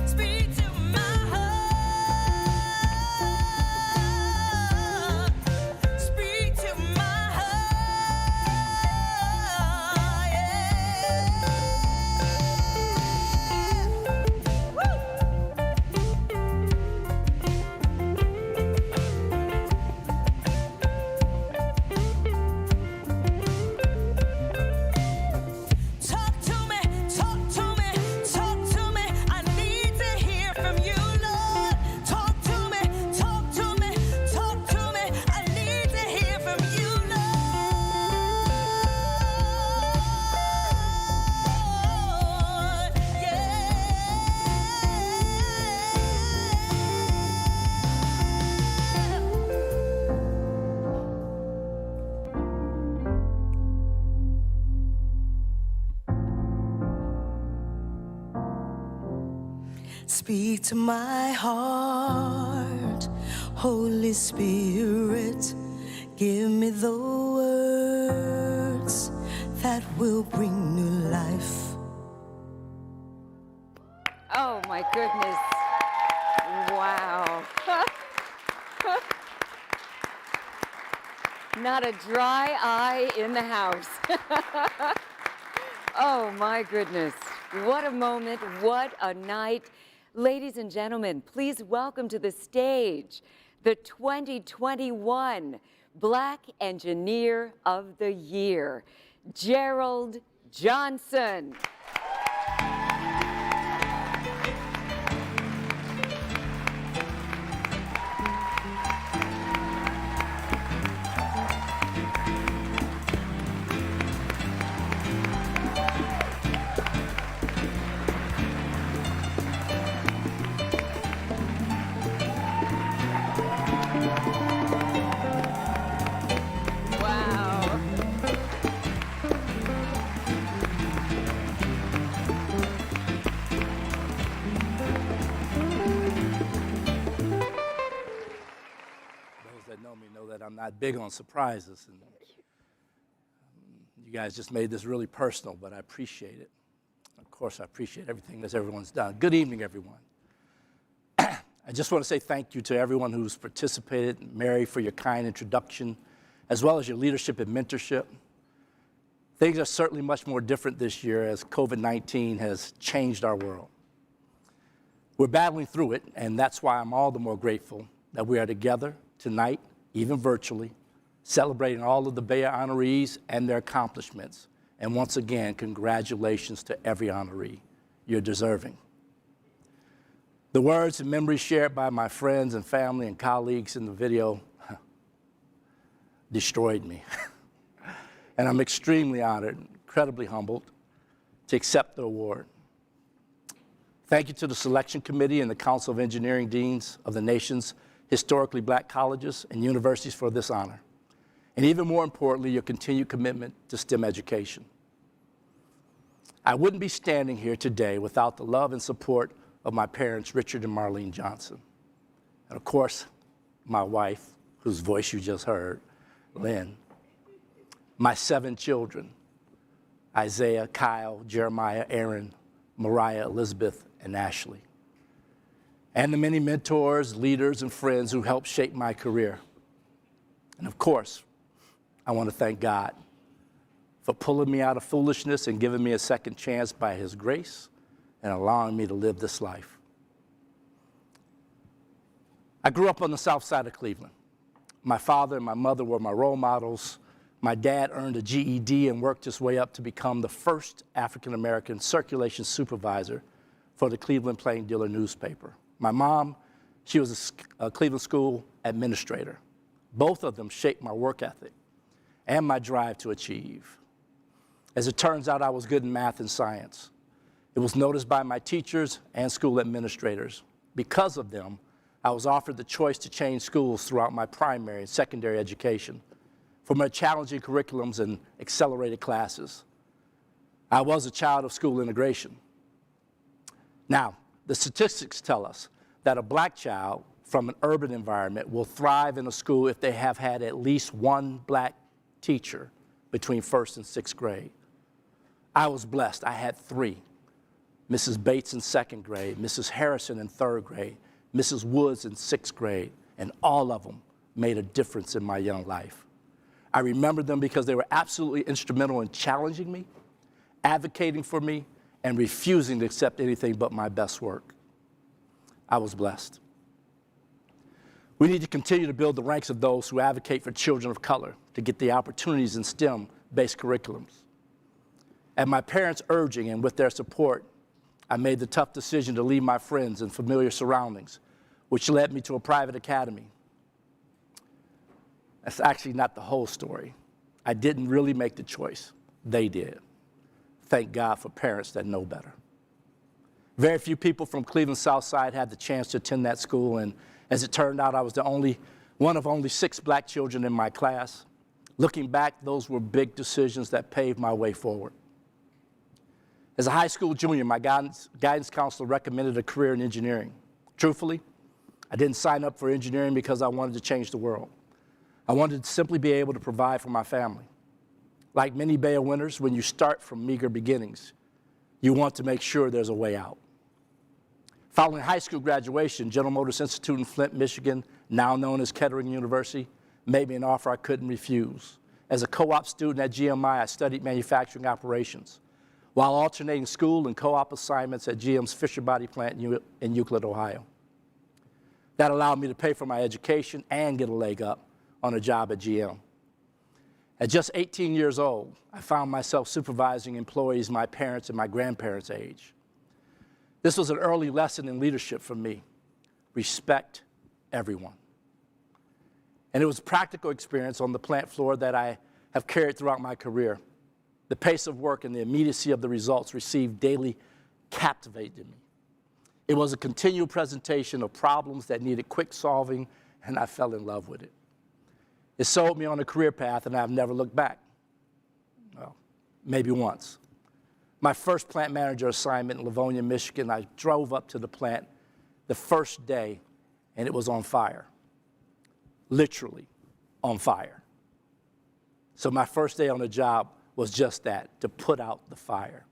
Speak to my heart. Speak to my heart. Yeah. Woo! Talk to me, talk to me, talk to me. I need to hear from you, Lord. Talk to me, talk to me, talk to me. I need to hear from you, Lord. Speak to my heart, Holy Spirit. Give me the words that will bring new life. Oh my goodness. Wow. Not a dry eye in the house. Oh my goodness. What a moment, what a night. Ladies and gentlemen, please welcome to the stage the 2021 Black Engineer of the Year, Gerald Johnson. know me know that I'm not big on surprises. And you guys just made this really personal, but I appreciate it. Of course, I appreciate everything that everyone's done. Good evening, everyone. I just want to say thank you to everyone who's participated, Mary, for your kind introduction, as well as your leadership and mentorship. Things are certainly much more different this year as COVID-19 has changed our world. We're battling through it, and that's why I'm all the more grateful that we are together tonight, even virtually, celebrating all of the BEYA honorees and their accomplishments. And once again, congratulations to every honoree. You're deserving. The words and memories shared by my friends and family and colleagues in the video destroyed me. And I'm extremely honored, incredibly humbled to accept the award. Thank you to the selection committee and the Council of Engineering Deans of the nation's historically black colleges and universities for this honor. And even more importantly, your continued commitment to STEM education. I wouldn't be standing here today without the love and support of my parents, Richard and Marlene Johnson. And of course, my wife, whose voice you just heard, Lynn. My 7 children, Isaiah, Kyle, Jeremiah, Aaron, Mariah, Elizabeth, and Ashley. And the many mentors, leaders, and friends who helped shape my career. And of course, I want to thank God for pulling me out of foolishness and giving me a second chance by His grace and allowing me to live this life. I grew up on the south side of Cleveland. My father and my mother were my role models. My dad earned a GED and worked his way up to become the first African-American circulation supervisor for the Cleveland Plain Dealer newspaper. My mom, she was a Cleveland school administrator. Both of them shaped my work ethic and my drive to achieve. As it turns out, I was good in math and science. It was noticed by my teachers and school administrators. Because of them, I was offered the choice to change schools throughout my primary and secondary education for my challenging curriculums and accelerated classes. I was a child of school integration. Now, the statistics tell us that a black child from an urban environment will thrive in a school if they have had at least one black teacher between 1st and 6th grade. I was blessed. I had 3. Mrs. Bates in 2nd grade, Mrs. Harrison in 3rd grade, Mrs. Woods in 6th grade, and all of them made a difference in my young life. I remember them because they were absolutely instrumental in challenging me, advocating for me, and refusing to accept anything but my best work. I was blessed. We need to continue to build the ranks of those who advocate for children of color to get the opportunities in STEM-based curriculums. At my parents' urging and with their support, I made the tough decision to leave my friends and familiar surroundings, which led me to a private academy. That's actually not the whole story. I didn't really make the choice. They did. Thank God for parents that know better. Very few people from Cleveland South Side had the chance to attend that school, and as it turned out, I was one of only 6 black children in my class. Looking back, those were big decisions that paved my way forward. As a high school junior, my guidance counselor recommended a career in engineering. Truthfully, I didn't sign up for engineering because I wanted to change the world. I wanted to simply be able to provide for my family. Like many BEYA winners, when you start from meager beginnings, you want to make sure there's a way out. Following high school graduation, General Motors Institute in Flint, Michigan, now known as Kettering University, made me an offer I couldn't refuse. As a co-op student at GMI, I studied manufacturing operations, while alternating school and co-op assignments at GM's Fisher Body plant in Euclid, Ohio. That allowed me to pay for my education and get a leg up on a job at GM. At just 18 years old, I found myself supervising employees my parents' and my grandparents' age. This was an early lesson in leadership for me. Respect everyone. And it was a practical experience on the plant floor that I have carried throughout my career. The pace of work and the immediacy of the results received daily captivated me. It was a continual presentation of problems that needed quick solving, and I fell in love with it. It sold me on a career path, and I've never looked back. Well, maybe once. My first plant manager assignment in Livonia, Michigan, I drove up to the plant the first day, and it was on fire. Literally on fire. So my first day on the job was just that, to put out the fire.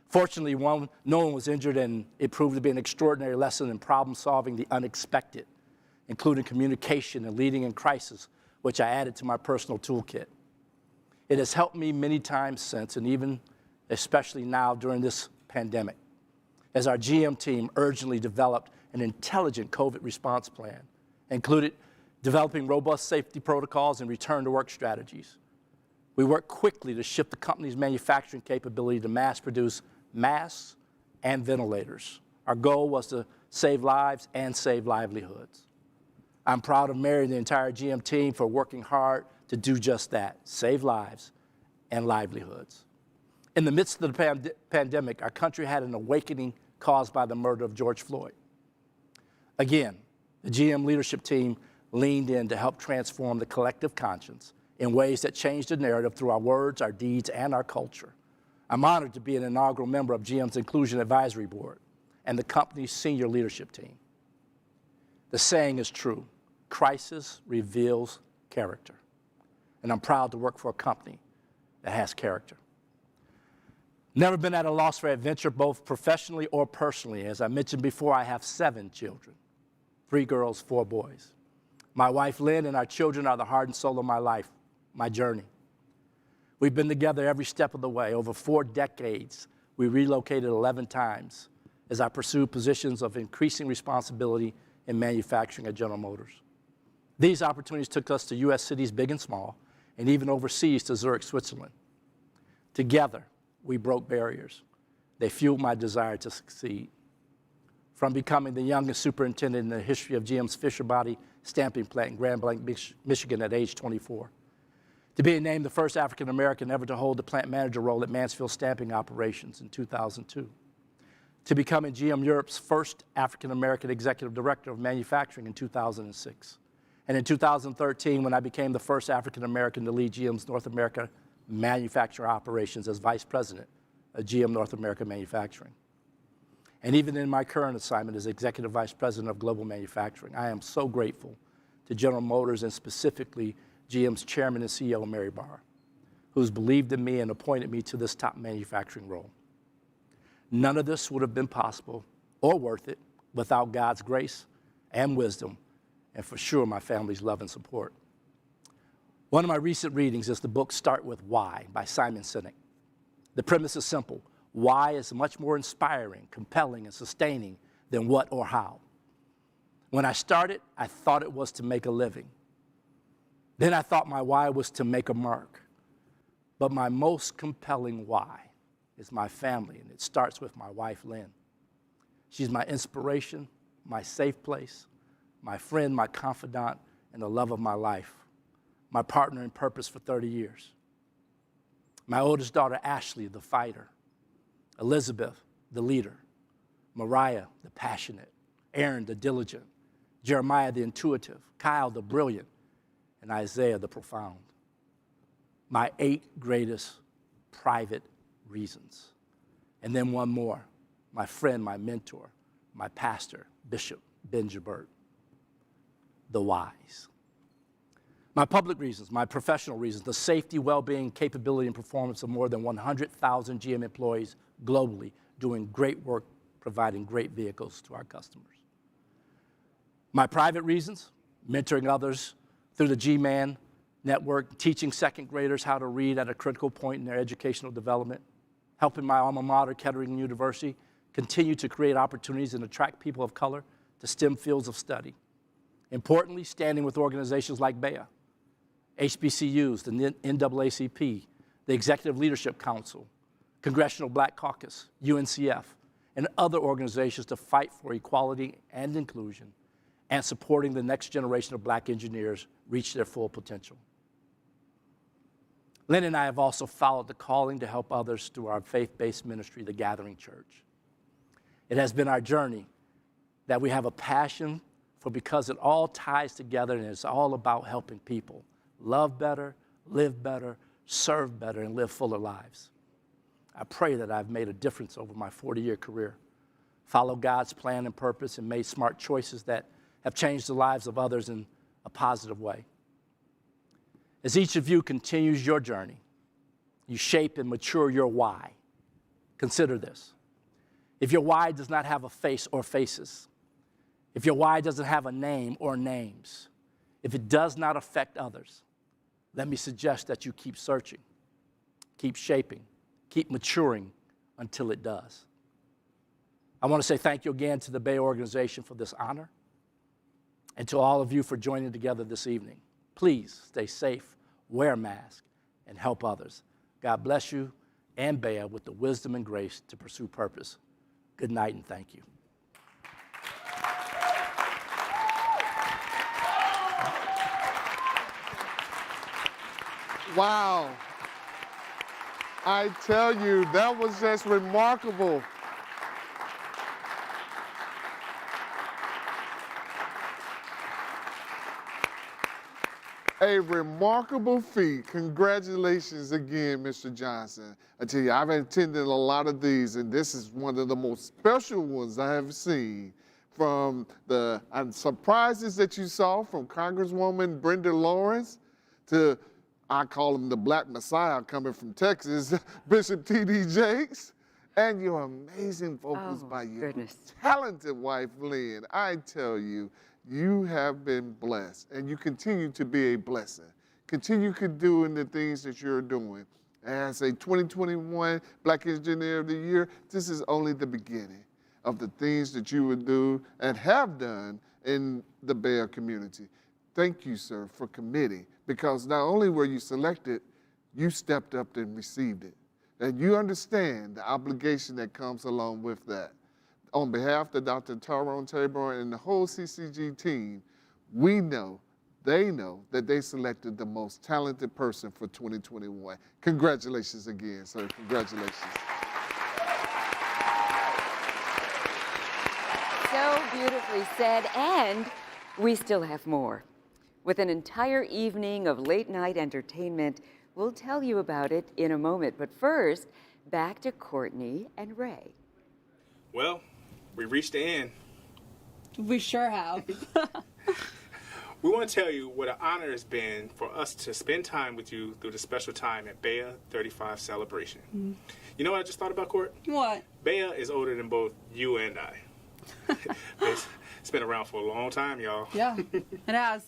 Fortunately, no one was injured, and it proved to be an extraordinary lesson in problem solving the unexpected, including communication and leading in crisis, which I added to my personal toolkit. It has helped me many times since, and even especially now during this pandemic, as our GM team urgently developed an intelligent COVID response plan, included developing robust safety protocols and return to work strategies. We worked quickly to shift the company's manufacturing capability to mass produce masks and ventilators. Our goal was to save lives and save livelihoods. I'm proud of Mary and the entire GM team for working hard to do just that, save lives and livelihoods. In the midst of the pandemic, our country had an awakening caused by the murder of George Floyd. Again, the GM leadership team leaned in to help transform the collective conscience in ways that changed the narrative through our words, our deeds, and our culture. I'm honored to be an inaugural member of GM's Inclusion Advisory Board and the company's senior leadership team. The saying is true, crisis reveals character. And I'm proud to work for a company that has character. Never been at a loss for adventure, both professionally or personally. As I mentioned before, I have 7 children, 3 girls, 4 boys. My wife, Lynn, and our children are the heart and soul of my life, my journey. We've been together every step of the way. Over 4 decades, we relocated 11 times as I pursued positions of increasing responsibility in manufacturing at General Motors. These opportunities took us to U.S. cities big and small, and even overseas to Zurich, Switzerland. Together, we broke barriers. They fueled my desire to succeed. From becoming the youngest superintendent in the history of GM's Fisher Body stamping plant in Grand Blanc, Michigan at age 24, to being named the first African-American ever to hold the plant manager role at Mansfield Stamping Operations in 2002, to becoming GM Europe's first African-American executive director of manufacturing in 2006, and in 2013, when I became the first African-American to lead GM's North America manufacturing operations as vice president of GM North America Manufacturing. And even in my current assignment as executive vice president of global manufacturing, I am so grateful to General Motors and specifically GM's chairman and CEO, Mary Barra, who's believed in me and appointed me to this top manufacturing role. None of this would have been possible or worth it without God's grace and wisdom, and for sure my family's love and support. One of my recent readings is the book Start With Why by Simon Sinek. The premise is simple. Why is much more inspiring, compelling, and sustaining than what or how. When I started, I thought it was to make a living. Then I thought my why was to make a mark. But my most compelling why is my family, and it starts with my wife, Lynn. She's my inspiration, my safe place, my friend, my confidant, and the love of my life, my partner in purpose for 30 years. My oldest daughter, Ashley, the fighter, Elizabeth, the leader, Mariah, the passionate, Aaron, the diligent, Jeremiah, the intuitive, Kyle, the brilliant, and Isaiah, the profound. My 8 greatest private reasons. And then one more, my friend, my mentor, my pastor, Bishop Ben Jabert, the whys. My public reasons, my professional reasons, the safety, well-being, capability, and performance of more than 100,000 GM employees globally doing great work, providing great vehicles to our customers. My private reasons, mentoring others through the G-Man network, teaching second graders how to read at a critical point in their educational development, helping my alma mater, Kettering University, continue to create opportunities and attract people of color to STEM fields of study. Importantly, standing with organizations like BEYA, HBCUs, the NAACP, the Executive Leadership Council, Congressional Black Caucus, UNCF, and other organizations to fight for equality and inclusion, and supporting the next generation of black engineers reach their full potential. Lynn and I have also followed the calling to help others through our faith-based ministry, the Gathering Church. It has been our journey that we have a passion for, because it all ties together and it's all about helping people love better, live better, serve better, and live fuller lives. I pray that I've made a difference over my 40-year career, followed God's plan and purpose, and made smart choices that have changed the lives of others in a positive way. As each of you continues your journey, you shape and mature your why. Consider this. If your why does not have a face or faces, if your why doesn't have a name or names, if it does not affect others, let me suggest that you keep searching, keep shaping, keep maturing until it does. I want to say thank you again to the BEYA organization for this honor and to all of you for joining together this evening. Please stay safe, wear a mask, and help others. God bless you and BEYA with the wisdom and grace to pursue purpose. Good night and thank you. Wow. I tell you, that was just remarkable. A remarkable feat. Congratulations again, Mr. Johnson. I tell you, I've attended a lot of these, and this is one of the most special ones I have seen. From the surprises that you saw from Congresswoman Brenda Lawrence to, I call him the Black Messiah coming from Texas, Bishop T.D. Jakes, and your amazing vocals by your talented wife, Lynn. I tell you, you have been blessed, and you continue to be a blessing. Continue doing the things that you're doing. As a 2021 Black Engineer of the Year, this is only the beginning of the things that you would do and have done in the BEYA community. Thank you, sir, for committing, because not only were you selected, you stepped up and received it. And you understand the obligation that comes along with that. On behalf of Dr. Tyrone Tabor and the whole CCG team, we know, they know that they selected the most talented person for 2021. Congratulations again, sir. Congratulations. So beautifully said, and we still have more. With an entire evening of late-night entertainment, we'll tell you about it in a moment. But first, back to Courtney and Ray. Well, we reached the end. We sure have. We want to tell you what an honor it's been for us to spend time with you through the special time at BEYA 35 celebration. Mm. You know what I just thought about, Court? What? BEYA is older than both you and I. It's been around for a long time, y'all. Yeah, it has.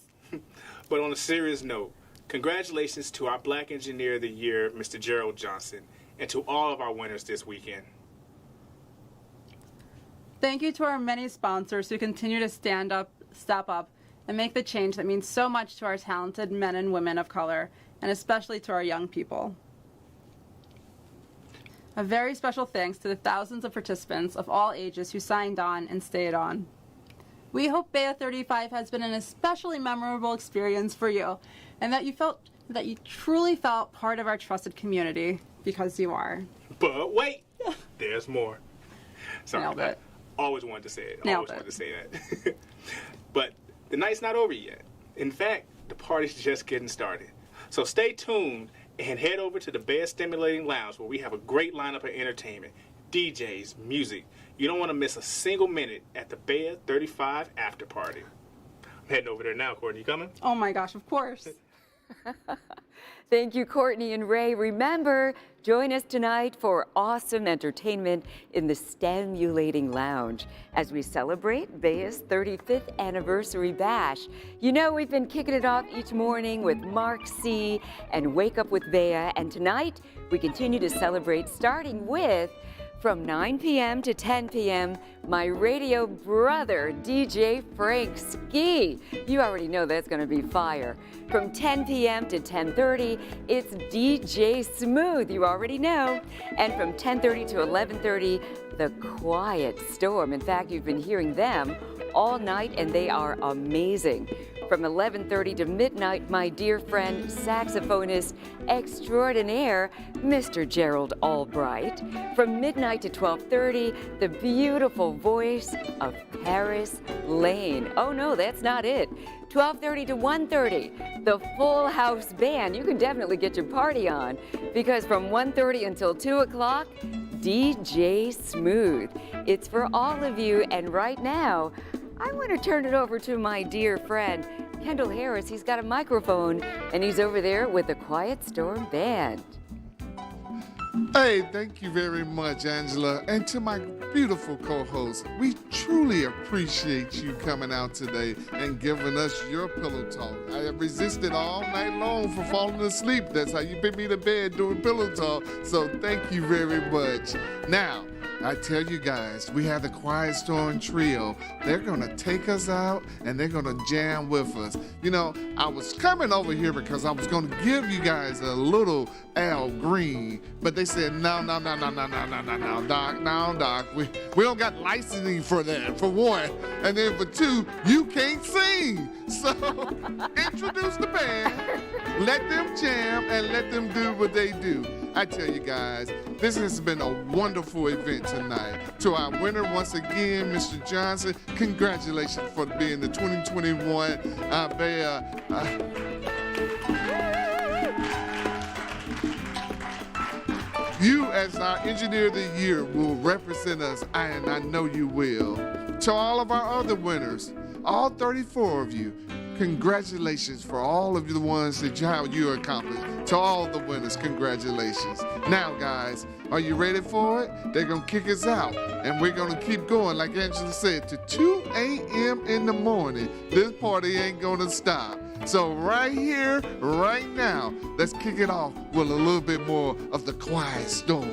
But on a serious note, congratulations to our Black Engineer of the Year, Mr. Gerald Johnson, and to all of our winners this weekend. Thank you to our many sponsors who continue to stand up, step up, and make the change that means so much to our talented men and women of color, and especially to our young people. A very special thanks to the thousands of participants of all ages who signed on and stayed on. We hope BEYA 35 has been an especially memorable experience for you, and that you truly felt part of our trusted community, because you are. But wait, there's more. Sorry, Nailed it. I always wanted to say it. Nailed Always wanted to say that. But the night's not over yet. In fact, the party's just getting started. So stay tuned and head over to the BEYA Stimulating Lounge, where we have a great lineup of entertainment, DJs, music. You don't want to miss a single minute at the BEYA 35 after party. I'm heading over there now, Courtney. You coming? Oh my gosh, of course. Thank you, Courtney and Ray. Remember, join us tonight for awesome entertainment in the Stimulating Lounge as we celebrate BEYA's 35th anniversary bash. You know, we've been kicking it off each morning with Mark C. and Wake Up with BEYA, and tonight we continue to celebrate starting with, from 9 p.m. to 10 p.m., my radio brother, DJ Frank Ski. You already know that's going to be fire. From 10 p.m. to 10:30, it's DJ Smooth. You already know. And from 10:30 to 11:30, The Quiet Storm. In fact, you've been hearing them all night, and they are amazing. From 11:30 to midnight, my dear friend, saxophonist extraordinaire, Mr. Gerald Albright. From midnight to 12:30, the beautiful voice of Paris Lane. Oh no, that's not it. 12:30 to 1:30, the Full House Band. You can definitely get your party on, because from 1:30 until 2 o'clock, DJ Smooth. It's for all of you, and right now, I want to turn it over to my dear friend, Kendall Harris, he's got a microphone, and he's over there with the Quiet Storm Band. Hey, thank you very much, Angela. And to my beautiful co-host, we truly appreciate you coming out today and giving us your pillow talk. I have resisted all night long for falling asleep. That's how you put me to bed doing pillow talk. So thank you very much. Now, I tell you guys, we have the Quiet Storm Trio. They're gonna take us out and they're gonna jam with us. You know, I was coming over here because I was gonna give you guys a little Al Green, but they said, no, Doc. We don't got licensing for that, for one. And then for two, you can't sing. So introduce the band, let them jam, and let them do what they do. I tell you guys, this has been a wonderful event tonight. To our winner, once again, Mr. Johnson, congratulations for being the 2021 BEYA. You, as our Engineer of the Year, will represent us, and I know you will. To all of our other winners, all 34 of you, congratulations for all of the ones that you accomplished. To all the winners, congratulations. Now, guys, are you ready for it? They're going to kick us out, and we're going to keep going, like Angela said, to 2 a.m. in the morning. This party ain't going to stop. So right here, right now, let's kick it off with a little bit more of the Quiet Storm.